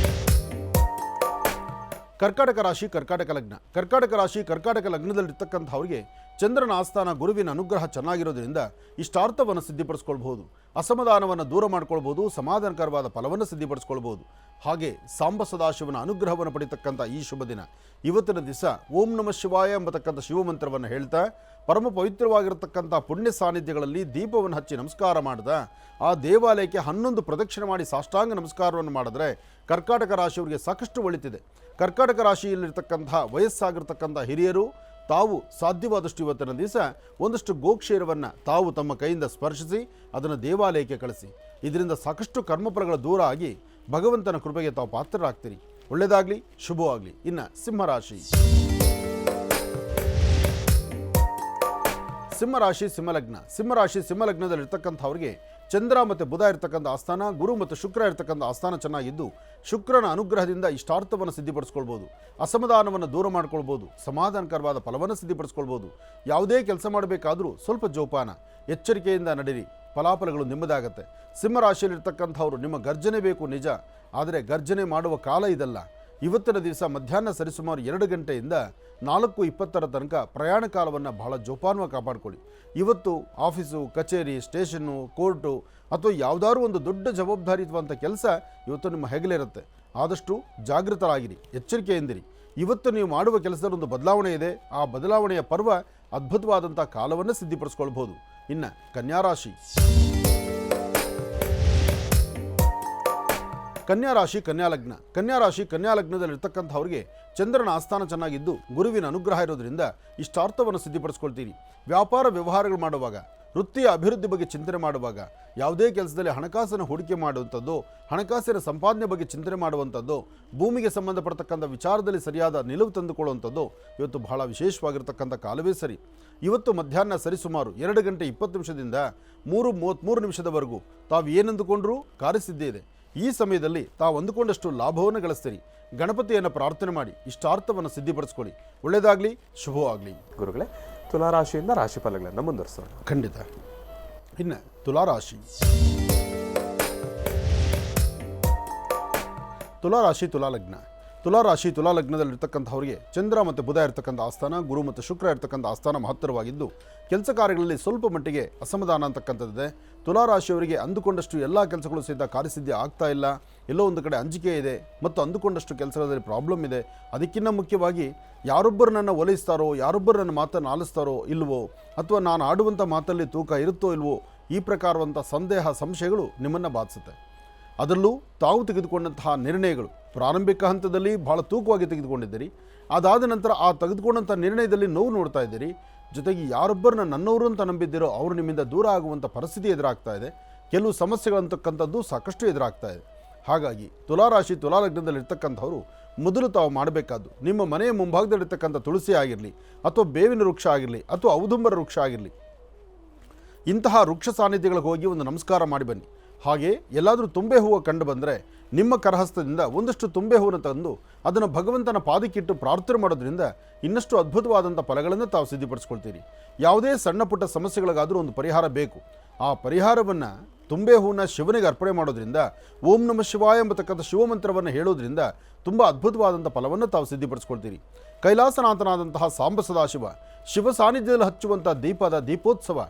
ಕರ್ಕಾಟಕ ರಾಶಿ ಕರ್ಕಾಟಕ ಲಗ್ನ. ಕರ್ಕಾಟಕ ರಾಶಿ ಕರ್ಕಾಟಕ ಲಗ್ನದಲ್ಲಿರ್ತಕ್ಕಂಥವ್ರಿಗೆ ಚಂದ್ರನ ಆಸ್ಥಾನ ಗುರುವಿನ ಅನುಗ್ರಹ ಚೆನ್ನಾಗಿರೋದ್ರಿಂದ ಇಷ್ಟಾರ್ಥವನ್ನು ಸಿದ್ಧಿಪಡಿಸ್ಕೊಳ್ಬಹುದು. ಅಸಮಾಧಾನವನ್ನು ದೂರ ಮಾಡ್ಕೊಳ್ಬೋದು. ಸಮಾಧಾನಕರವಾದ ಫಲವನ್ನು ಸಿದ್ಧಿಪಡಿಸ್ಕೊಳ್ಬೋದು. ಹಾಗೆ ಸಾಂಬ ಸದಾಶಿವನ ಅನುಗ್ರಹವನ್ನು ಪಡಿತಕ್ಕಂಥ ಈ ಶುಭ ದಿನ ಇವತ್ತಿನ ದಿವಸ ಓಂ ನಮಃ ಶಿವಾಯ ಎಂಬತಕ್ಕಂಥ ಶಿವಮಂತ್ರವನ್ನು ಹೇಳ್ತಾ ಪರಮ ಪವಿತ್ರವಾಗಿರತಕ್ಕಂಥ ಪುಣ್ಯ ಸಾನ್ನಿಧ್ಯಗಳಲ್ಲಿ ದೀಪವನ್ನು ಹಚ್ಚಿ ನಮಸ್ಕಾರ ಮಾಡಿದ ಆ ದೇವಾಲಯಕ್ಕೆ 11 ಪ್ರದಕ್ಷಿಣೆ ಮಾಡಿ ಸಾಷ್ಟಾಂಗ ನಮಸ್ಕಾರವನ್ನು ಮಾಡಿದ್ರೆ ಕರ್ಕಾಟಕ ರಾಶಿಯವರಿಗೆ ಸಾಕಷ್ಟು ಒಳಿತಿದೆ. ಕರ್ಕಾಟಕ ರಾಶಿಯಲ್ಲಿರ್ತಕ್ಕಂಥ ವಯಸ್ಸಾಗಿರ್ತಕ್ಕಂಥ ಹಿರಿಯರು ತಾವು ಸಾಧ್ಯವಾದಷ್ಟು ಇವತ್ತಿನ ದಿವಸ ಒಂದಷ್ಟು ಗೋಕ್ಷೀರವನ್ನು ತಾವು ತಮ್ಮ ಕೈಯಿಂದ ಸ್ಪರ್ಶಿಸಿ ಅದನ್ನು ದೇವಾಲಯಕ್ಕೆ ಕಳಿಸಿ. ಇದರಿಂದ ಸಾಕಷ್ಟು ಕರ್ಮಫಲಗಳ ದೂರ ಆಗಿ ಭಗವಂತನ ಕೃಪೆಗೆ ತಾವು ಪಾತ್ರರಾಗ್ತೀರಿ. ಒಳ್ಳೆಯದಾಗಲಿ, ಶುಭವಾಗಲಿ. ಇನ್ನು ಸಿಂಹರಾಶಿ. ಸಿಂಹರಾಶಿ ಸಿಂಹಲಗ್ನ. ಸಿಂಹರಾಶಿ ಸಿಂಹಲಗ್ನದಲ್ಲಿರ್ತಕ್ಕಂಥವ್ರಿಗೆ ಚಂದ್ರ ಮತ್ತು ಬುಧ ಇರ್ತಕ್ಕಂಥ ಆಸ್ಥಾನ, ಗುರು ಮತ್ತು ಶುಕ್ರ ಇರ್ತಕ್ಕಂಥ ಆಸ್ಥಾನ ಚೆನ್ನಾಗಿದ್ದು ಶುಕ್ರನ ಅನುಗ್ರಹದಿಂದ ಇಷ್ಟಾರ್ಥವನ್ನು ಸಿದ್ಧಿಪಡಿಸ್ಕೊಳ್ಬೋದು. ಅಸಮಾಧಾನವನ್ನು ದೂರ ಮಾಡ್ಕೊಳ್ಬೋದು. ಸಮಾಧಾನಕರವಾದ ಫಲವನ್ನು ಸಿದ್ಧಿಪಡಿಸ್ಕೊಳ್ಬೋದು. ಯಾವುದೇ ಕೆಲಸ ಮಾಡಬೇಕಾದರೂ ಸ್ವಲ್ಪ ಜೋಪಾನ ಎಚ್ಚರಿಕೆಯಿಂದ ನಡೀರಿ. ಫಲಾಫಲಗಳು ನಿಮ್ಮದಾಗತ್ತೆ. ಸಿಂಹರಾಶಿಯಲ್ಲಿರ್ತಕ್ಕಂಥವ್ರು ನಿಮ್ಮ ಗರ್ಜನೆ ಬೇಕು ನಿಜ, ಆದರೆ ಗರ್ಜನೆ ಮಾಡುವ ಕಾಲ ಇದಲ್ಲ. ಇವತ್ತಿನ ದಿವಸ ಮಧ್ಯಾಹ್ನ ಸರಿಸುಮಾರು 2 ಗಂಟೆಯಿಂದ 4:20 ತನಕ ಪ್ರಯಾಣ ಕಾಲವನ್ನು ಬಹಳ ಜೋಪಾನವಾಗಿ ಕಾಪಾಡಿಕೊಳ್ಳಿ. ಇವತ್ತು ಆಫೀಸು, ಕಚೇರಿ, ಸ್ಟೇಷನ್ನು, ಕೋರ್ಟು ಅಥವಾ ಯಾವುದಾದ್ರೂ ಒಂದು ದೊಡ್ಡ ಜವಾಬ್ದಾರಿಯುತವಂಥ ಕೆಲಸ ಇವತ್ತು ನಿಮ್ಮ ಹೆಗಲಿರುತ್ತೆ. ಆದಷ್ಟು ಜಾಗೃತರಾಗಿರಿ, ಎಚ್ಚರಿಕೆಯಿಂದಿರಿ. ಇವತ್ತು ನೀವು ಮಾಡುವ ಕೆಲಸದಲ್ಲಿ ಒಂದು ಬದಲಾವಣೆ ಇದೆ. ಆ ಬದಲಾವಣೆಯ ಪರ್ವ ಅದ್ಭುತವಾದಂಥ ಕಾಲವನ್ನು ಸಿದ್ಧಿಪಡಿಸ್ಕೊಳ್ಬೋದು. ಇನ್ನು ಕನ್ಯಾರಾಶಿ. ಕನ್ಯಾರಾಶಿ ಕನ್ಯಾಲಗ್ನ. ಕನ್ಯಾರಾಶಿ ಕನ್ಯಾಲಗ್ನದಲ್ಲಿರ್ತಕ್ಕಂಥವ್ರಿಗೆ ಚಂದ್ರನ ಆಸ್ಥಾನ ಚೆನ್ನಾಗಿದ್ದು ಗುರುವಿನ ಅನುಗ್ರಹ ಇರೋದ್ರಿಂದ ಇಷ್ಟಾರ್ಥವನ್ನು ಸಿದ್ಧಿಪಡಿಸ್ಕೊಳ್ತೀರಿ. ವ್ಯಾಪಾರ ವ್ಯವಹಾರಗಳು ಮಾಡುವಾಗ, ವೃತ್ತಿಯ ಅಭಿವೃದ್ಧಿ ಬಗ್ಗೆ ಚಿಂತನೆ ಮಾಡುವಾಗ, ಯಾವುದೇ ಕೆಲಸದಲ್ಲಿ ಹಣಕಾಸಿನ ಹೂಡಿಕೆ ಮಾಡುವಂಥದ್ದು, ಹಣಕಾಸಿನ ಸಂಪಾದನೆ ಬಗ್ಗೆ ಚಿಂತನೆ ಮಾಡುವಂಥದ್ದು, ಭೂಮಿಗೆ ಸಂಬಂಧಪಡ್ತಕ್ಕಂಥ ವಿಚಾರದಲ್ಲಿ ಸರಿಯಾದ ನಿಲುವು ತಂದುಕೊಳ್ಳುವಂಥದ್ದು ಇವತ್ತು ಬಹಳ ವಿಶೇಷವಾಗಿರ್ತಕ್ಕಂಥ ಕಾಲವೇ ಸರಿ. ಇವತ್ತು ಮಧ್ಯಾಹ್ನ ಸರಿಸುಮಾರು 2 ಗಂಟೆ 20 ನಿಮಿಷದಿಂದ 3:33 ನಿಮಿಷದವರೆಗೂ ತಾವು ಏನಂದುಕೊಂಡ್ರೂ ಕಾರ್ಯಸಿದ್ಧಿ ಇದೆ. ಈ ಸಮಯದಲ್ಲಿ ತಾವು ಅಂದುಕೊಂಡಷ್ಟು ಲಾಭವನ್ನು ಗಳಿಸ್ತೀರಿ. ಗಣಪತಿಯನ್ನು ಪ್ರಾರ್ಥನೆ ಮಾಡಿ ಇಷ್ಟಾರ್ಥವನ್ನು ಸಿದ್ಧಿಪಡಿಸ್ಕೊಳ್ಳಿ. ಒಳ್ಳೆಯದಾಗಲಿ, ಶುಭವಾಗಲಿ. ಗುರುಗಳೇ, ತುಲಾರಾಶಿಯಿಂದ ರಾಶಿ ಫಲಗಳನ್ನು ಮುಂದುವರಿಸೋಣ. ಖಂಡಿತ. ಇನ್ನು ತುಲಾರಾಶಿ. ತುಲಾರಾಶಿ ತುಲಾಲಗ್ನ. ತುಲಾರಾಶಿ ತುಲಾಲಗ್ನದಲ್ಲಿರ್ತಕ್ಕಂಥವ್ರಿಗೆ ಚಂದ್ರ ಮತ್ತು ಬುಧ ಇರ್ತಕ್ಕಂಥ ಆಸ್ಥಾನ, ಗುರು ಮತ್ತು ಶುಕ್ರ ಇರ್ತಕ್ಕಂಥ ಆಸ್ಥಾನ ಮಹತ್ತರವಾಗಿದ್ದು ಕೆಲಸ ಕಾರ್ಯಗಳಲ್ಲಿ ಸ್ವಲ್ಪ ಮಟ್ಟಿಗೆ ಅಸಮಾಧಾನ ಅಂತಕ್ಕಂಥದ್ದಿದೆ. ತುಲಾರಾಶಿಯವರಿಗೆ ಅಂದುಕೊಂಡಷ್ಟು ಎಲ್ಲ ಕೆಲಸಗಳು ಸಹಿತ ಕಾರ್ಯಸಿದ್ಧಿ ಆಗ್ತಾ ಇಲ್ಲ. ಎಲ್ಲೋ ಒಂದು ಕಡೆ ಅಂಜಿಕೆ ಇದೆ ಮತ್ತು ಅಂದುಕೊಂಡಷ್ಟು ಕೆಲಸಗಳಲ್ಲಿ ಪ್ರಾಬ್ಲಮ್ ಇದೆ. ಅದಕ್ಕಿಂತ ಮುಖ್ಯವಾಗಿ ಯಾರೊಬ್ಬರು ನನ್ನ ಒಲೈಸ್ತಾರೋ, ಯಾರೊಬ್ಬರು ನನ್ನ ಮಾತನ್ನು ಆಲಿಸ್ತಾರೋ ಇಲ್ವೋ, ಅಥವಾ ನಾನು ಆಡುವಂಥ ಮಾತಲ್ಲಿ ತೂಕ ಇರುತ್ತೋ ಇಲ್ವೋ, ಈ ಪ್ರಕಾರವಂಥ ಸಂದೇಹ ಸಂಶಯಗಳು ನಿಮ್ಮನ್ನು ಬಾಧಿಸುತ್ತೆ. ಅದರಲ್ಲೂ ತಾವು ತೆಗೆದುಕೊಂಡಂತಹ ನಿರ್ಣಯಗಳು ಪ್ರಾರಂಭಿಕ ಹಂತದಲ್ಲಿ ಬಹಳ ತೂಕವಾಗಿ ತೆಗೆದುಕೊಂಡಿದ್ದೀರಿ. ಅದಾದ ನಂತರ ಆ ತೆಗೆದುಕೊಂಡಂಥ ನಿರ್ಣಯದಲ್ಲಿ ನೋವು ನೋಡ್ತಾ ಇದ್ದೀರಿ. ಜೊತೆಗೆ ಯಾರೊಬ್ಬರನ್ನ ನನ್ನವರು ಅಂತ ನಂಬಿದ್ದೀರೋ ಅವರು ನಿಮ್ಮಿಂದ ದೂರ ಆಗುವಂಥ ಪರಿಸ್ಥಿತಿ ಎದುರಾಗ್ತಾ ಇದೆ. ಕೆಲವು ಸಮಸ್ಯೆಗಳಂತಕ್ಕಂಥದ್ದು ಸಾಕಷ್ಟು ಎದುರಾಗ್ತಾ ಇದೆ. ಹಾಗಾಗಿ ತುಲಾರಾಶಿ ತುಲಾಲಗ್ನದಲ್ಲಿರ್ತಕ್ಕಂಥವರು ಮೊದಲು ತಾವು ಮಾಡಬೇಕಾದ್ದು ನಿಮ್ಮ ಮನೆಯ ಮುಂಭಾಗದಲ್ಲಿರ್ತಕ್ಕಂಥ ತುಳಸಿ ಆಗಿರಲಿ, ಅಥವಾ ಬೇವಿನ ವೃಕ್ಷ ಆಗಿರಲಿ, ಅಥವಾ ಔದುಂಬರ ವೃಕ್ಷ ಆಗಿರಲಿ, ಇಂತಹ ವೃಕ್ಷ ಸಾನ್ನಿಧ್ಯಗಳಿಗೆ ಹೋಗಿ ಒಂದು ನಮಸ್ಕಾರ ಮಾಡಿ ಬನ್ನಿ. ಹಾಗೆ ಎಲ್ಲಾದರೂ ತುಂಬೆ ಹೂವು ಕಂಡು ಬಂದರೆ ನಿಮ್ಮ ಕರಹಸ್ತದಿಂದ ಒಂದಷ್ಟು ತುಂಬೆ ಹೂವನ್ನು ತಂದು ಅದನ್ನು ಭಗವಂತನ ಪಾದಕ್ಕಿಟ್ಟು ಪ್ರಾರ್ಥನೆ ಮಾಡೋದ್ರಿಂದ ಇನ್ನಷ್ಟು ಅದ್ಭುತವಾದಂಥ ಫಲಗಳನ್ನು ತಾವು ಸಿದ್ಧಿಪಡಿಸ್ಕೊಳ್ತೀರಿ. ಯಾವುದೇ ಸಣ್ಣ ಪುಟ್ಟ ಸಮಸ್ಯೆಗಳಿಗಾದರೂ ಒಂದು ಪರಿಹಾರ ಬೇಕು. ಆ ಪರಿಹಾರವನ್ನು ತುಂಬೆ ಹೂವನ್ನು ಶಿವನಿಗೆ ಅರ್ಪಣೆ ಮಾಡೋದ್ರಿಂದ, ಓಂ ನಮಃ ಶಿವಾಯ ಎಂಬತಕ್ಕಂಥ ಶಿವಮಂತ್ರವನ್ನು ಹೇಳೋದ್ರಿಂದ ತುಂಬ ಅದ್ಭುತವಾದಂಥ ಫಲವನ್ನು ತಾವು ಸಿದ್ಧಿಪಡಿಸ್ಕೊಳ್ತೀರಿ. ಕೈಲಾಸನಾಥನಾದಂತಹ ಸಾಂಬ ಸದಾಶಿವ ಶಿವ ಸಾನ್ನಿಧ್ಯದಲ್ಲಿ ಹಚ್ಚುವಂಥ ದೀಪದ ದೀಪೋತ್ಸವ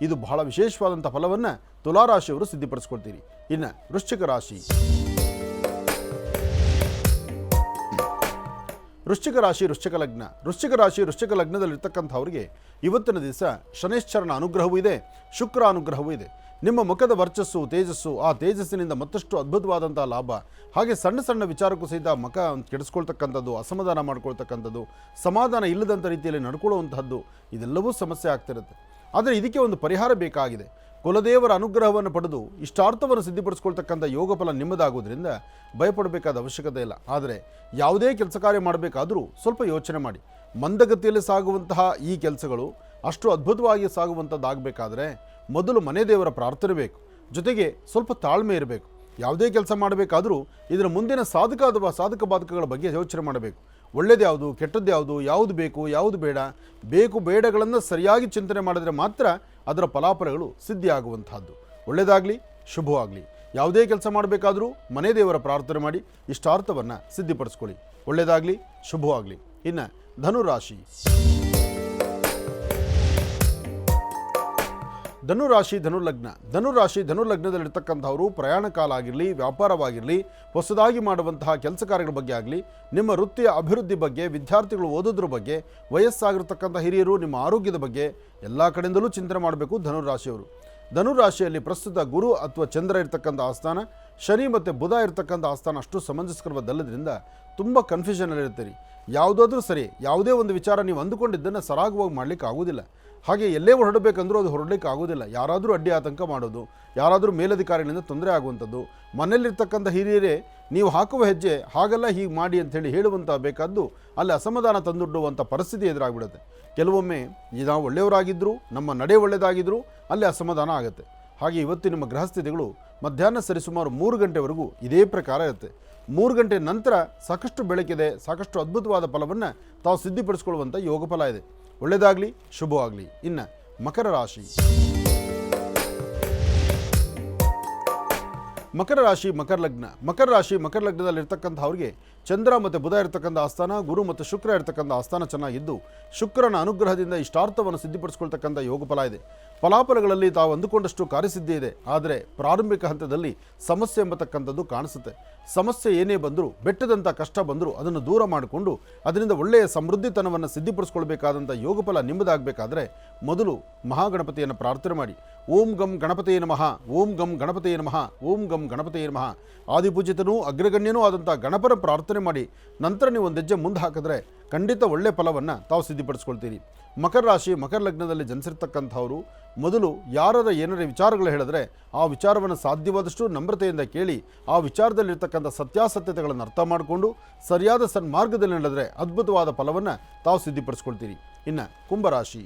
ಇದು ಬಹಳ ವಿಶೇಷವಾದಂಥ ಫಲವನ್ನು ತುಲಾರಾಶಿಯವರು ಸಿದ್ಧಿಪಡಿಸ್ಕೊಳ್ತೀರಿ. ಇನ್ನು ವೃಶ್ಚಿಕ ರಾಶಿ. ವೃಶ್ಚಿಕ ರಾಶಿ ವೃಶ್ಚಿಕ ಲಗ್ನ. ವೃಶ್ಚಿಕ ರಾಶಿ ವೃಶ್ಚಿಕ ಲಗ್ನದಲ್ಲಿರ್ತಕ್ಕಂಥವ್ರಿಗೆ ಇವತ್ತಿನ ದಿವಸ ಶನೈಶ್ಚರನ ಅನುಗ್ರಹವೂ ಇದೆ, ಶುಕ್ರ ಅನುಗ್ರಹವೂ ಇದೆ. ನಿಮ್ಮ ಮುಖದ ವರ್ಚಸ್ಸು, ತೇಜಸ್ಸು, ಆ ತೇಜಸ್ಸಿನಿಂದ ಮತ್ತಷ್ಟು ಅದ್ಭುತವಾದಂಥ ಲಾಭ, ಹಾಗೆ ಸಣ್ಣ ಸಣ್ಣ ವಿಚಾರಕ್ಕೂ ಸಹಿತ ಮುಖ ಕೆಡಿಸ್ಕೊಳ್ತಕ್ಕಂಥದ್ದು, ಅಸಮಾಧಾನ ಮಾಡ್ಕೊಳ್ತಕ್ಕಂಥದ್ದು, ಸಮಾಧಾನ ಇಲ್ಲದಂಥ ರೀತಿಯಲ್ಲಿ ನಡ್ಕೊಳ್ಳುವಂತಹದ್ದು, ಇದೆಲ್ಲವೂ ಸಮಸ್ಯೆ ಆಗ್ತಿರುತ್ತೆ. ಆದರೆ ಇದಕ್ಕೆ ಒಂದು ಪರಿಹಾರ ಬೇಕಾಗಿದೆ. ಕುಲದೇವರ ಅನುಗ್ರಹವನ್ನು ಪಡೆದು ಇಷ್ಟಾರ್ಥವನ್ನು ಸಿದ್ಧಿಪಡಿಸ್ಕೊಳ್ತಕ್ಕಂಥ ಯೋಗ ಫಲ ನಿಮ್ಮದಾಗೋದ್ರಿಂದ ಭಯಪಡಬೇಕಾದ ಅವಶ್ಯಕತೆ ಇಲ್ಲ. ಆದರೆ ಯಾವುದೇ ಕೆಲಸ ಕಾರ್ಯ ಮಾಡಬೇಕಾದರೂ ಸ್ವಲ್ಪ ಯೋಚನೆ ಮಾಡಿ. ಮಂದಗತಿಯಲ್ಲಿ ಸಾಗುವಂತಹ ಈ ಕೆಲಸಗಳು ಅಷ್ಟು ಅದ್ಭುತವಾಗಿ ಸಾಗುವಂಥದ್ದಾಗಬೇಕಾದ್ರೆ ಮೊದಲು ಮನೆ ದೇವರ ಪ್ರಾರ್ಥನೆ ಬೇಕು, ಜೊತೆಗೆ ಸ್ವಲ್ಪ ತಾಳ್ಮೆ ಇರಬೇಕು. ಯಾವುದೇ ಕೆಲಸ ಮಾಡಬೇಕಾದರೂ ಇದರ ಮುಂದಿನ ಸಾಧಕ ಅಥವಾ ಸಾಧಕ ಬಾಧಕಗಳ ಬಗ್ಗೆ ಯೋಚನೆ ಮಾಡಬೇಕು. ಒಳ್ಳೆಯದು ಯಾವುದು, ಕೆಟ್ಟದ್ದು ಯಾವುದು, ಯಾವುದು ಬೇಕು, ಯಾವುದು ಬೇಡ, ಬೇಕು ಬೇಡಗಳನ್ನು ಸರಿಯಾಗಿ ಚಿಂತನೆ ಮಾಡಿದರೆ ಮಾತ್ರ ಅದರ ಫಲಾಫಲಗಳು ಸಿದ್ಧಿಯಾಗುವಂತಹದ್ದು. ಒಳ್ಳೆಯದಾಗಲಿ, ಶುಭವಾಗಲಿ. ಯಾವುದೇ ಕೆಲಸ ಮಾಡಬೇಕಾದರೂ ಮನೆ ದೇವರ ಪ್ರಾರ್ಥನೆ ಮಾಡಿ ಇಷ್ಟಾರ್ಥವನ್ನು ಸಿದ್ಧಿಪಡಿಸ್ಕೊಳ್ಳಿ. ಒಳ್ಳೆಯದಾಗಲಿ, ಶುಭವಾಗಲಿ. ಇನ್ನು ಧನುರಾಶಿ. ಧನುರಾಶಿ ಧನುಲಗ್ನ. ಧನುರಾಶಿ ಧನುಲಗ್ನದಲ್ಲಿರ್ತಕ್ಕಂಥವರು ಪ್ರಯಾಣ ಕಾಲ ಆಗಿರಲಿ, ವ್ಯಾಪಾರವಾಗಿರಲಿ, ಹೊಸದಾಗಿ ಮಾಡುವಂತಹ ಕೆಲಸ ಕಾರ್ಯಗಳ ಬಗ್ಗೆ ಆಗಲಿ, ನಿಮ್ಮ ವೃತ್ತಿಯ ಅಭಿವೃದ್ಧಿ ಬಗ್ಗೆ, ವಿದ್ಯಾರ್ಥಿಗಳು ಓದೋದ್ರ ಬಗ್ಗೆ, ವಯಸ್ಸಾಗಿರ್ತಕ್ಕಂಥ ಹಿರಿಯರು ನಿಮ್ಮ ಆರೋಗ್ಯದ ಬಗ್ಗೆ ಎಲ್ಲ ಕಡೆಯಿಂದಲೂ ಚಿಂತನೆ ಮಾಡಬೇಕು ಧನುರಾಶಿಯವರು. ಧನುರಾಶಿಯಲ್ಲಿ ಪ್ರಸ್ತುತ ಗುರು ಅಥವಾ ಚಂದ್ರ ಇರ್ತಕ್ಕಂಥ ಆಸ್ಥಾನ, ಶನಿ ಮತ್ತು ಬುಧ ಇರ್ತಕ್ಕಂಥ ಆಸ್ಥಾನ ಅಷ್ಟು ಸಮಂಜಸ್ಕರವಾದಲ್ಲದ್ರಿಂದ ತುಂಬ ಕನ್ಫ್ಯೂಷನಲ್ಲಿರ್ತೀರಿ. ಯಾವುದಾದ್ರೂ ಸರಿ, ಯಾವುದೇ ಒಂದು ವಿಚಾರ ನೀವು ಅಂದುಕೊಂಡಿದ್ದನ್ನು ಸರಾಗವಾಗಿ ಮಾಡಲಿಕ್ಕೆ ಆಗೋದಿಲ್ಲ. ಹಾಗೆ ಎಲ್ಲೇ ಹೊರಡಬೇಕಂದ್ರೂ ಅದು ಹೊರಡಲಿಕ್ಕೆ ಆಗೋದಿಲ್ಲ. ಯಾರಾದರೂ ಅಡ್ಡಿ ಆತಂಕ ಮಾಡೋದು, ಯಾರಾದರೂ ಮೇಲಧಿಕಾರಿಗಳಿಂದ ತೊಂದರೆ ಆಗುವಂಥದ್ದು, ಮನೆಯಲ್ಲಿರ್ತಕ್ಕಂಥ ಹಿರಿಯರೇ ನೀವು ಹಾಕುವ ಹೆಜ್ಜೆ ಹಾಗಲ್ಲ ಹೀಗೆ ಮಾಡಿ ಅಂಥೇಳಿ ಹೇಳುವಂಥ ಬೇಕಾದ್ದು ಅಲ್ಲಿ ಅಸಮಾಧಾನ ತಂದುಡುವಂಥ ಪರಿಸ್ಥಿತಿ ಎದುರಾಗ್ಬಿಡುತ್ತೆ. ಕೆಲವೊಮ್ಮೆ ನಾವು ಒಳ್ಳೆಯವರಾಗಿದ್ದರೂ, ನಮ್ಮ ನಡೆ ಒಳ್ಳೆಯದಾಗಿದ್ದರೂ ಅಲ್ಲಿ ಅಸಮಾಧಾನ ಆಗುತ್ತೆ. ಹಾಗೆ ಇವತ್ತು ನಿಮ್ಮ ಗೃಹಸ್ಥಿತಿಗಳು ಮಧ್ಯಾಹ್ನ ಸರಿಸುಮಾರು 3 ಗಂಟೆವರೆಗೂ ಇದೇ ಪ್ರಕಾರ ಇರುತ್ತೆ. 3 ಗಂಟೆ ನಂತರ ಸಾಕಷ್ಟು ಬೆಳಕಿದೆ, ಸಾಕಷ್ಟು ಅದ್ಭುತವಾದ ಫಲವನ್ನು ತಾವು ಸಿದ್ಧಿಪಡಿಸ್ಕೊಳ್ಳುವಂಥ ಯೋಗ ಫಲ ಇದೆ. ಒಳ್ಳೆಯದಾಗಲಿ, ಶುಭವಾಗಲಿ. ಇನ್ನು ಮಕರ ರಾಶಿ. ಮಕರ ರಾಶಿ ಮಕರ ಲಗ್ನ. ಮಕರ ರಾಶಿ ಮಕರ ಲಗ್ನದಲ್ಲಿರ್ತಕ್ಕಂಥವ್ರಿಗೆ ಚಂದ್ರ ಮತ್ತು ಬುಧ ಇರ್ತಕ್ಕಂಥ ಆಸ್ಥಾನ, ಗುರು ಮತ್ತು ಶುಕ್ರ ಇರ್ತಕ್ಕಂಥ ಆಸ್ಥಾನ ಚೆನ್ನಾಗಿದ್ದು ಶುಕ್ರನ ಅನುಗ್ರಹದಿಂದ ಇಷ್ಟಾರ್ಥವನ್ನು ಸಿದ್ಧಿಪಡಿಸ್ಕೊಳ್ತಕ್ಕಂಥ ಯೋಗ ಫಲ ಇದೆ. ಫಲಾಫಲಗಳಲ್ಲಿ ತಾವು ಅಂದುಕೊಂಡಷ್ಟು ಕಾರ್ಯಸಿದ್ಧಿ ಇದೆ. ಆದರೆ ಪ್ರಾರಂಭಿಕ ಹಂತದಲ್ಲಿ ಸಮಸ್ಯೆ ಎಂಬತಕ್ಕಂಥದ್ದು ಕಾಣಿಸುತ್ತೆ. ಸಮಸ್ಯೆ ಏನೇ ಬಂದರೂ, ಬೆಟ್ಟದಂಥ ಕಷ್ಟ ಬಂದರೂ ಅದನ್ನು ದೂರ ಮಾಡಿಕೊಂಡು ಅದರಿಂದ ಒಳ್ಳೆಯ ಸಮೃದ್ಧಿತನವನ್ನು ಸಿದ್ಧಿಪಡಿಸ್ಕೊಳ್ಬೇಕಾದಂಥ ಯೋಗ ಫಲ ನಿಮ್ಮದಾಗಬೇಕಾದ್ರೆ ಮೊದಲು ಮಹಾಗಣಪತಿಯನ್ನು ಪ್ರಾರ್ಥನೆ ಮಾಡಿ. ಓಂ ಗಂ ಗಣಪತಿಯೇ ನಮಃ, ಓಂ ಗಂ ಗಣಪತಿಯೇ ನಮಃ, ಓಂ ಗಂ ಗಣಪತಿಯೇ ನಮಃ. ಆದಿಪೂಜಿತನೂ ಅಗ್ರಗಣ್ಯನೂ ಆದಂಥ ಗಣಪನ ಪ್ರಾರ್ಥನೆ ಮಾಡಿ ನಂತರ ನೀವು ಒಂದು ಹೆಜ್ಜೆ ಮುಂದೆ ಹಾಕಿದ್ರೆ ಖಂಡಿತ ಒಳ್ಳೆಯ ಫಲವನ್ನು ತಾವು ಸಿದ್ಧಿಪಡಿಸ್ಕೊಳ್ತೀರಿ. ಮಕರ ರಾಶಿ ಮಕರ ಲಗ್ನದಲ್ಲಿ ಜನಿಸಿರ್ತಕ್ಕಂಥವರು ಮೊದಲು ಯಾರಾರ ಏನಾರ ವಿಚಾರಗಳು ಹೇಳಿದ್ರೆ ಆ ವಿಚಾರವನ್ನು ಸಾಧ್ಯವಾದಷ್ಟು ನಮ್ರತೆಯಿಂದ ಕೇಳಿ ಆ ವಿಚಾರದಲ್ಲಿರ್ತಕ್ಕಂಥ ಸತ್ಯಾಸತ್ಯತೆಗಳನ್ನು ಅರ್ಥ ಮಾಡಿಕೊಂಡು ಸರಿಯಾದ ಸನ್ಮಾರ್ಗದಲ್ಲಿ ನಡೆದರೆ ಅದ್ಭುತವಾದ ಫಲವನ್ನು ತಾವು ಸಿದ್ಧಿಪಡಿಸ್ಕೊಳ್ತೀರಿ. ಇನ್ನು ಕುಂಭರಾಶಿ.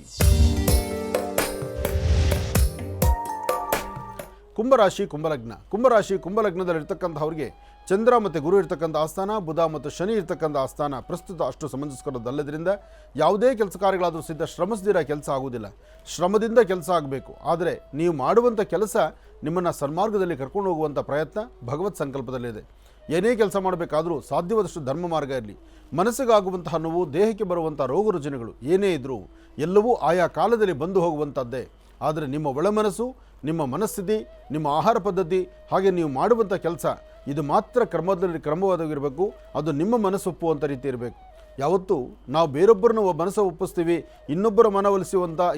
ಕುಂಭರಾಶಿ ಕುಂಭಲಗ್ನ. ಕುಂಭರಾಶಿ ಕುಂಭಲಗ್ನದಲ್ಲಿರ್ತಕ್ಕಂಥವ್ರಿಗೆ ಚಂದ್ರ ಮತ್ತು ಗುರು ಇರ್ತಕ್ಕಂಥ ಆಸ್ಥಾನ, ಬುಧ ಮತ್ತು ಶನಿ ಇರ್ತಕ್ಕಂಥ ಆಸ್ಥಾನ ಪ್ರಸ್ತುತ ಅಷ್ಟು ಸಮಂಜಸ್ಕರದಲ್ಲದ್ರಿಂದ ಯಾವುದೇ ಕೆಲಸ ಕಾರ್ಯಗಳಾದರೂ ಸಿದ್ಧ ಶ್ರಮಿಸದಿರ ಕೆಲಸ ಆಗುವುದಿಲ್ಲ. ಶ್ರಮದಿಂದ ಕೆಲಸ ಆಗಬೇಕು. ಆದರೆ ನೀವು ಮಾಡುವಂಥ ಕೆಲಸ ನಿಮ್ಮನ್ನು ಸನ್ಮಾರ್ಗದಲ್ಲಿ ಕರ್ಕೊಂಡು ಹೋಗುವಂಥ ಪ್ರಯತ್ನ ಭಗವತ್ ಸಂಕಲ್ಪದಲ್ಲಿದೆ. ಏನೇ ಕೆಲಸ ಮಾಡಬೇಕಾದರೂ ಸಾಧ್ಯವಾದಷ್ಟು ಧರ್ಮ ಮಾರ್ಗ ಇರಲಿ. ಮನಸ್ಸಿಗಾಗುವಂತಹ ನೋವು, ದೇಹಕ್ಕೆ ಬರುವಂಥ ರೋಗ ರುಜಿನಗಳು ಏನೇ ಇದ್ದರೂ ಎಲ್ಲವೂ ಆಯಾ ಕಾಲದಲ್ಲಿ ಬಂದು ಹೋಗುವಂಥದ್ದೇ. ಆದರೆ ನಿಮ್ಮ ಒಳಮನಸ್ಸು, ನಿಮ್ಮ ಮನಸ್ಥಿತಿ, ನಿಮ್ಮ ಆಹಾರ ಪದ್ಧತಿ, ಹಾಗೆ ನೀವು ಮಾಡುವಂಥ ಕೆಲಸ ಇದು ಮಾತ್ರ ಕ್ರಮವಾದಾಗಿರಬೇಕು. ಅದು ನಿಮ್ಮ ಮನಸ್ಸು ಒಪ್ಪುವಂಥ ರೀತಿ ಇರಬೇಕು. ಯಾವತ್ತೂ ನಾವು ಬೇರೊಬ್ಬರನ್ನು ಮನಸ್ಸು ಒಪ್ಪಿಸ್ತೀವಿ, ಇನ್ನೊಬ್ಬರ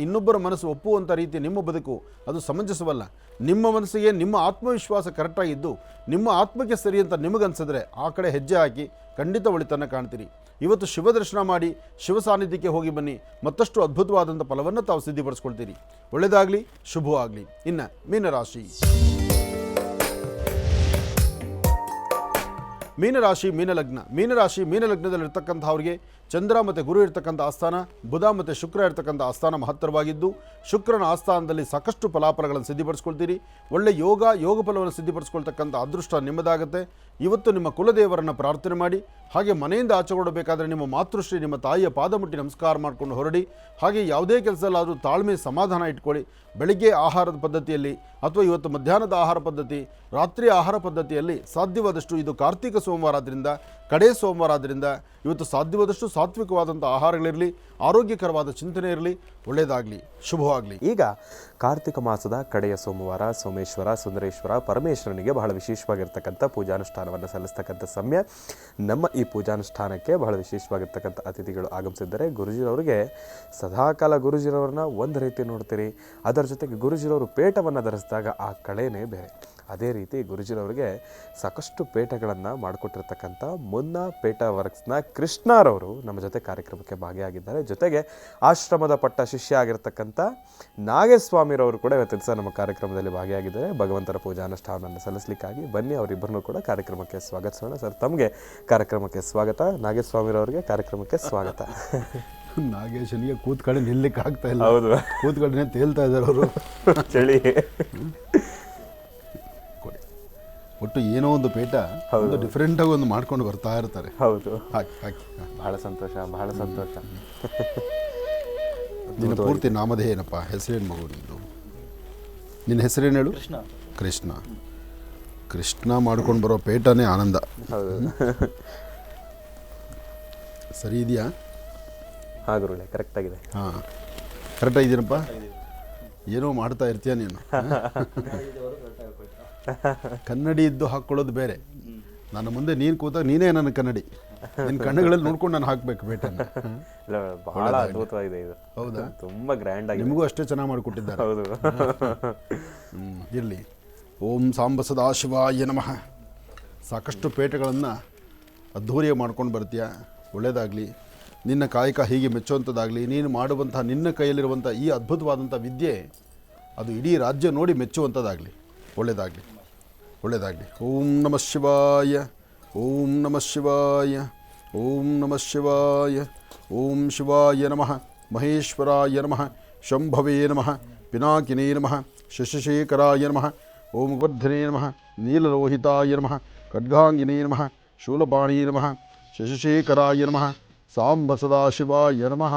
ಇನ್ನೊಬ್ಬರ ಮನಸ್ಸು ಒಪ್ಪುವಂಥ ರೀತಿ ನಿಮ್ಮ ಬದುಕು ಅದು ಸಮಂಜಸವಲ್ಲ. ನಿಮ್ಮ ಮನಸ್ಸಿಗೆ ನಿಮ್ಮ ಆತ್ಮವಿಶ್ವಾಸ ಕರೆಕ್ಟಾಗಿದ್ದು ನಿಮ್ಮ ಆತ್ಮಕ್ಕೆ ಸರಿ ಅಂತ ನಿಮಗನ್ಸಿದ್ರೆ ಆ ಕಡೆ ಹೆಜ್ಜೆ ಹಾಕಿ ಖಂಡಿತ ಒಳಿತನ್ನು ಕಾಣ್ತೀರಿ. ಇವತ್ತು ಶಿವ ದರ್ಶನ ಮಾಡಿ ಶಿವ ಸಾನ್ನಿಧ್ಯಕ್ಕೆ ಹೋಗಿ ಬನ್ನಿ, ಮತ್ತಷ್ಟು ಅದ್ಭುತವಾದಂಥ ಫಲವನ್ನು ತಾವು ಸಿದ್ಧಿಪಡಿಸ್ಕೊಳ್ತೀರಿ. ಒಳ್ಳೆಯದಾಗಲಿ, ಶುಭವಾಗಲಿ. ಇನ್ನು ಮೀನರಾಶಿ. ಮೀನರಾಶಿ ಮೀನಲಗ್ನ. ಮೀನರಾಶಿ ಮೀನಲಗ್ನದಲ್ಲಿರ್ತಕ್ಕಂಥವ್ರಿಗೆ ಚಂದ್ರ ಮತ್ತು ಗುರು ಇರ್ತಕ್ಕಂಥ ಆಸ್ಥಾನ, ಬುಧ ಮತ್ತು ಶುಕ್ರ ಇರ್ತಕ್ಕಂಥ ಆಸ್ಥಾನ ಮಹತ್ತರವಾಗಿದ್ದು ಶುಕ್ರನ ಆಸ್ಥಾನದಲ್ಲಿ ಸಾಕಷ್ಟು ಫಲಾಫಲಗಳನ್ನು ಸಿದ್ಧಿಪಡಿಸ್ಕೊಳ್ತೀರಿ. ಒಳ್ಳೆ ಯೋಗ ಫಲವನ್ನು ಸಿದ್ಧಿಪಡಿಸ್ಕೊಳ್ತಕ್ಕಂಥ ಅದೃಷ್ಟ ನಿಮ್ಮದಾಗುತ್ತೆ. ಇವತ್ತು ನಿಮ್ಮ ಕುಲದೇವರನ್ನು ಪ್ರಾರ್ಥನೆ ಮಾಡಿ, ಹಾಗೆ ಮನೆಯಿಂದ ಆಚೆ ಹೊರಡಬೇಕಾದ್ರೆ ನಿಮ್ಮ ಮಾತೃಶ್ರೀ ನಿಮ್ಮ ತಾಯಿಯ ಪಾದ ಮುಟ್ಟಿ ನಮಸ್ಕಾರ ಮಾಡಿಕೊಂಡು ಹೊರಡಿ. ಹಾಗೆ ಯಾವುದೇ ಕೆಲಸದಲ್ಲಾದರೂ ತಾಳ್ಮೆ ಸಮಾಧಾನ ಇಟ್ಕೊಳ್ಳಿ. ಬೆಳಿಗ್ಗೆ ಆಹಾರದ ಪದ್ಧತಿಯಲ್ಲಿ ಅಥವಾ ಇವತ್ತು ಮಧ್ಯಾಹ್ನದ ಆಹಾರ ಪದ್ಧತಿ, ರಾತ್ರಿ ಆಹಾರ ಪದ್ಧತಿಯಲ್ಲಿ ಸಾಧ್ಯವಾದಷ್ಟು, ಇದು ಕಾರ್ತಿಕ ಸೋಮವಾರ ಆದ್ದರಿಂದ, ಕಡೆ ಸೋಮವಾರ ಆದ್ದರಿಂದ ಇವತ್ತು ಸಾಧ್ಯವಾದಷ್ಟು ಸಾತ್ವಿಕವಾದಂಥ ಆಹಾರಗಳಿರಲಿ, ಆರೋಗ್ಯಕರವಾದ ಚಿಂತನೆ ಇರಲಿ. ಒಳ್ಳೆಯದಾಗಲಿ, ಶುಭವಾಗಲಿ. ಈಗ ಕಾರ್ತಿಕ ಮಾಸದ ಕಡೆಯ ಸೋಮವಾರ ಸೋಮೇಶ್ವರ ಸುಂದರೇಶ್ವರ ಪರಮೇಶ್ವರನಿಗೆ ಬಹಳ ವಿಶೇಷವಾಗಿರ್ತಕ್ಕಂಥ ಪೂಜಾನುಷ್ಠಾನವನ್ನು ಸಲ್ಲಿಸ್ತಕ್ಕಂಥ ಸಮಯ. ನಮ್ಮ ಈ ಪೂಜಾನುಷ್ಠಾನಕ್ಕೆ ಬಹಳ ವಿಶೇಷವಾಗಿರ್ತಕ್ಕಂಥ ಅತಿಥಿಗಳು ಆಗಮಿಸಿದ್ದಾರೆ. ಗುರುಜಿರವರಿಗೆ ಸದಾಕಾಲ ಗುರುಜಿರವ್ರನ್ನ ಒಂದು ರೀತಿ ನೋಡ್ತೀರಿ, ಅದರ ಜೊತೆಗೆ ಗುರುಜಿರವರು ಪೇಟವನ್ನು ಧರಿಸಿದಾಗ ಆ ಕಳೆನೇ ಬೇರೆ. ಅದೇ ರೀತಿ ಗುರುಜಿರವರಿಗೆ ಸಾಕಷ್ಟು ಪೇಟಗಳನ್ನು ಮಾಡಿಕೊಟ್ಟಿರ್ತಕ್ಕಂಥ ಮುನ್ನ ಪೇಟ ವರ್ಕ್ಸ್ನ ಕೃಷ್ಣರವರು ನಮ್ಮ ಜೊತೆ ಕಾರ್ಯಕ್ರಮಕ್ಕೆ ಭಾಗಿಯಾಗಿದ್ದಾರೆ. ಜೊತೆಗೆ ಆಶ್ರಮದ ಪಟ್ಟ ಶಿಷ್ಯ ಆಗಿರ್ತಕ್ಕಂಥ ನಾಗೇಸ್ವಾಮಿರವರು ಕೂಡ ಇವತ್ತು ದಿವಸ ನಮ್ಮ ಕಾರ್ಯಕ್ರಮದಲ್ಲಿ ಭಾಗಿಯಾಗಿದ್ದಾರೆ. ಭಗವಂತರ ಪೂಜಾನುಷ್ಠಾನವನ್ನು ಸಲ್ಲಿಸಲಿಕ್ಕಾಗಿ ಬನ್ನಿ, ಅವರಿಬ್ಬರನ್ನು ಕೂಡ ಕಾರ್ಯಕ್ರಮಕ್ಕೆ ಸ್ವಾಗತಿಸೋಣ. ಸರ್, ತಮಗೆ ಕಾರ್ಯಕ್ರಮಕ್ಕೆ ಸ್ವಾಗತ. ನಾಗೇಸ್ವಾಮಿರವರಿಗೆ ಕಾರ್ಯಕ್ರಮಕ್ಕೆ ಸ್ವಾಗತ. ನಾಗೇಶನಿಗೆ ಕೂತ್ಕಡೆ ನಿಲ್ಲಕ್ಕೆ ಆಗ್ತಾ ಇಲ್ಲ. ಹೌದು, ಕೂತ್ಕಡೆ ತೇಲ್ತಾ ಇದ್ದಾರೆ ಅವರು, ಚಳಿ. ಒಟ್ಟು ಏನೋ ಒಂದು ಪೇಟ ಒಂದು ಡಿಫ್ರೆಂಟಾಗಿ ಒಂದು ಮಾಡ್ಕೊಂಡು ಬರ್ತಾ ಇರ್ತಾರೆ. ಹೌದು, ಹಾಕಿ ಹಾಕಿ. ಬಹಳ ಸಂತೋಷ, ಬಹಳ ಸಂತೋಷ. ನಿನ್ನ ಪೂರ್ತಿ ನಾಮದೇ ಏನಪ್ಪ? ಹೆಸರೇನು ಮಗು ನಿಂದು? ನಿನ್ನ ಹೆಸರೇನು ಹೇಳು? ಕೃಷ್ಣ. ಕೃಷ್ಣ ಮಾಡ್ಕೊಂಡು ಬರೋ ಪೇಟನೇ ಆನಂದ. ಹೌದು, ಸರಿ ಇದೆಯಾ? ಹಾಂ ಗುರುಳೆ, ಕರೆಕ್ಟಾಗಿದೆ. ಹಾಂ, ಕರೆಕ್ಟಾಗಿದ್ದೀನಪ್ಪ. ಏನೋ ಮಾಡ್ತಾ ಇರ್ತೀಯ ನೀನು. ಕನ್ನಡಿ ಇದ್ದು ಹಾಕ್ಕೊಳ್ಳೋದು ಬೇರೆ. ನನ್ನ ಮುಂದೆ ನೀನು ಕೂತಾಗ ನೀನೇ ನನ್ನ ಕನ್ನಡಿ. ನಿನ್ನ ಕಣ್ಣುಗಳಲ್ಲಿ ನೋಡ್ಕೊಂಡು ನಾನು ಹಾಕ್ಬೇಕು ಬೇಟನ್ನು. ಬಹಳ ಅದ್ಭುತವಾಗಿದೆ ಇದು. ಹೌದಾ? ತುಂಬ ಗ್ರ್ಯಾಂಡ್ ಆಗಿ, ನಿಮಗೂ ಅಷ್ಟೇ ಚೆನ್ನಾಗಿ ಮಾಡಿಕೊಟ್ಟಿದ್ದಾರೆ. ಹೌದು. ಇರಲಿ. ಓಂ ಸಾಂಬ ಸದಾಶಿವಾಯ ನಮಃ. ಸಾಕಷ್ಟು ಪೇಟೆಗಳನ್ನು ಅದ್ಧೂರಿಯಾಗಿ ಮಾಡ್ಕೊಂಡು ಬರ್ತೀಯ. ಒಳ್ಳೆಯದಾಗಲಿ. ನಿನ್ನ ಕಾಯಕ ಹೀಗೆ ಮೆಚ್ಚುವಂಥದ್ದಾಗಲಿ. ನೀನು ಮಾಡುವಂಥ ನಿನ್ನ ಕೈಯಲ್ಲಿರುವಂಥ ಈ ಅದ್ಭುತವಾದಂಥ ವಿದ್ಯೆ ಅದು ಇಡೀ ರಾಜ್ಯ ನೋಡಿ ಮೆಚ್ಚುವಂಥದ್ದಾಗಲಿ. ಒಳ್ಳೆಯದಾಗಲಿ, ಒಳ್ಳೆಯದಾಗಲಿ. ಓಂ ನಮಃ ಶಿವಾಯ, ಓಂ ನಮಃ ಶಿವಾಯ, ಓಂ ನಮಃ ಶಿವಾಯ, ಓಂ ಶಿವಾಯ ನಮಃ, ಮಹೇಶ್ವರಾಯ ನಮಃ, ಶಂಭವೇ ನಮಃ, ಪಿನಾಕಿನೇ ನಮಃ, ಶಶಿಶೇಖರಾಯ ನಮಃ, ಓಂ ವರ್ಧನೇ ನಮಃ, ನೀಲಲೋಹಿತಾಯ ನಮಃ, ಖಡ್ಗಾಂಗಿನೇ ನಮಃ, ಶೂಲಪಾಣಿ ನಮಃ, ಶಶಿಶೇಖರಾಯ ನಮಃ, ಸಾಂಬ ಸದಾಶಿವಾಯ ನಮಃ.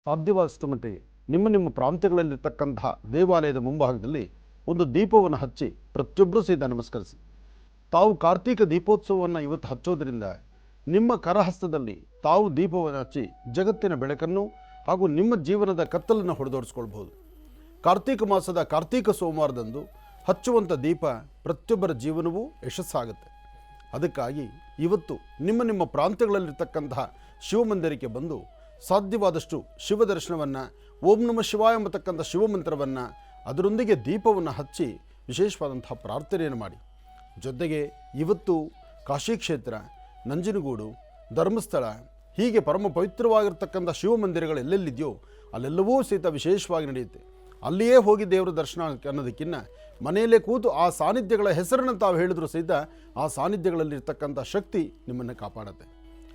ಸಾಧ್ಯವಾದಷ್ಟು ಮಟ್ಟಿಗೆ ನಿಮ್ಮ ಪ್ರಾಂತ್ಯಗಳಲ್ಲಿರ್ತಕ್ಕಂತಹ ದೇವಾಲಯದ ಮುಂಭಾಗದಲ್ಲಿ ಒಂದು ದೀಪವನ್ನು ಹಚ್ಚಿ ಪ್ರತಿಯೊಬ್ಬರೂ ಸಹಿತ ನಮಸ್ಕರಿಸಿ. ತಾವು ಕಾರ್ತೀಕ ದೀಪೋತ್ಸವವನ್ನು ಇವತ್ತು ಹಚ್ಚೋದ್ರಿಂದ ನಿಮ್ಮ ಕರಹಸ್ತದಲ್ಲಿ ತಾವು ದೀಪವನ್ನು ಹಚ್ಚಿ ಜಗತ್ತಿನ ಬೆಳಕನ್ನು ಹಾಗೂ ನಿಮ್ಮ ಜೀವನದ ಕತ್ತಲನ್ನು ಹೊಡೆದೋಡಿಸ್ಕೊಳ್ಬೋದು. ಕಾರ್ತೀಕ ಮಾಸದ ಕಾರ್ತೀಕ ಸೋಮವಾರದಂದು ಹಚ್ಚುವಂಥ ದೀಪ ಪ್ರತಿಯೊಬ್ಬರ ಜೀವನವೂ ಯಶಸ್ಸಾಗುತ್ತೆ. ಅದಕ್ಕಾಗಿ ಇವತ್ತು ನಿಮ್ಮ ಪ್ರಾಂತ್ಯಗಳಲ್ಲಿರ್ತಕ್ಕಂತಹ ಶಿವಮಂದಿರಕ್ಕೆ ಬಂದು ಸಾಧ್ಯವಾದಷ್ಟು ಶಿವದರ್ಶನವನ್ನು, ಓಂ ನಮಃ ಶಿವಾಯ ಎಂಬತಕ್ಕಂಥ ಶಿವಮಂತ್ರವನ್ನು, ಅದರೊಂದಿಗೆ ದೀಪವನ್ನು ಹಚ್ಚಿ ವಿಶೇಷವಾದಂತಹ ಪ್ರಾರ್ಥನೆಯನ್ನು ಮಾಡಿ. ಜೊತೆಗೆ ಇವತ್ತು ಕಾಶಿ ಕ್ಷೇತ್ರ, ನಂಜನಗೂಡು, ಧರ್ಮಸ್ಥಳ ಹೀಗೆ ಪರಮ ಪವಿತ್ರವಾಗಿರ್ತಕ್ಕಂಥ ಶಿವಮಂದಿರಗಳು ಎಲ್ಲೆಲ್ಲಿದೆಯೋ ಅಲ್ಲೆಲ್ಲವೂ ಸಹಿತ ವಿಶೇಷವಾಗಿ ನಡೆಯುತ್ತೆ. ಅಲ್ಲಿಯೇ ಹೋಗಿ ದೇವರ ದರ್ಶನ ಅನ್ನೋದಕ್ಕಿಂತ ಮನೆಯಲ್ಲೇ ಕೂತು ಆ ಸಾನ್ನಿಧ್ಯಗಳ ಹೆಸರನ್ನು ತಾವು ಹೇಳಿದ್ರು ಸಹಿತ ಆ ಸಾನ್ನಿಧ್ಯಗಳಲ್ಲಿರ್ತಕ್ಕಂಥ ಶಕ್ತಿ ನಿಮ್ಮನ್ನು ಕಾಪಾಡುತ್ತೆ.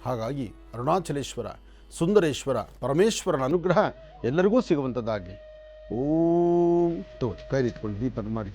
ಹಾಗಾಗಿ ಅರುಣಾಚಲೇಶ್ವರ, ಸುಂದರೇಶ್ವರ, ಪರಮೇಶ್ವರನ ಅನುಗ್ರಹ ಎಲ್ಲರಿಗೂ ಸಿಗುವಂಥದ್ದಾಗಲಿ. ಓಂ ಕೈ ಇಟ್ಕೊಂಡು ದೀಪನ ಮಾಡಿ.